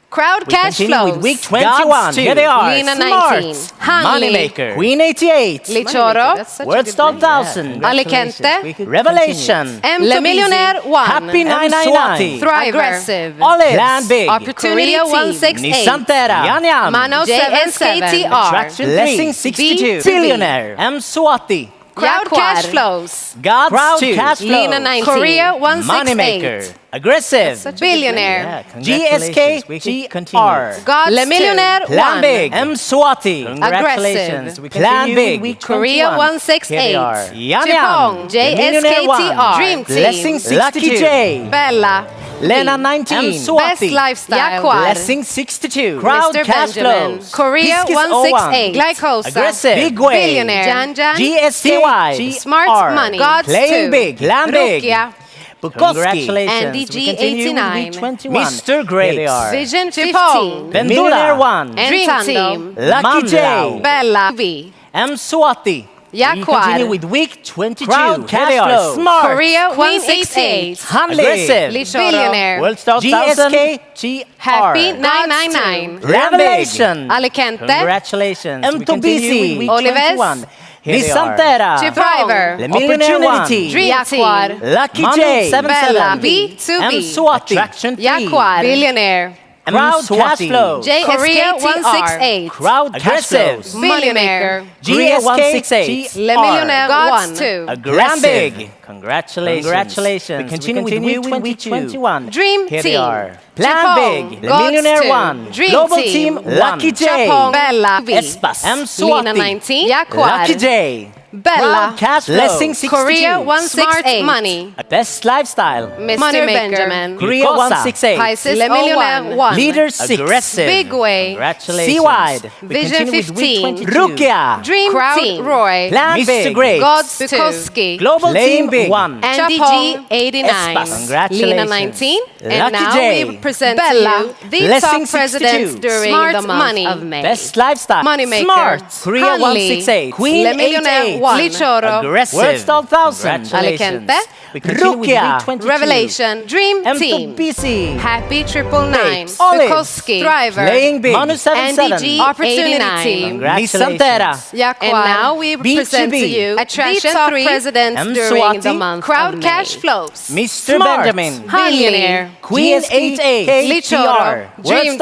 [SPEAKER 5] Crowd Cash
[SPEAKER 20] Flows. With week 21. Here they are.
[SPEAKER 5] Lena
[SPEAKER 20] Smart.
[SPEAKER 5] 19. Hanley.
[SPEAKER 20] Moneymaker. Queen 88.
[SPEAKER 5] Lichoro.
[SPEAKER 20] Wordstar 1000.
[SPEAKER 5] Alicante.
[SPEAKER 20] Revelation.
[SPEAKER 5] Le Millionaire 1.
[SPEAKER 20] Happy 999.
[SPEAKER 5] Thriver. Aggressive.
[SPEAKER 20] Olives. Plan Big.
[SPEAKER 5] Opportunity
[SPEAKER 20] Korea
[SPEAKER 5] 168.
[SPEAKER 20] Nissan Terra. Yam.
[SPEAKER 5] Mano 77.
[SPEAKER 20] Attraction 3. Blessing 62.
[SPEAKER 5] B2B.
[SPEAKER 20] Billionaire. M. Swati.
[SPEAKER 5] Crowd Cash Flows.
[SPEAKER 20] God's Crowd 2. Cash Flows.
[SPEAKER 5] Lena 19. Korea 168.
[SPEAKER 20] Moneymaker. Aggressive.
[SPEAKER 5] Billionaire.
[SPEAKER 20] GSKTR.
[SPEAKER 5] God Le Millionaire 1.
[SPEAKER 20] Big. M. Swati. Congratulations.
[SPEAKER 5] Aggressive.
[SPEAKER 20] Plan Big.
[SPEAKER 5] Korea 168.
[SPEAKER 20] Yam.
[SPEAKER 5] JSKTR. Dream Team.
[SPEAKER 20] Blessing 62. Lucky J.
[SPEAKER 5] Bella.
[SPEAKER 20] Lena 19. M. Swati.
[SPEAKER 5] Best Lifestyle.
[SPEAKER 20] Jaquar. Blessing 62. Crowd
[SPEAKER 5] Mr.
[SPEAKER 20] Cash
[SPEAKER 5] Benjamin.
[SPEAKER 20] Flows.
[SPEAKER 5] Korea
[SPEAKER 20] Piskis
[SPEAKER 5] 168.
[SPEAKER 20] 01.
[SPEAKER 5] Glycosa.
[SPEAKER 20] Aggressive. Big Way.
[SPEAKER 5] Billionaire. Janjan.
[SPEAKER 20] GSKY.
[SPEAKER 5] Smart Money. God's
[SPEAKER 20] Playing
[SPEAKER 5] 2.
[SPEAKER 20] Big. Plan Big.
[SPEAKER 5] Rukia.
[SPEAKER 20] Congratulations.
[SPEAKER 5] NDG 89.
[SPEAKER 20] Mr. Great.
[SPEAKER 5] Vision 15.
[SPEAKER 20] Millionaire 1.
[SPEAKER 5] Dream Team.
[SPEAKER 20] Lucky J.
[SPEAKER 5] Bella. V.
[SPEAKER 20] M. Swati.
[SPEAKER 5] Yaquar.
[SPEAKER 20] Continue with week 22.
[SPEAKER 5] Crowd
[SPEAKER 20] Cash Flow. Smart.
[SPEAKER 5] Korea
[SPEAKER 20] Queen
[SPEAKER 5] 168.
[SPEAKER 20] Hanley. Aggressive.
[SPEAKER 5] Billionaire.
[SPEAKER 20] Wordstar 1000. GSKTR.
[SPEAKER 5] Happy 999.
[SPEAKER 20] Revelation.
[SPEAKER 5] Alicante.
[SPEAKER 20] Congratulations. M. Tobisi.
[SPEAKER 5] Olives.
[SPEAKER 20] Nissan Terra.
[SPEAKER 5] Driver.
[SPEAKER 20] Le Millionaire 1.
[SPEAKER 5] Dream Team.
[SPEAKER 20] Lucky J.
[SPEAKER 5] Bella. B2B.
[SPEAKER 20] M. Swati. Attraction 3.
[SPEAKER 5] Yaquar. Billionaire.
[SPEAKER 20] Crowd Cash Flow.
[SPEAKER 5] Korea 168.
[SPEAKER 20] Crowd Cash Flows.
[SPEAKER 5] Millionaire.
[SPEAKER 20] Korea 168.
[SPEAKER 5] Le Millionaire 1.
[SPEAKER 20] Aggressive. Congratulations. We continue with week 21.
[SPEAKER 5] Dream
[SPEAKER 20] Here
[SPEAKER 5] Team.
[SPEAKER 20] they are. Plan Big. Le Millionaire 1.
[SPEAKER 5] Dream
[SPEAKER 20] Global
[SPEAKER 5] Team.
[SPEAKER 20] Team. Lucky J.
[SPEAKER 5] Bella.
[SPEAKER 20] Espas. M. Swati.
[SPEAKER 5] Lena 19.
[SPEAKER 20] Lucky J.
[SPEAKER 5] Bella.
[SPEAKER 20] Crowd Cash Flow. Blessing 62.
[SPEAKER 5] Korea 168. Smart Money.
[SPEAKER 20] Best Lifestyle.
[SPEAKER 5] Mr. Benjamin.
[SPEAKER 20] Korea 168.
[SPEAKER 5] Pisces Le Millionaire 1.
[SPEAKER 20] Leader 6. Aggressive.
[SPEAKER 5] Big Way.
[SPEAKER 20] Congratulations. C-Wide.
[SPEAKER 5] Vision 15.
[SPEAKER 20] Rukia.
[SPEAKER 5] Dream
[SPEAKER 20] Crowd
[SPEAKER 5] Team. Roy.
[SPEAKER 20] Plan
[SPEAKER 5] Mr.
[SPEAKER 20] Big.
[SPEAKER 5] Great. God's Bukowski.
[SPEAKER 20] Global Team 1.
[SPEAKER 5] NDG 89.
[SPEAKER 20] Congratulations.
[SPEAKER 5] Lena 19. And
[SPEAKER 20] Lucky
[SPEAKER 5] now
[SPEAKER 20] J.
[SPEAKER 5] we present
[SPEAKER 20] Bella.
[SPEAKER 5] to you the
[SPEAKER 20] Blessing
[SPEAKER 5] top presidents
[SPEAKER 20] 62.
[SPEAKER 5] during
[SPEAKER 20] Smart
[SPEAKER 5] the month
[SPEAKER 20] Money.
[SPEAKER 5] of May.
[SPEAKER 20] Best Lifestyle.
[SPEAKER 5] Moneymaker.
[SPEAKER 20] Smart. Korea
[SPEAKER 5] Hanley.
[SPEAKER 20] 168. Queen
[SPEAKER 5] Le Millionaire
[SPEAKER 20] 88.
[SPEAKER 5] 1. Lichoro.
[SPEAKER 20] Aggressive. Wordstar 1000.
[SPEAKER 5] Alicante.
[SPEAKER 20] Rukia.
[SPEAKER 5] Revelation. Dream Team.
[SPEAKER 20] MTBC.
[SPEAKER 5] Happy 999.
[SPEAKER 20] Olives.
[SPEAKER 5] Bukowski. Thriver.
[SPEAKER 20] Playing Big. Manu 77.
[SPEAKER 5] NDG Opportunity Team.
[SPEAKER 20] Nissan Terra.
[SPEAKER 5] And now we present to you
[SPEAKER 20] Attraction
[SPEAKER 5] the top
[SPEAKER 20] 3.
[SPEAKER 5] presidents
[SPEAKER 20] M.
[SPEAKER 5] during the
[SPEAKER 20] Swati.
[SPEAKER 5] month Crowd
[SPEAKER 20] of
[SPEAKER 5] Cash
[SPEAKER 20] May.
[SPEAKER 5] Flows.
[SPEAKER 20] Mr. Benjamin.
[SPEAKER 5] Billionaire.
[SPEAKER 20] Queen 88.
[SPEAKER 5] Lichoro. Dream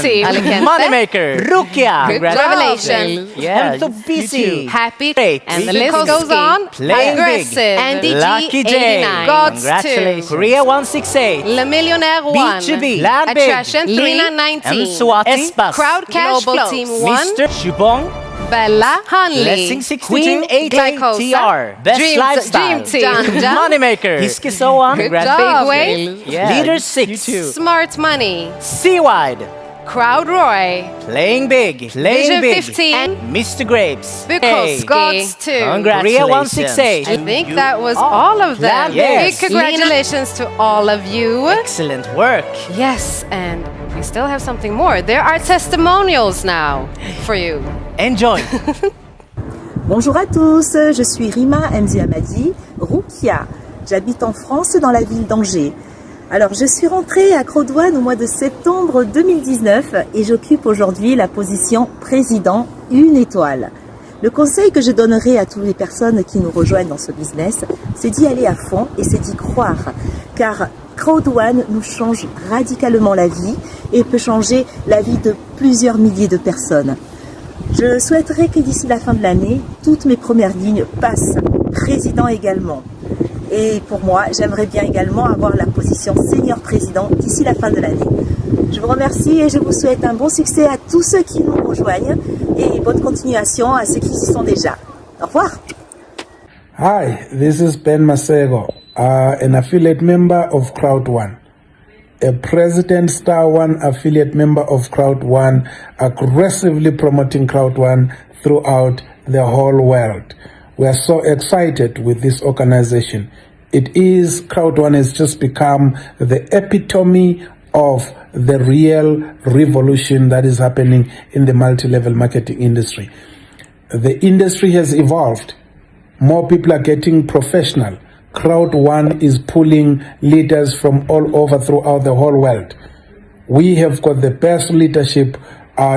[SPEAKER 5] Team. Alicante.
[SPEAKER 20] Moneymaker. Rukia.
[SPEAKER 5] Revelation.
[SPEAKER 20] Yeah. MTBC.
[SPEAKER 5] Happy.
[SPEAKER 20] Great.
[SPEAKER 5] And the list goes on.
[SPEAKER 20] Playing Big.
[SPEAKER 5] Aggressive. NDG
[SPEAKER 20] Lucky J.
[SPEAKER 5] 89. God's 2.
[SPEAKER 20] Korea 168.
[SPEAKER 5] Le Millionaire 1.
[SPEAKER 20] B2B. Plan Big.
[SPEAKER 5] Attraction 3. Lena 19.
[SPEAKER 20] M. Swati. Espas.
[SPEAKER 5] Crowd Cash
[SPEAKER 20] Global
[SPEAKER 5] Flows.
[SPEAKER 20] Team 1. Mr. Shubong.
[SPEAKER 5] Bella. Hanley.
[SPEAKER 20] Blessing 62.
[SPEAKER 5] Queen 88.
[SPEAKER 20] TR. Best
[SPEAKER 5] Dream
[SPEAKER 20] Lifestyle.
[SPEAKER 5] Team.
[SPEAKER 20] Moneymaker. Piskis 01.
[SPEAKER 5] Good job. Big Way.
[SPEAKER 20] Yeah. Leader 6.
[SPEAKER 5] Smart Money.
[SPEAKER 20] C-Wide.
[SPEAKER 5] Crowd Roy.
[SPEAKER 20] Playing Big.
[SPEAKER 5] Vision
[SPEAKER 20] Playing Big.
[SPEAKER 5] 15.
[SPEAKER 20] Mr. Grapes.
[SPEAKER 5] Bukowski. God's 2.
[SPEAKER 20] Congratulations. Korea 168.
[SPEAKER 5] I think that was all of them.
[SPEAKER 20] Yes.
[SPEAKER 5] Big congratulations to all of you.
[SPEAKER 20] Excellent work.
[SPEAKER 5] Yes, and we still have something more. There are testimonials now for you.
[SPEAKER 20] Enjoy.
[SPEAKER 21] Bonjour à tous, je suis Rima Mzi Hamadi, Rukia. J'habite en France dans la ville d'Angers. Alors, je suis rentrée à CROWD1 au mois de septembre 2019 et j'occupe aujourd'hui la position président 1 étoile. Le conseil que je donnerai à toutes les personnes qui nous rejoignent dans ce business, c'est d'y aller à fond et c'est d'y croire. Car CROWD1 nous change radicalement la vie et peut changer la vie de plusieurs milliers de personnes. Je souhaiterais que d'ici la fin de l'année, toutes mes premières lignes passent, président également. Et pour moi, j'aimerais bien également avoir la position senior président d'ici la fin de l'année. Je vous remercie et je vous souhaite un bon succès à tous ceux qui nous rejoignent et bonne continuation à ceux qui y sont déjà. Au revoir.
[SPEAKER 22] Hi, this is Ben Masego, an affiliate member of CROWD1.
[SPEAKER 1] a President Star One affiliate member of CROWD1, aggressively promoting CROWD1 throughout the whole world. We are so excited with this organization. CROWD1 has just become the epitome of the real revolution that is happening in the multi-level marketing industry. The industry has evolved. More people are getting professional. CROWD1 is pulling leaders from all over throughout the whole world. We have got the best leadership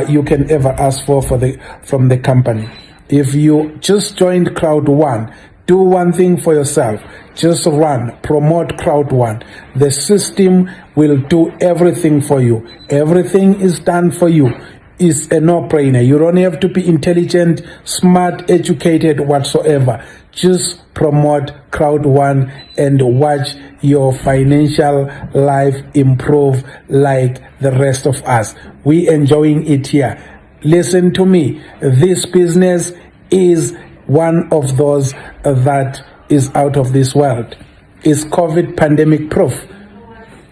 [SPEAKER 1] you can ever ask for from the company. If you just joined CROWD1, do one thing for yourself. Just run, promote CROWD1. The system will do everything for you. Everything is done for you. It's a no-brainer. You don't have to be intelligent, smart, educated, whatsoever. Just promote CROWD1 and watch your financial life improve like the rest of us. We enjoying it here. Listen to me. This business is one of those that is out of this world. It's COVID pandemic proof.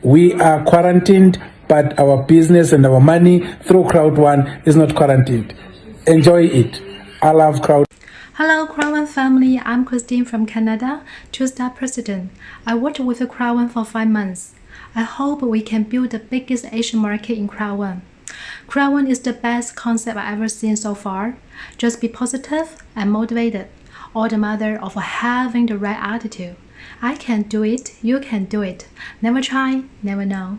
[SPEAKER 1] We are quarantined, but our business and our money through CROWD1 is not quarantined. Enjoy it. I love CROWD.
[SPEAKER 22] Hello, CROWD1 family. I'm Christine from Canada, two-star president. I worked with CROWD1 for 5 months. I hope we can build the biggest Asian market in CROWD1. CROWD1 is the best concept I've ever seen so far. Just be positive and motivated. All the matter of having the right attitude. I can do it, you can do it. Never try, never know.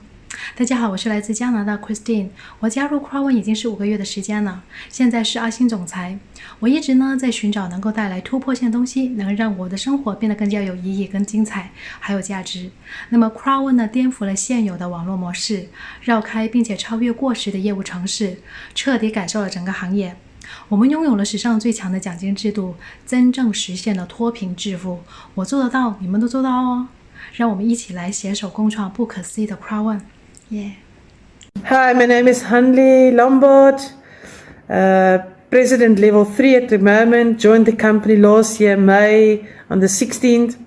[SPEAKER 22] 大家好，我是来自加拿大 Christine， 我加入 CROWD1 已经是5个月的时间了，现在是2星总裁。我一直呢在寻找能够带来突破性的东西，能让我的生活变得更加有意义、更精彩，还有价值。那么 CROWD1 呢颠覆了现有的网络模式，绕开并且超越过时的业务程式，彻底改造了整个行业。我们拥有了史上最强的奖金制度，真正实现了脱贫致富。我做得到，你们都做到哦！让我们一起来携手共创不可思议的 CROWD1。Yeah.
[SPEAKER 23] Hi, my name is Hanli Lombard, President Level 3 at the moment. Joined the company last year, May on the 16th.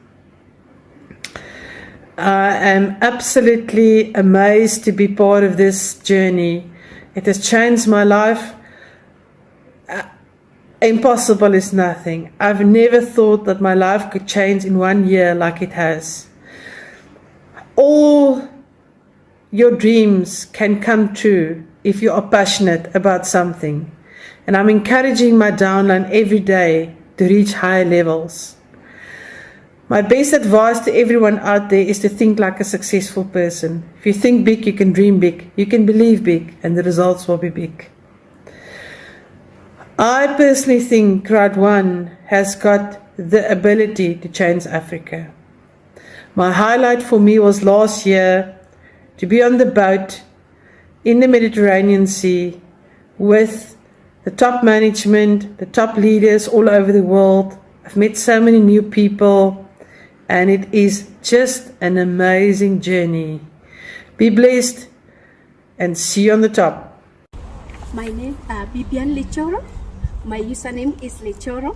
[SPEAKER 23] I am absolutely amazed to be part of this journey. It has changed my life. Impossible is nothing. I've never thought that my life could change in 1 year like it has. All your dreams can come true if you are passionate about something. And I'm encouraging my downline every day to reach higher levels. My best advice to everyone out there is to think like a successful person. If you think big, you can dream big, you can believe big, and the results will be big. I personally think CROWD1 has got the ability to change Africa. My highlight for me was last year to be on the boat in the Mediterranean Sea with the top management, the top leaders all over the world. I've met so many new people, and it is just an amazing journey. Be blessed and see you on the top.
[SPEAKER 24] My name is Bibian Lichoro. My username is Lichoro.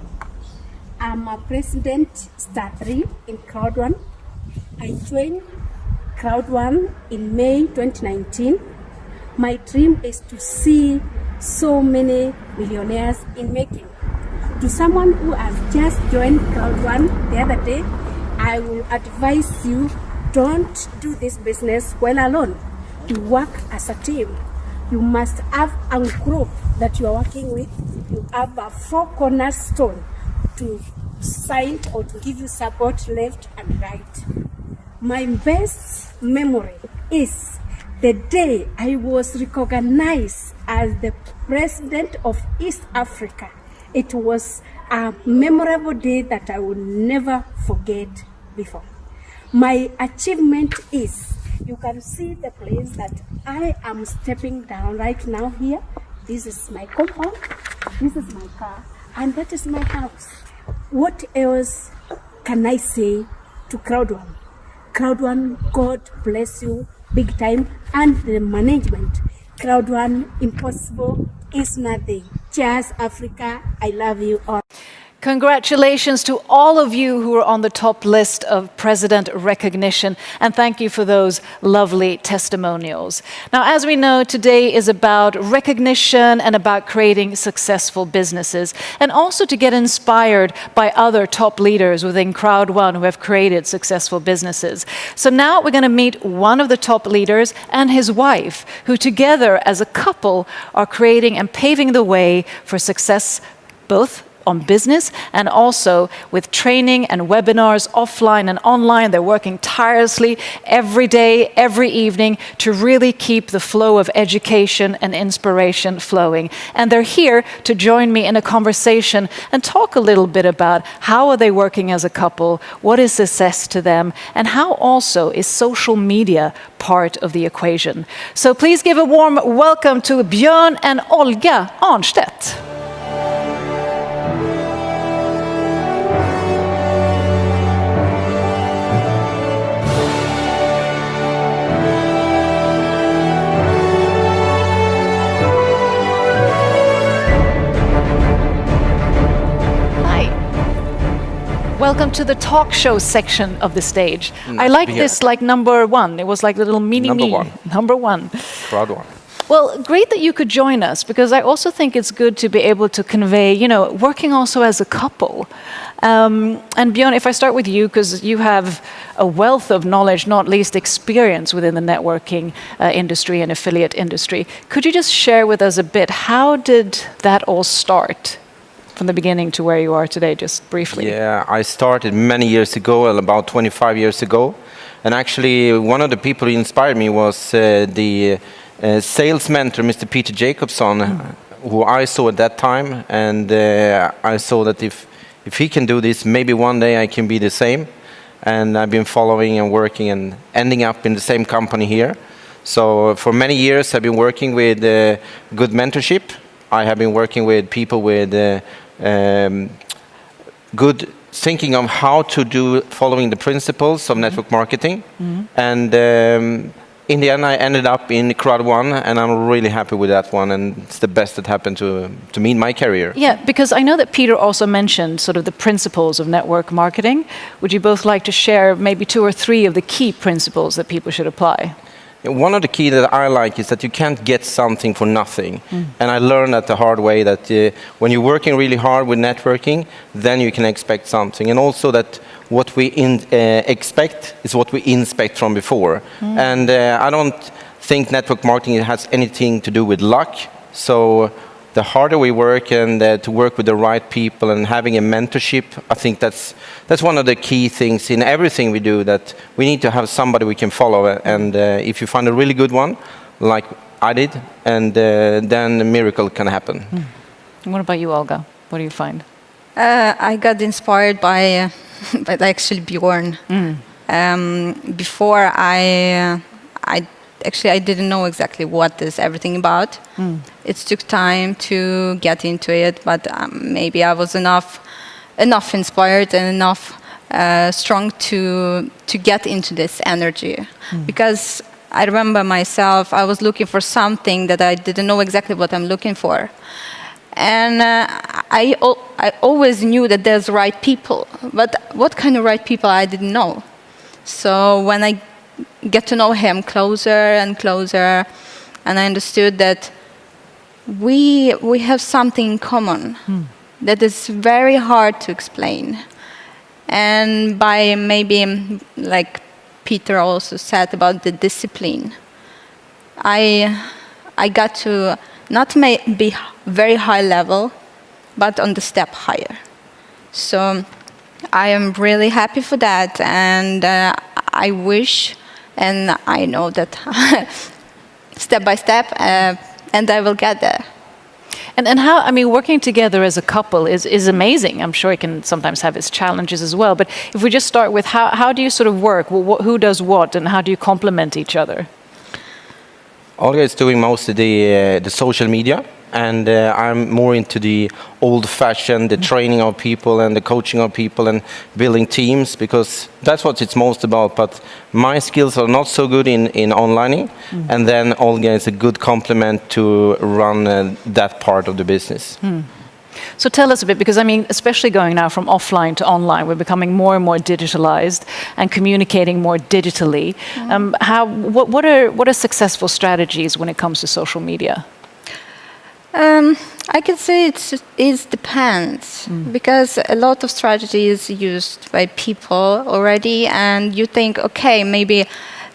[SPEAKER 24] I'm a president Star 3 in CROWD1. I joined CROWD1 in May 2019. My dream is to see so many millionaires in making. To someone who has just joined CROWD1 the other day, I will advise you, don't do this business well alone. You work as a team. You must have a group that you are working with. You have a 4 cornerstone to sign or to give you support left and right. My best memory is the day I was recognized as the president of East Africa. It was a memorable day that I will never forget before. My achievement is, you can see the place that I am stepping down right now here. This is my compound, this is my car, and that is my house. What else can I say to CROWD1? CROWD1, God bless you big time, and the management. CROWD1, impossible is nothing. Cheers, Africa. I love you all.
[SPEAKER 2] Congratulations to all of you who are on the top list of President recognition, and thank you for those lovely testimonials. Now, as we know, today is about recognition and about creating successful businesses, and also to get inspired by other top leaders within CROWD1 who have created successful businesses. So now we're going to meet one of the top leaders and his wife, who together as a couple are creating and paving the way for success, both on business and also with training and webinars offline and online. They're working tirelessly every day, every evening to really keep the flow of education and inspiration flowing. And they're here to join me in a conversation and talk a little bit about how are they working as a couple, what is success to them, and how also is social media part of the equation. So please give a warm welcome to Björn and Olga Arnstedt. Welcome to the talk show section of the stage. I like this like number one. It was like a little mini me. Number one.
[SPEAKER 3] CROWD1.
[SPEAKER 2] Well, great that you could join us, because I also think it's good to be able to convey, you know, working also as a couple. And Björn, if I start with you, because you have a wealth of knowledge, not least experience within the networking industry and affiliate industry. Could you just share with us a bit, how did that all start? From the beginning to where you are today, just briefly.
[SPEAKER 3] Yeah, I started many years ago, about 25 years ago. And actually, one of the people who inspired me was the sales mentor, Mr. Peter Jacobson, who I saw at that time. And I saw that if he can do this, maybe one day I can be the same. And I've been following and working and ending up in the same company here. So for many years, I've been working with good mentorship. I have been working with people with good thinking of how to do following the principles of network marketing. And in the end, I ended up in CROWD1, and I'm really happy with that one. And it's the best that happened to me in my career.
[SPEAKER 2] Yeah, because I know that Peter also mentioned sort of the principles of network marketing. Would you both like to share maybe 2 or 3 of the key principles that people should apply?
[SPEAKER 3] One of the key that I like is that you can't get something for nothing. And I learned that the hard way, that when you're working really hard with networking, then you can expect something. And also that what we expect is what we inspect from before. And I don't think network marketing has anything to do with luck. So the harder we work and to work with the right people and having a mentorship, I think that's one of the key things in everything we do, that we need to have somebody we can follow. And if you find a really good one, like I did, and then a miracle can happen.
[SPEAKER 2] What about you, Olga? What do you find?
[SPEAKER 4] I got inspired by actually Björn. Before I didn't know exactly what is everything about. It took time to get into it, but maybe I was enough inspired and enough strong to get into this energy. Because I remember myself, I was looking for something that I didn't know exactly what I'm looking for. And I always knew that there's right people, but what kind of right people I didn't know. So when I get to know him closer and closer, and I understood that we have something in common that is very hard to explain. And by maybe, like Peter also said about the discipline, I got to not be very high level, but on the step higher. So I am really happy for that, and I wish, and I know that step by step, and I will get there.
[SPEAKER 2] And how, I mean, working together as a couple is amazing. I'm sure it can sometimes have its challenges as well. But if we just start with how do you sort of work? Who does what, and how do you complement each other?
[SPEAKER 3] Olga is doing most of the social media, and I'm more into the old-fashioned, the training of people and the coaching of people and building teams, because that's what it's most about. But my skills are not so good in onlining, and then Olga is a good complement to run that part of the business.
[SPEAKER 2] So tell us a bit, because I mean, especially going now from offline to online, we're becoming more and more digitalized and communicating more digitally. What are successful strategies when it comes to social media?
[SPEAKER 4] I can say it depends, because a lot of strategy is used by people already, and you think, okay, maybe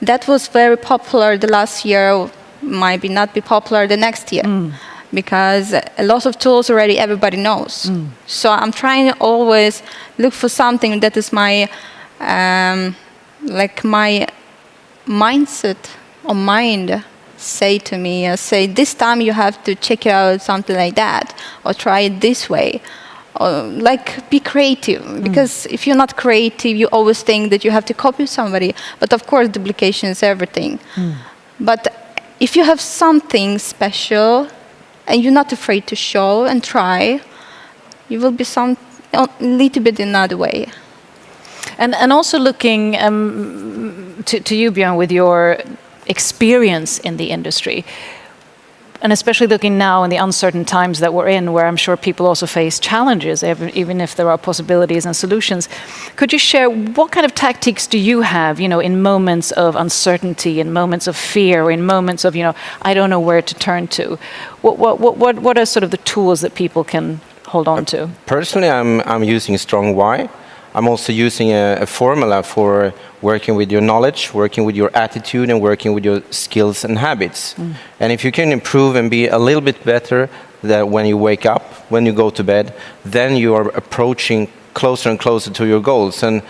[SPEAKER 4] that was very popular the last year, might not be popular the next year, because a lot of tools already everybody knows. So I'm trying to always look for something that is my like my mindset or mind say to me, say this time you have to check it out, something like that, or try it this way, or like be creative, because if you're not creative, you always think that you have to copy somebody, but of course duplication is everything. But if you have something special and you're not afraid to show and try, you will be a little bit in another way.
[SPEAKER 2] And also looking to you, Björn, with your experience in the industry, and especially looking now in the uncertain times that we're in, where I'm sure people also face challenges, even if there are possibilities and solutions. Could you share what kind of tactics do you have, in moments of uncertainty, in moments of fear, or in moments of, I don't know where to turn to? What are sort of the tools that people can hold on to?
[SPEAKER 3] Personally, I'm using strong why. I'm also using a formula for working with your knowledge, working with your attitude, and working with your skills and habits. And if you can improve and be a little bit better that when you wake up, when you go to bed, then you are approaching closer and closer to your goals. And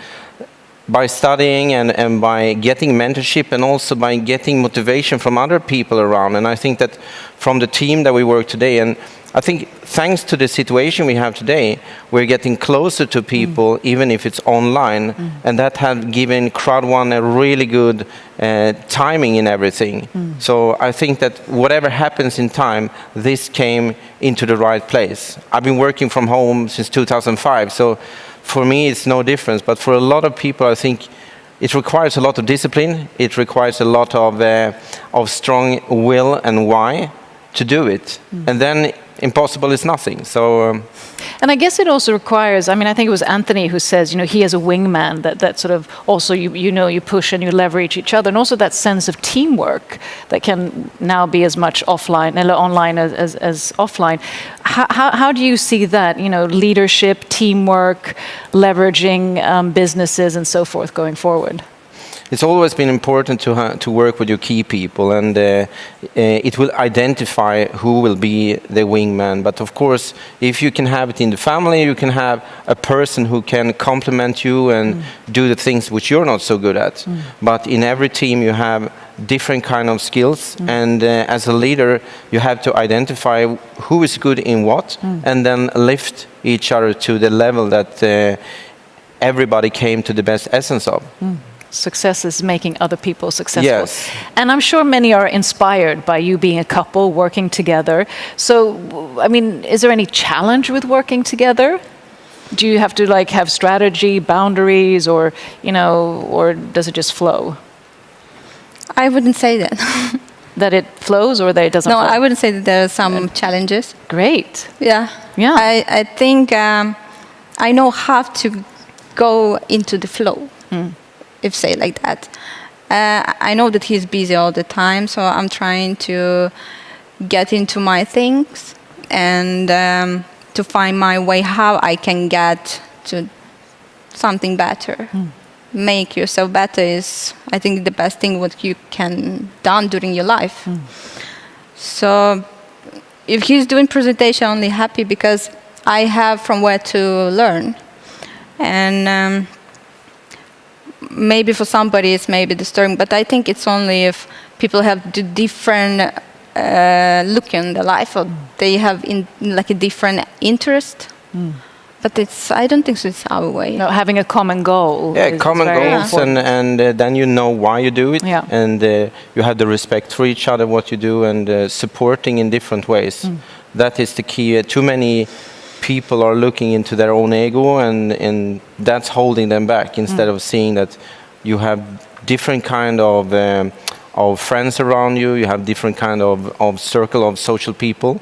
[SPEAKER 3] by studying and by getting mentorship, and also by getting motivation from other people around. And I think that from the team that we work today, and I think thanks to the situation we have today, we're getting closer to people, even if it's online, and that has given CROWD1 a really good timing in everything. So I think that whatever happens in time, this came into the right place. I've been working from home since 2005, so for me it's no difference, but for a lot of people I think it requires a lot of discipline, it requires a lot of strong will and why to do it, and then impossible is nothing. So,
[SPEAKER 2] and I guess it also requires, I think it was Anthony who says, he has a wingman that sort of also, you push and you leverage each other, and also that sense of teamwork that can now be as much online as offline. How do you see that, leadership, teamwork, leveraging businesses and so forth going forward?
[SPEAKER 3] It's always been important to work with your key people, and it will identify who will be the wingman. But of course, if you can have it in the family, you can have a person who can complement you and do the things which you're not so good at. But in every team you have different kind of skills, and as a leader you have to identify who is good in what, and then lift each other to the level that everybody came to the best essence of.
[SPEAKER 2] Success is making other people successful.
[SPEAKER 3] Yes.
[SPEAKER 2] And I'm sure many are inspired by you being a couple working together. So, is there any challenge with working together? Do you have to have strategy, boundaries, or does it just flow?
[SPEAKER 4] I wouldn't say that.
[SPEAKER 2] That it flows, or that it doesn't flow?
[SPEAKER 4] No, I wouldn't say that there are some challenges.
[SPEAKER 2] Great.
[SPEAKER 4] Yeah. I think I know how to go into the flow. If say like that. I know that he's busy all the time, so I'm trying to get into my things and to find my way how I can get to something better. Make yourself better is, I think, the best thing what you can done during your life. So if he's doing presentation, I'm only happy because I have from where to learn. And maybe for somebody it's maybe disturbing, but I think it's only if people have the different look in their life, or they have a different interest. But I don't think so it's our way.
[SPEAKER 2] No, having a common goal.
[SPEAKER 3] Yeah, common goals, and then you know why you do it, and you have the respect for each other, what you do, and supporting in different ways. That is the key. Too many people are looking into their own ego, and that's holding them back, instead of seeing that you have different kind of of friends around you, you have different kind of circle of social people,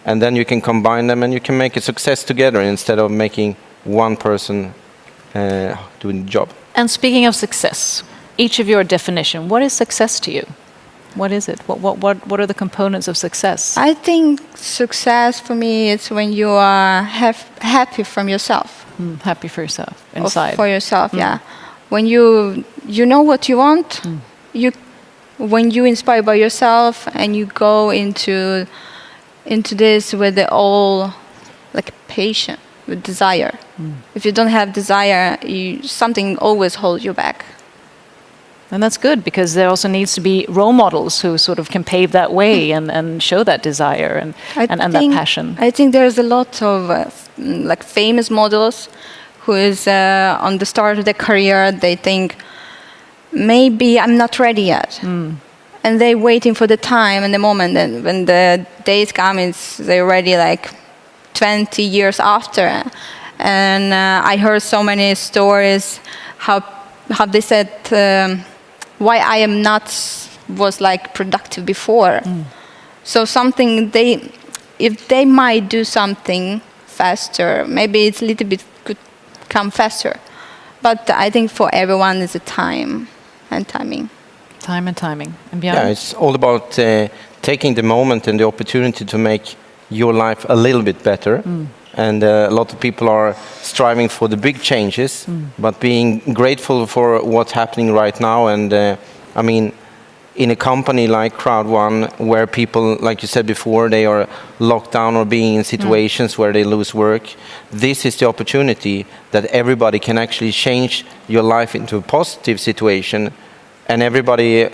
[SPEAKER 3] and then you can combine them and you can make a success together instead of making one person doing the job.
[SPEAKER 2] And speaking of success, each of your definition, what is success to you? What is it? What are the components of success?
[SPEAKER 4] I think success for me is when you are happy from yourself.
[SPEAKER 2] Happy for yourself, inside.
[SPEAKER 4] For yourself, yeah. When you know what you want, when you inspire by yourself and you go into this with the all like passion, with desire. If you don't have desire, something always holds you back.
[SPEAKER 2] And that's good, because there also needs to be role models who sort of can pave that way and show that desire and that passion.
[SPEAKER 4] I think there's a lot of like famous models who is on the start of their career, they think, maybe I'm not ready yet. And they're waiting for the time and the moment, and when the days come, they're already like 20 years after. And I heard so many stories how they said why I am not was like productive before. So something if they might do something faster, maybe it's a little bit could come faster. But I think for everyone is a time and timing.
[SPEAKER 2] Time and timing. And Björn?
[SPEAKER 3] Yeah, it's all about taking the moment and the opportunity to make your life a little bit better. And a lot of people are striving for the big changes, but being grateful for what's happening right now. And I mean, in a company like CROWD1, where people, like you said before, they are locked down or being in situations where they lose work, this is the opportunity that everybody can actually change your life into a positive situation. And everybody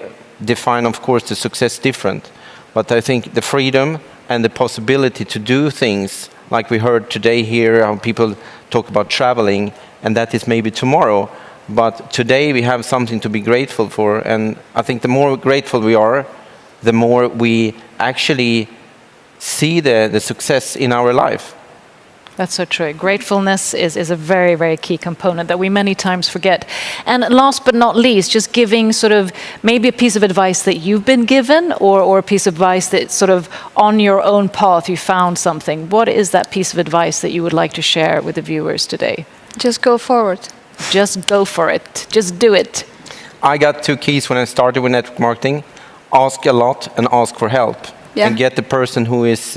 [SPEAKER 3] define, of course, the success different. But I think the freedom and the possibility to do things, like we heard today here, how people talk about traveling, and that is maybe tomorrow. But today we have something to be grateful for. And I think the more grateful we are, the more we actually see the success in our life.
[SPEAKER 2] That's so true. Gratefulness is a very, very key component that we many times forget. And last but not least, just giving sort of maybe a piece of advice that you've been given, or a piece of advice that sort of on your own path you found something. What is that piece of advice that you would like to share with the viewers today?
[SPEAKER 4] Just go forward.
[SPEAKER 2] Just go for it. Just do it.
[SPEAKER 3] I got 2 keys when I started with network marketing. Ask a lot and ask for help.
[SPEAKER 4] Yeah.
[SPEAKER 3] And get the person who is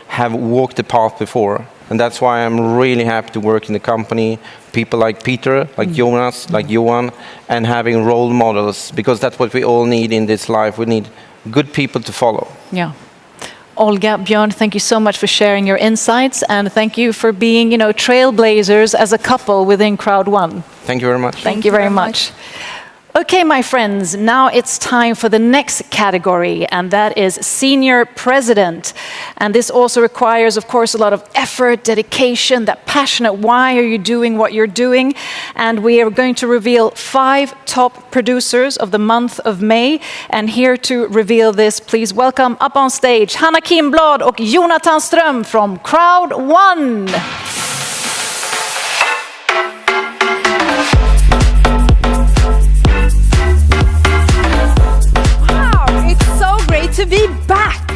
[SPEAKER 3] have walked the path before. And that's why I'm really happy to work in the company. People like Peter, like Jonas, like Johan, and having role models, because that's what we all need in this life. We need good people to follow.
[SPEAKER 2] Yeah. Olga, Björn, thank you so much for sharing your insights, and thank you for being, trailblazers as a couple within CROWD1.
[SPEAKER 3] Thank you very much.
[SPEAKER 2] Thank you very much. Okay, my friends, now it's time for the next category, and that is Senior President. And this also requires, of course, a lot of effort, dedication, that passionate why are you doing what you're doing. And we are going to reveal 5 top producers of the month of May. And here to reveal this, please welcome up on stage Hanna Kimblad och Jonathan Ström from CROWD1.
[SPEAKER 7] To be back.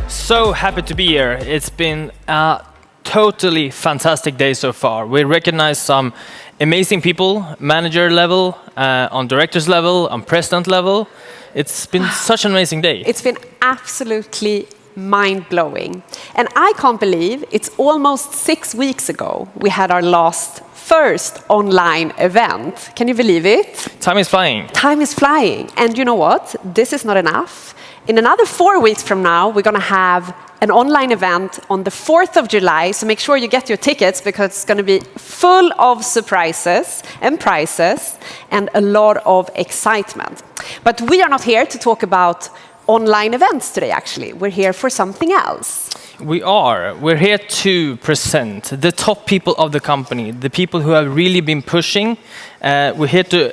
[SPEAKER 8] So happy to be here. It's been a totally fantastic day so far. We recognize some amazing people, manager level, on directors level, on president level. It's been such an amazing day.
[SPEAKER 7] It's been absolutely mind-blowing. And I can't believe it's almost 6 weeks ago we had our first online event. Can you believe it?
[SPEAKER 8] Time is flying.
[SPEAKER 7] Time is flying. And you know what? This is not enough. In another 4 weeks from now, we're going to have an online event on the 4th of July. So make sure you get your tickets, because it's going to be full of surprises and prizes and a lot of excitement. But we are not here to talk about online events today, actually. We're here for something else.
[SPEAKER 8] We are. We're here to present the top people of the company, the people who have really been pushing. We're here to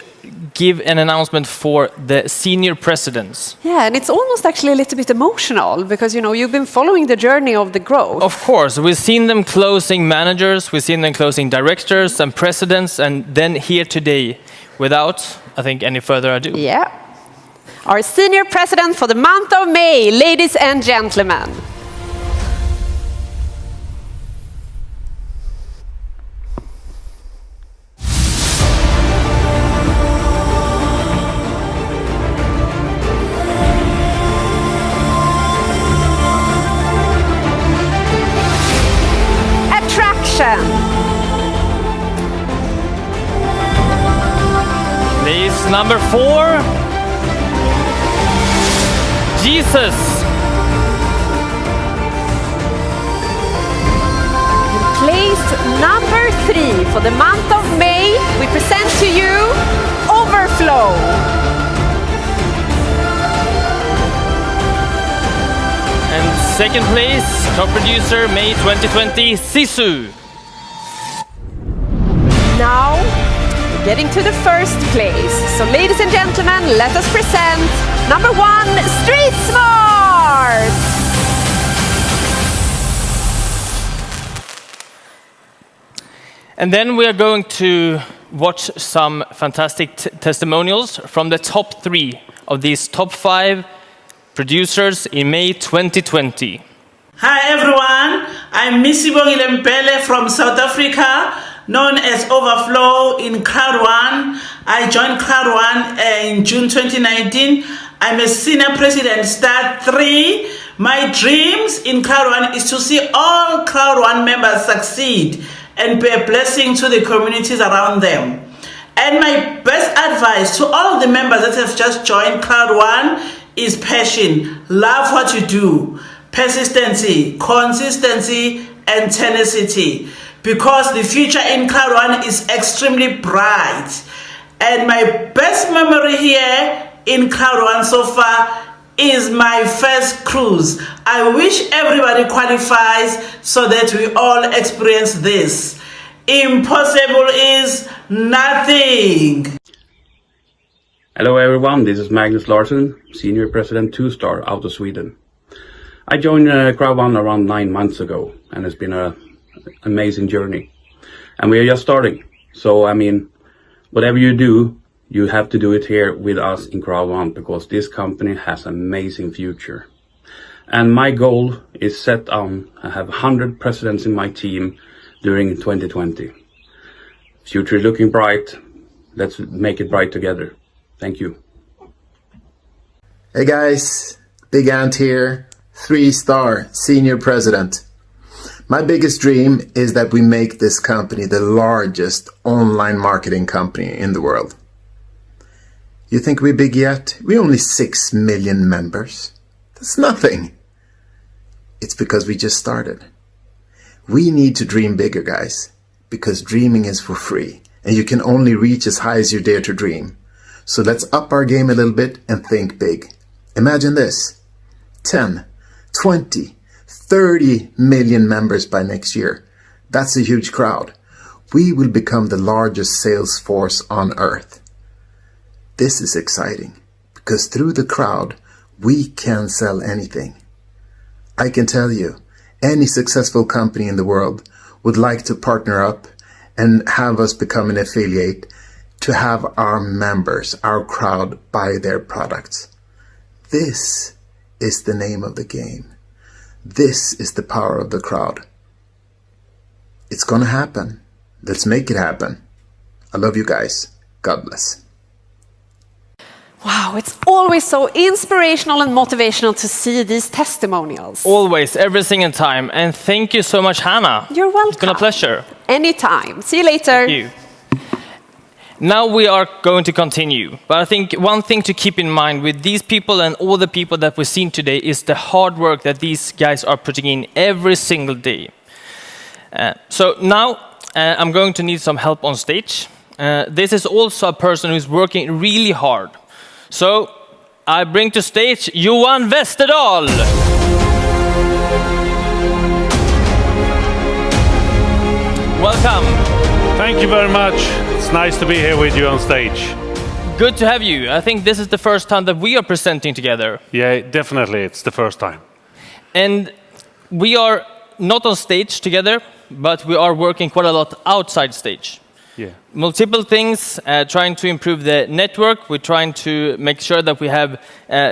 [SPEAKER 8] give an announcement for the senior presidents.
[SPEAKER 7] Yeah, and it's almost actually a little bit emotional, because you've been following the journey of the growth.
[SPEAKER 8] Of course, we've seen them closing managers, we've seen them closing directors and presidents, and then here today, without, I think, any further ado.
[SPEAKER 7] Yeah. our senior president for the month of May, ladies and gentlemen.
[SPEAKER 8] Place number 4, Jesus.
[SPEAKER 7] Place number 3 for the month of May, we present to you Overflow.
[SPEAKER 8] And second place, top producer, May 2020, Sisu.
[SPEAKER 7] Now, we're getting to the first place. So, ladies and gentlemen, let us present number 1, Street Smart.
[SPEAKER 8] And then we are going to watch some fantastic testimonials from the top 3 of these top 5 producers in May 2020.
[SPEAKER 6] Hi everyone, I'm Missy Bongile from South Africa, known as Overflow in CROWD1. I joined CROWD1 in June 2019. I'm a senior president, Star 3. My dreams in CROWD1 is to see all CROWD1 members succeed and be a blessing to the communities around them. And my best advice to all of the members that have just joined CROWD1 is passion. Love what you do. Persistency, consistency, and tenacity. Because the future in CROWD1 is extremely bright. And my best memory here in CROWD1 so far is my first cruise. I wish everybody qualifies so that we all experience this. Impossible is nothing.
[SPEAKER 9] Hello everyone, this is Magnus Larsson, Senior President 2-Star out of Sweden. I joined CROWD1 around 9 months ago, and it's been an amazing journey. And we are just starting. So, I mean, whatever you do, you have to do it here with us in CROWD1, because this company has an amazing future. And my goal is set on, I have 100 presidents in my team during 2020. Future is looking bright. Let's make it bright together. Thank you.
[SPEAKER 10] Hey guys, Big Ant here, 3-Star Senior President. My biggest dream is that we make this company the largest online marketing company in the world. You think we're big yet? We're only 6 million members. That's nothing. It's because we just started. We need to dream bigger, guys, because dreaming is for free, and you can only reach as high as you dare to dream. So let's up our game a little bit and think big. Imagine this, 10, 20, 30 million members by next year. That's a huge crowd. We will become the largest sales force on earth. This is exciting, because through the crowd, we can sell anything. I can tell you, any successful company in the world would like to partner up and have us become an affiliate to have our members, our crowd, buy their products. This is the name of the game. This is the power of the crowd. It's gonna happen. Let's make it happen. I love you guys. God bless.
[SPEAKER 7] Wow, it's always so inspirational and motivational to see these testimonials.
[SPEAKER 8] Always, every single time. And thank you so much, Hannah.
[SPEAKER 7] You're welcome.
[SPEAKER 8] It's been a pleasure.
[SPEAKER 7] Anytime. See you later.
[SPEAKER 8] Thank you. Now we are going to continue. But I think one thing to keep in mind with these people and all the people that we've seen today is the hard work that these guys are putting in every single day. So now I'm going to need some help on stage. This is also a person who's working really hard. So I bring to stage Johan Westerdahl. Welcome.
[SPEAKER 11] Thank you very much. It's nice to be here with you on stage.
[SPEAKER 8] Good to have you. I think this is the first time that we are presenting together.
[SPEAKER 11] Yeah, definitely. It's the first time.
[SPEAKER 8] And we are not on stage together, but we are working quite a lot outside stage.
[SPEAKER 11] Yeah.
[SPEAKER 8] Multiple things, trying to improve the network. We're trying to make sure that we have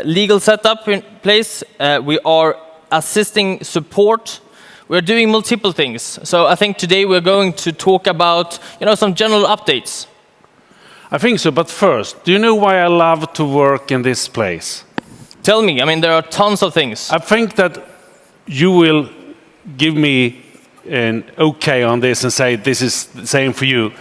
[SPEAKER 8] legal setup in place. We are assisting support. We're doing multiple things. So I think today we're going to talk about, some general updates.
[SPEAKER 11] I think so, but first, do you know why I love to work in this place?
[SPEAKER 8] Tell me, there are tons of things.
[SPEAKER 11] I think that you will give me an okay on this and say this is the same for you.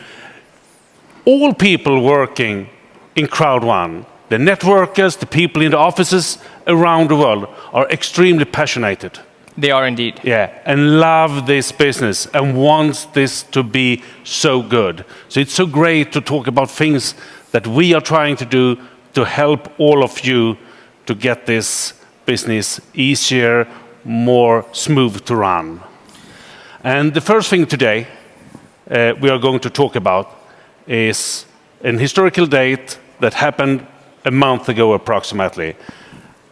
[SPEAKER 11] All people working in Crowd1, the networkers, the people in the offices around the world are extremely passionate.
[SPEAKER 8] They are indeed.
[SPEAKER 11] Yeah, and love this business and wants this to be so good. So it's so great to talk about things that we are trying to do to help all of you to get this business easier, more smooth to run. And the first thing today we are going to talk about is an historical date that happened a month ago approximately.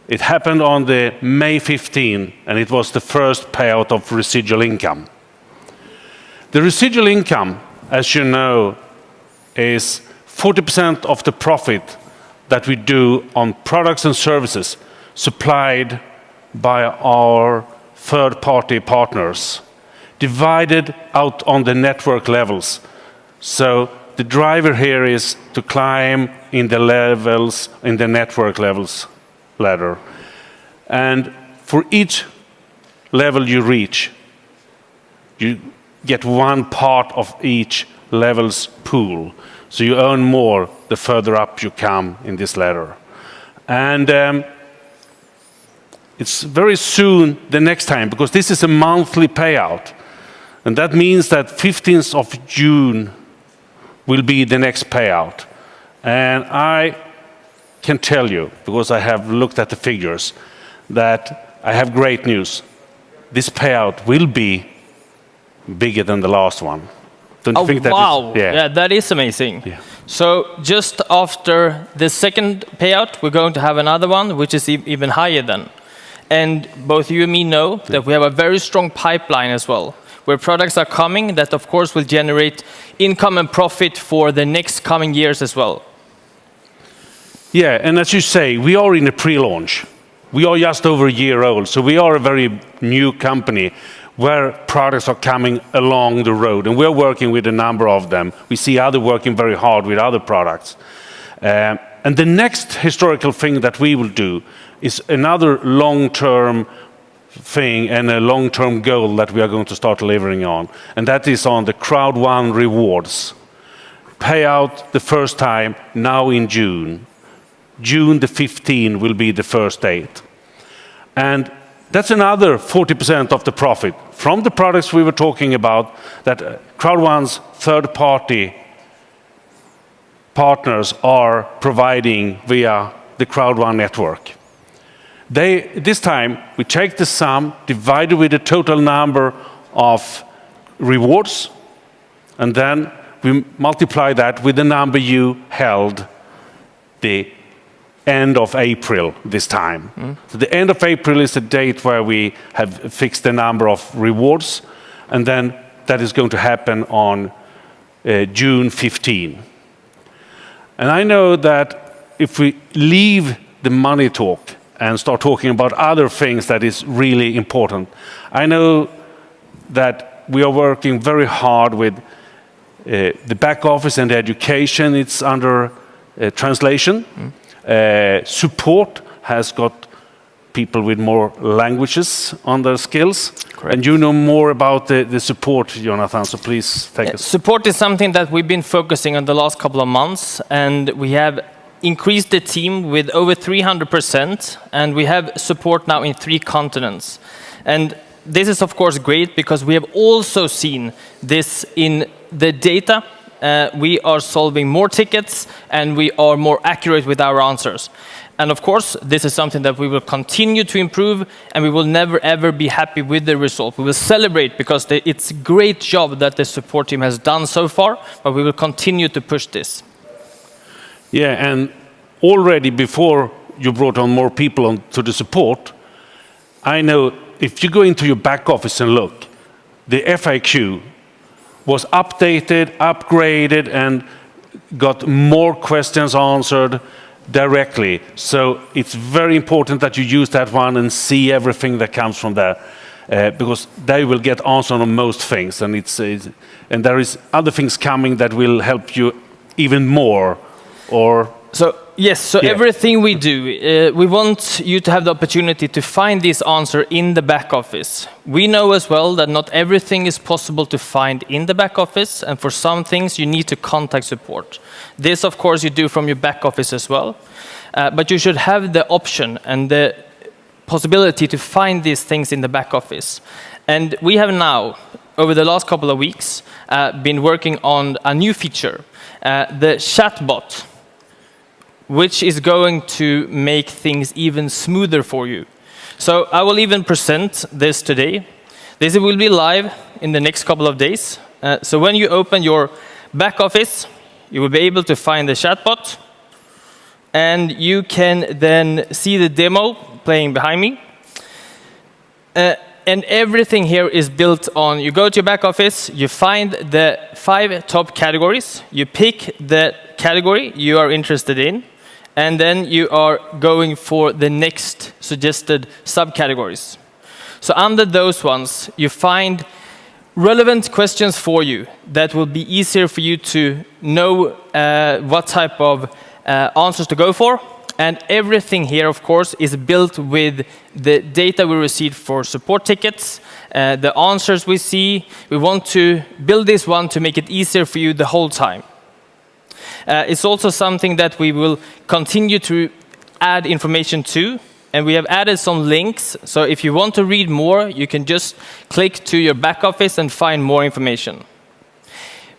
[SPEAKER 11] It happened on the May 15, and it was the first payout of residual income. The residual income, as you know, is 40% of the profit that we do on products and services supplied by our third-party partners, divided out on the network levels. So the driver here is to climb in the levels, in the network levels ladder. And for each level you reach, you get one part of each level's pool. So you earn more the further up you come in this ladder. And it's very soon the next time, because this is a monthly payout. And that means that 15th of June will be the next payout. And I can tell you, because I have looked at the figures, that I have great news. This payout will be bigger than the last one. Don't you think that
[SPEAKER 8] wow.
[SPEAKER 11] is? Yeah,
[SPEAKER 8] that is amazing.
[SPEAKER 11] Yeah.
[SPEAKER 8] So just after the second payout, we're going to have another one, which is even higher then. And both you and me know that we have a very strong pipeline as well, where products are coming that, of course, will generate income and profit for the next coming years as well.
[SPEAKER 11] Yeah, and as you say, we are in a pre-launch. We are just over a year old, so we are a very new company where products are coming along the road, and we're working with a number of them. We see others working very hard with other products. And the next historical thing that we will do is another long-term thing and a long-term goal that we are going to start delivering on, and that is on the Crowd1 rewards. Payout the first time now in June. June the 15th will be the first date. And that's another 40% of the profit from the products we were talking about that Crowd1's third-party partners are providing via the Crowd1 network. This time, we take the sum divided with the total number of rewards, and then we multiply that with the number you held the end of April this time. So the end of April is the date where we have fixed the number of rewards, and then that is going to happen on June 15. And I know that if we leave the money talk and start talking about other things that is really important, I know that we are working very hard with the back office and the education. It's under translation. Support has got people with more languages on their skills. Correct. And you know more about the support, Jonathan, so please take us.
[SPEAKER 8] Support is something that we've been focusing on the last couple of months, and we have increased the team with over 300%, and we have support now in 3 continents. And this is of course great because we have also seen this in the data. We are solving more tickets and we are more accurate with our answers. And of course, this is something that we will continue to improve, and we will never ever be happy with the result. We will celebrate because it's a great job that the support team has done so far, but we will continue to push this.
[SPEAKER 11] Yeah, and already before you brought on more people to the support, I know if you go into your back office and look, the FAQ was updated, upgraded, and got more questions answered directly. So it's very important that you use that one and see everything that comes from there, because they will get answered on most things, and and there is other things coming that will help you even more.
[SPEAKER 8] Everything we do, we want you to have the opportunity to find this answer in the back office. We know as well that not everything is possible to find in the back office, and for some things you need to contact support. This, of course, you do from your back office as well, but you should have the option and the possibility to find these things in the back office. And we have now, over the last couple of weeks, been working on a new feature, the chatbot, which is going to make things even smoother for you. So I will even present this today. This will be live in the next couple of days. So when you open your back office, you will be able to find the chatbot, and you can then see the demo playing behind me. And everything here is built on, you go to your back office, you find the 5 top categories, you pick the category you are interested in, and then you are going for the next suggested subcategories. So under those ones, you find relevant questions for you that will be easier for you to know what type of answers to go for. And everything here, of course, is built with the data we receive for support tickets, the answers we see. We want to build this one to make it easier for you the whole time. It's also something that we will continue to add information to, and we have added some links. So if you want to read more, you can just click to your back office and find more information.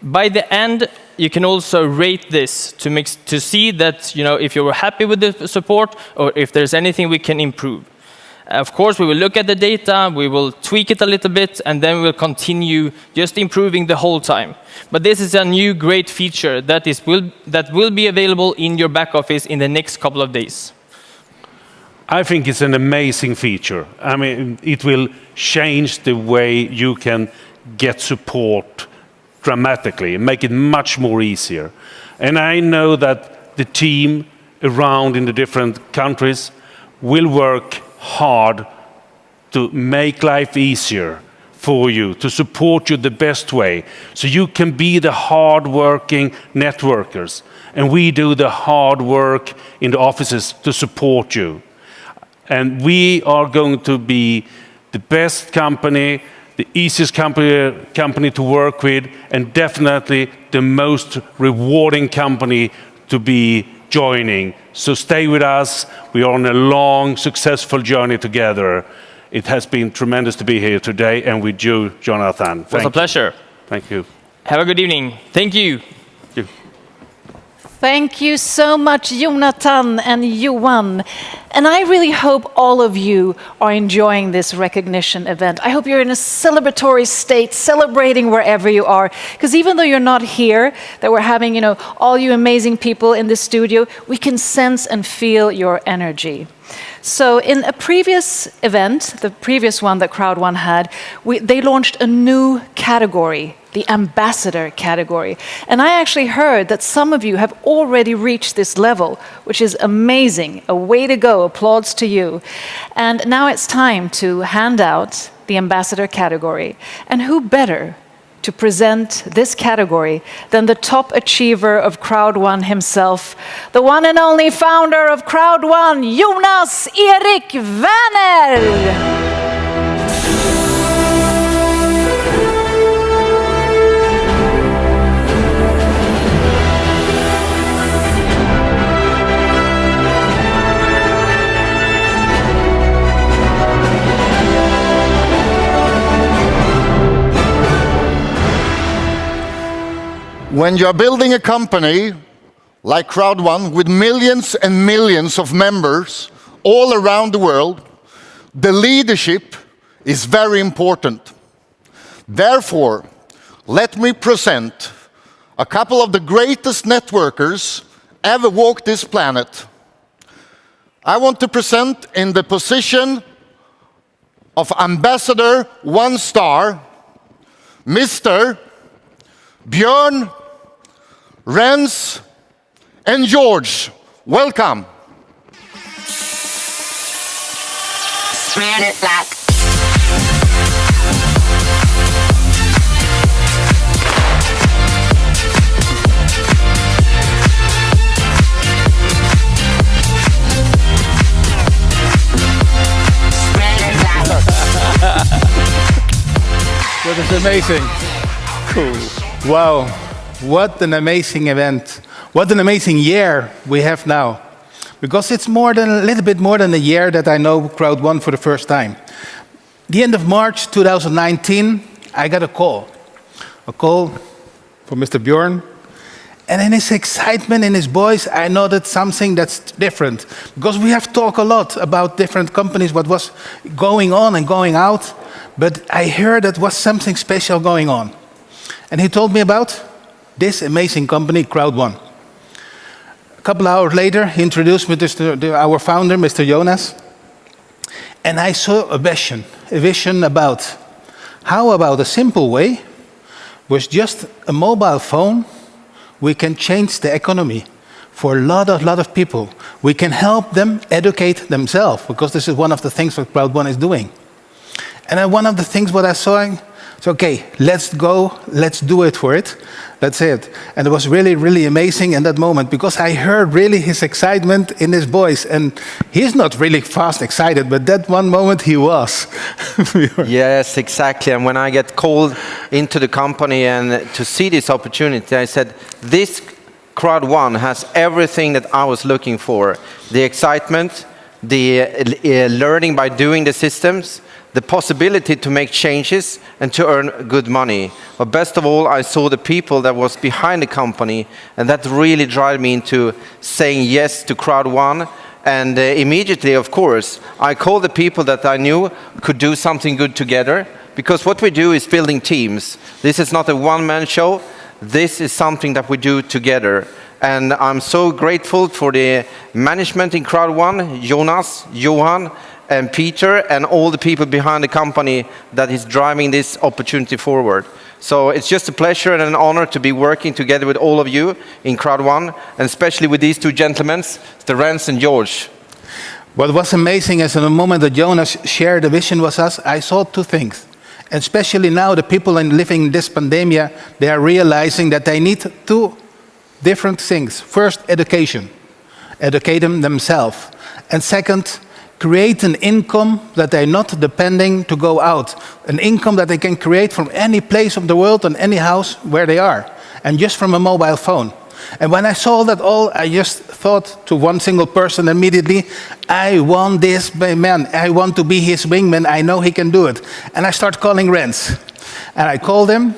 [SPEAKER 8] By the end, you can also rate this to see that, if you were happy with the support or if there's anything we can improve. Of course, we will look at the data, we will tweak it a little bit, and then we'll continue just improving the whole time. But this is a new great feature that will be available in your back office in the next couple of days.
[SPEAKER 11] I think it's an amazing feature. I mean, it will change the way you can get support dramatically, make it much more easier. And I know that the team around in the different countries will work hard to make life easier for you, to support you the best way, so you can be the hard-working networkers, and we do the hard work in the offices to support you. And we are going to be the best company, the easiest company to work with, and definitely the most rewarding company to be joining. So stay with us. We are on a long, successful journey together. It has been tremendous to be here today, and with you, Jonathan.
[SPEAKER 8] It was a pleasure.
[SPEAKER 11] Thank you.
[SPEAKER 8] Have a good evening. Thank you.
[SPEAKER 2] Thank you so much, Jonathan and Johan. And I really hope all of you are enjoying this recognition event. I hope you're in a celebratory state, celebrating wherever you are. Because even though you're not here, that we're having, all you amazing people in the studio, we can sense and feel your energy. So in a previous event, the previous one that CROWD1 had, they launched a new category, the ambassador category. And I actually heard that some of you have already reached this level, which is amazing. A way to go. Applause to you. And now it's time to hand out the ambassador category. And who better to present this category than the top achiever of CROWD1 himself, the one and only founder of CROWD1, Jonas Erik Werner.
[SPEAKER 12] When you're building a company like CROWD1 with millions and millions of members all around the world, the leadership is very important. Therefore, let me present a couple of the greatest networkers ever walked this planet. I want to present in the position of Ambassador 1 star, Mr. Björn, Rens, and George. Welcome.
[SPEAKER 13] Spread it like.
[SPEAKER 14] That is amazing. Cool. Wow. What an amazing event. What an amazing year we have now. Because it's a little bit more than a year that I know CROWD1 for the first time. The end of March 2019, I got a call from Mr. Björn. And in his excitement, in his voice, I know that something that's different. Because we have talked a lot about different companies, what was going on and going out. But I heard that was something special going on. And he told me about this amazing company, CROWD1. A couple hours later, he introduced me to our founder, Mr. Jonas. And I saw a vision about how about a simple way, with just a mobile phone, we can change the economy for a lot of people. We can help them educate themselves, because this is one of the things that CROWD1 is doing. And one of the things what I saw, so okay, let's go, let's do it for it. That's it. And it was really, really amazing in that moment, because I heard really his excitement in his voice. And he's not really fast excited, but that one moment he was.
[SPEAKER 3] Yes, exactly. And when I get called into the company and to see this opportunity, I said, this CROWD1 has everything that I was looking for. The excitement, the learning by doing the systems, the possibility to make changes and to earn good money. But best of all, I saw the people that was behind the company, and that really drove me into saying yes to CROWD1. And immediately, of course, I called the people that I knew could do something good together, because what we do is building teams. This is not a one-man show. This is something that we do together. And I'm so grateful for the management in CROWD1, Jonas, Johan, and Peter, and all the people behind the company that is driving this opportunity forward. So it's just a pleasure and an honor to be working together with all of you in CROWD1, and especially with these two gentlemen, the Rens and George.
[SPEAKER 14] What was amazing is in the moment that Jonas shared the vision with us, I saw two things. Especially now the people living in this pandemic, they are realizing that they need two different things. First, education. Educate them themselves. And second, create an income that they're not depending to go out. An income that they can create from any place of the world and any house where they are. And just from a mobile phone. And when I saw that all, I just thought to one single person immediately, I want this man. I want to be his wingman. I know he can do it. And I start calling Rens. And I called him,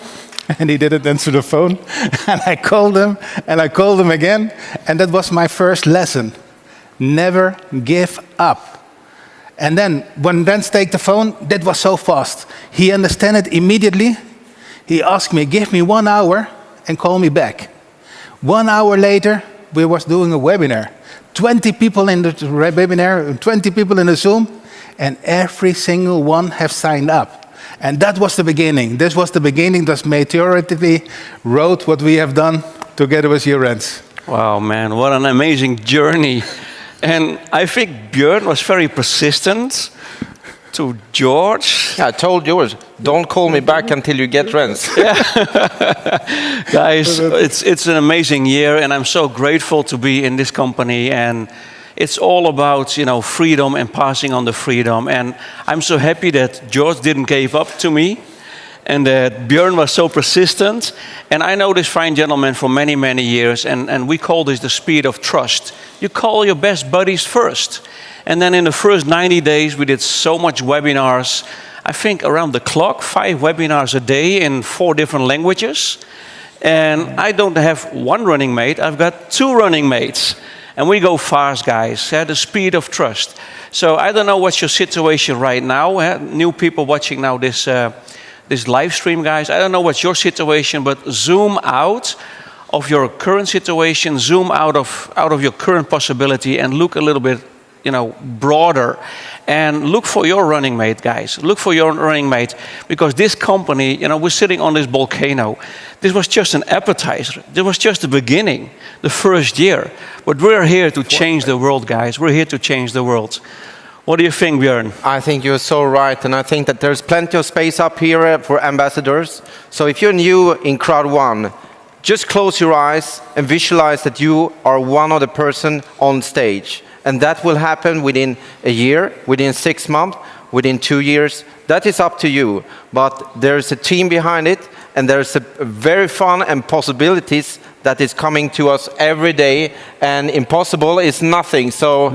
[SPEAKER 14] and he didn't answer the phone. And I called him, and I called him again. And that was my first lesson. Never give up. And then when Rens take the phone, that was so fast. He understood it immediately. He asked me, give me 1 hour and call me back. 1 hour later, we was doing a webinar. 20 people in the webinar, 20 people in the Zoom, and every single one have signed up. And that was the beginning. This was the beginning that majority wrote what we have done together with you, Rens.
[SPEAKER 15] Wow, man, what an amazing journey. And I think Björn was very persistent to George.
[SPEAKER 3] Yeah, I told George, don't call me back until you get Rens.
[SPEAKER 15] Yeah. Guys, it's an amazing year, and I'm so grateful to be in this company. And it's all about, freedom and passing on the freedom. And I'm so happy that George didn't give up to me, and that Björn was so persistent. And I know this fine gentleman for many, many years, and we call this the speed of trust. You call your best buddies first. And then in the first 90 days, we did so much webinars. I think around the clock, 5 webinars a day in 4 different languages. And I don't have one running mate, I've got 2 running mates. And we go fast, guys, the speed of trust. So I don't know what's your situation right now. New people watching now this live stream, guys. I don't know what's your situation, but zoom out of your current situation, zoom out of your current possibility, and look a little bit, broader. And look for your running mate, guys. Look for your running mate, because this company, we're sitting on this volcano. This was just an appetizer. This was just the beginning, the first year. But we're here to change the world, guys. We're here to change the world. What do you think, Björn?
[SPEAKER 3] I think you're so right, and I think that there's plenty of space up here for ambassadors. So if you're new in Crowd1, just close your eyes and visualize that you are one of the person on stage. And that will happen within a year, within 6 months, within 2 years. That is up to you. But there's a team behind it, and there's a very fun and possibilities that is coming to us every day. And impossible is nothing. So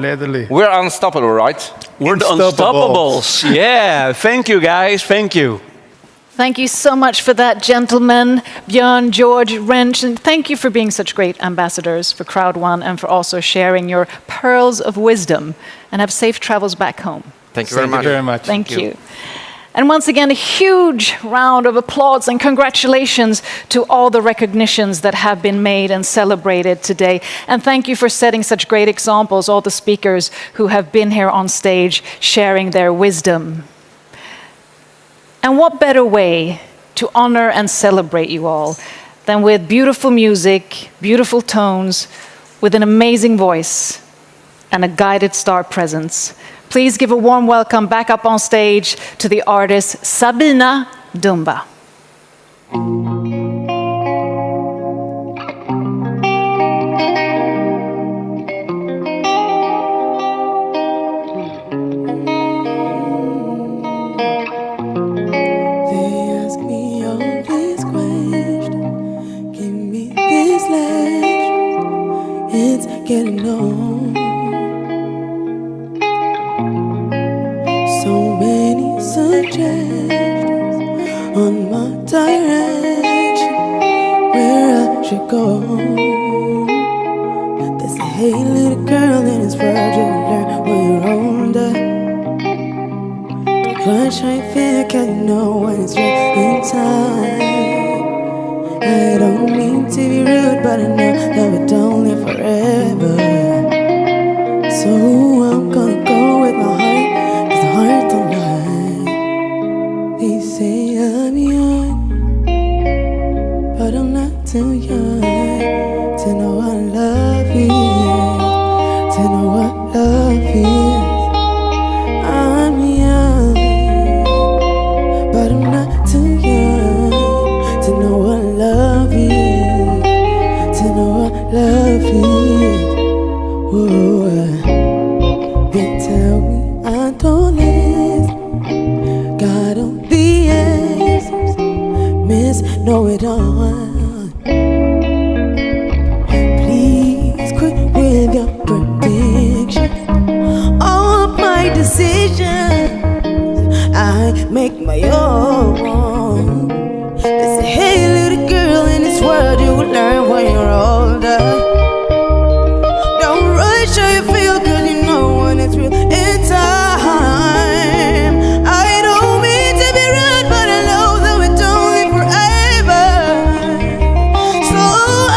[SPEAKER 3] we're unstoppable, right?
[SPEAKER 15] We're the unstoppables. Yeah, thank you, guys. Thank you.
[SPEAKER 2] Thank you so much for that, gentlemen. Björn, George, Wrench, and thank you for being such great ambassadors for Crowd1 and for also sharing your pearls of wisdom. And have safe travels back home.
[SPEAKER 3] Thank you very much.
[SPEAKER 2] Thank you. And once again, a huge round of applause and congratulations to all the recognitions that have been made and celebrated today. And thank you for setting such great examples, all the speakers who have been here on stage sharing their wisdom. And what better way to honor and celebrate you all than with beautiful music, beautiful tones, with an amazing voice and a guided star presence. Please give a warm welcome back up on stage to the artist Sabina Dumba.
[SPEAKER 16] Getting on. So many suggestions on my direction, where I should go. They say, hey little girl, and it's virgin, learn when you're older. Don't crush right fear, cause you know when it's right in time. I don't mean to be rude, but I know that we don't live forever. So I'm gonna go with my heart, cause the heart don't lie. They say I'm young, but I'm not too young to know what love is, to know what love is. I'm young, but I'm not too young to know what love is, to know what love is. Whoa. They tell me I don't listen, got all the answers, miss know it all. Please quit with your predictions. All of my decisions I make my own. They say, hey little girl, in this world you will learn when you're older. Don't rush how you feel, cause you know when it's real in time. I don't mean to be rude, but I know that we don't live forever. So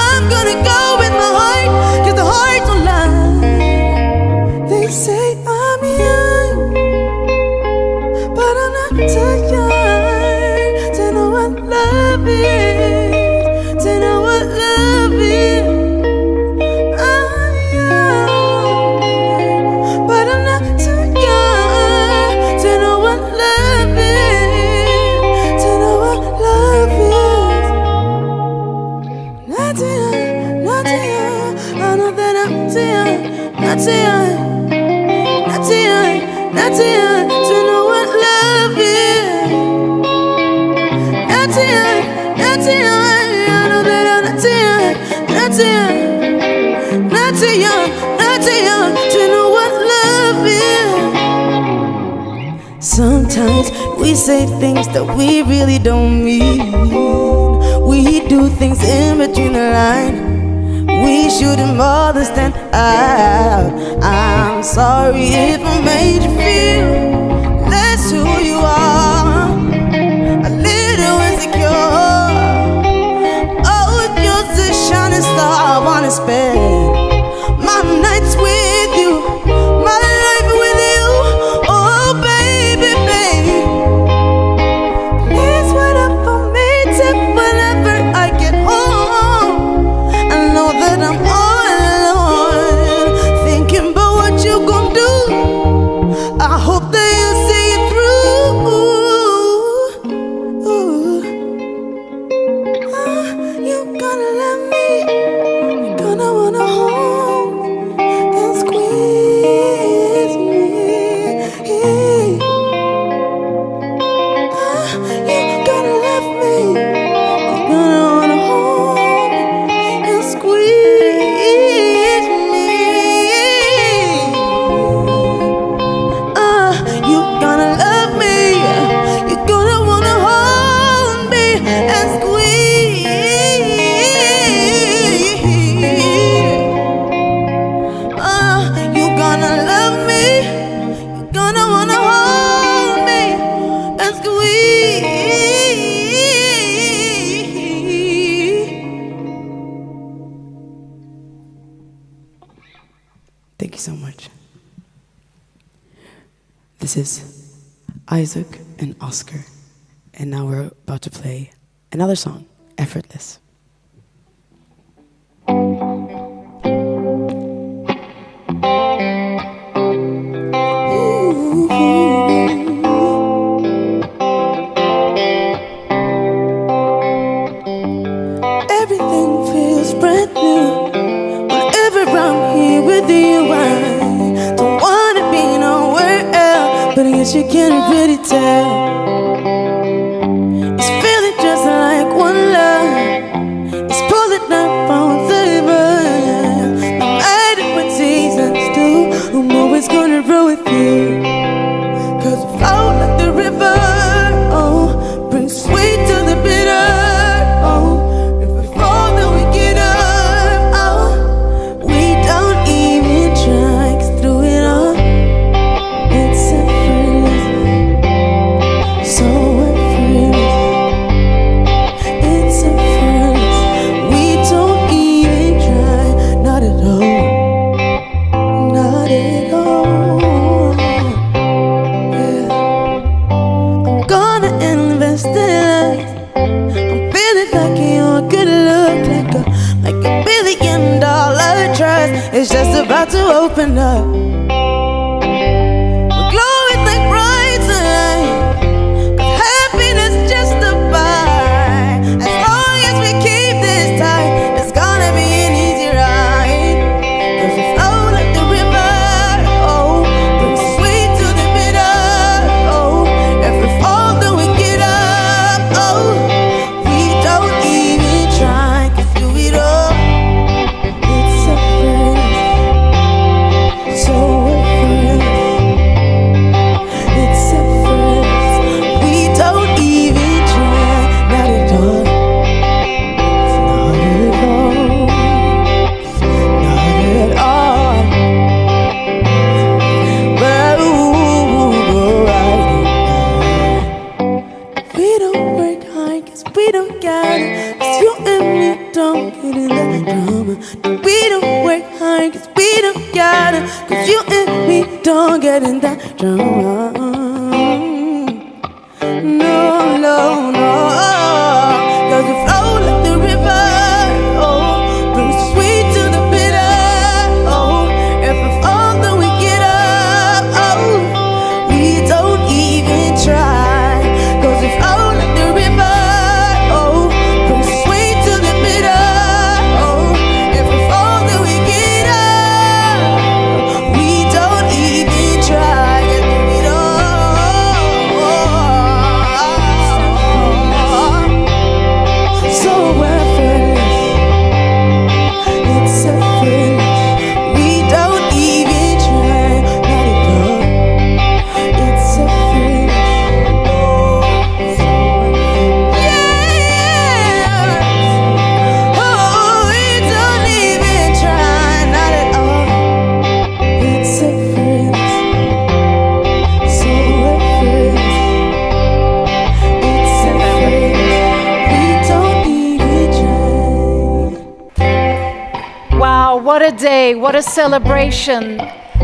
[SPEAKER 16] I'm gonna go with my heart, cause the heart don't lie. They say I'm young, but I'm not too young to know what love is, to know what love is. I'm young, but I'm not too young to know what love is, to know what love is. Not too young, not too young. I know that I'm too young, not too young, not too young, not too young to know what love is. Not too young, not too young. I know that I'm not too young, not too young, not too young, not too young to know what love is. Sometimes we say things that we really don't mean. We do things in between the line. We shouldn't bother stand out. I'm sorry if I made you feel less who you are, a little insecure. Oh, you're the shining star I wanna spend my nights with you, my life with you. Oh, you so much. This is Isaac and Oscar, and now we're about to play another song, Effortless. Everything feels brand new whenever I'm here with you. I don't wanna be nowhere else, but I guess you can really tell. It's feeling just like one love. It's pulling up on the run. No matter what seasons do, I'm always gonna roll with you. 'Cause we flow like the river, oh, bring sweet to the bitter, oh. If we fall, then we get up, oh. We don't even try, 'cause through it all, it's effortless, so effortless. It's effortless, we don't even try, not at all, not at all. Yeah. I'm gonna invest in us. I'm feeling like you're good luck, like $1 billion trust. It's just about to open up. We're glowing like bright sunlight, 'cause happiness just a buy. As long as we keep this tight, it's gonna be an easy ride. 'Cause we flow like the river, oh, bring sweet to the bitter, oh. If we fall, then we get up, oh. We don't even try, 'cause do it all. It's effortless, so effortless. It's effortless, we don't even try, not at all, not at all, not at all. Well, right. We don't work hard, 'cause we don't got it. 'Cause you and me don't get in that drama. We don't work hard, 'cause we don't got it. 'Cause you and me don't get in that drama. No, no, no. 'Cause we flow like the river, oh, bring sweet to the bitter, oh. If we fall, then we get up, oh. We don't even try, 'cause we flow like the river, oh, bring sweet to the bitter, oh. If we fall, then we get up. We don't even try, 'cause we don't. So effortless, it's effortless. We don't even try, not at all. It's effortless. Yeah. Oh, we don't even try, not at all. It's effortless, so effortless. It's effortless, we don't even try.
[SPEAKER 2] Wow, what a day, what a celebration.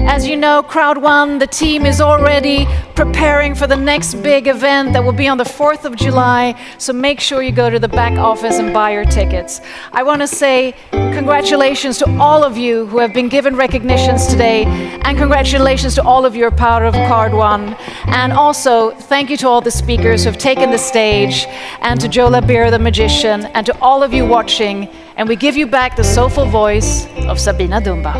[SPEAKER 2] As you know, CROWD1, the team is already preparing for the next big event that will be on the 4th of July, so make sure you go to the back office and buy your tickets. I want to say congratulations to all of you who have been given recognitions today, and congratulations to all of you who are part of CROWD1. And also, thank you to all the speakers who have taken the stage, and to Joe Labir, the magician, and to all of you watching. And we give you back the soulful voice of Sabina Dumba.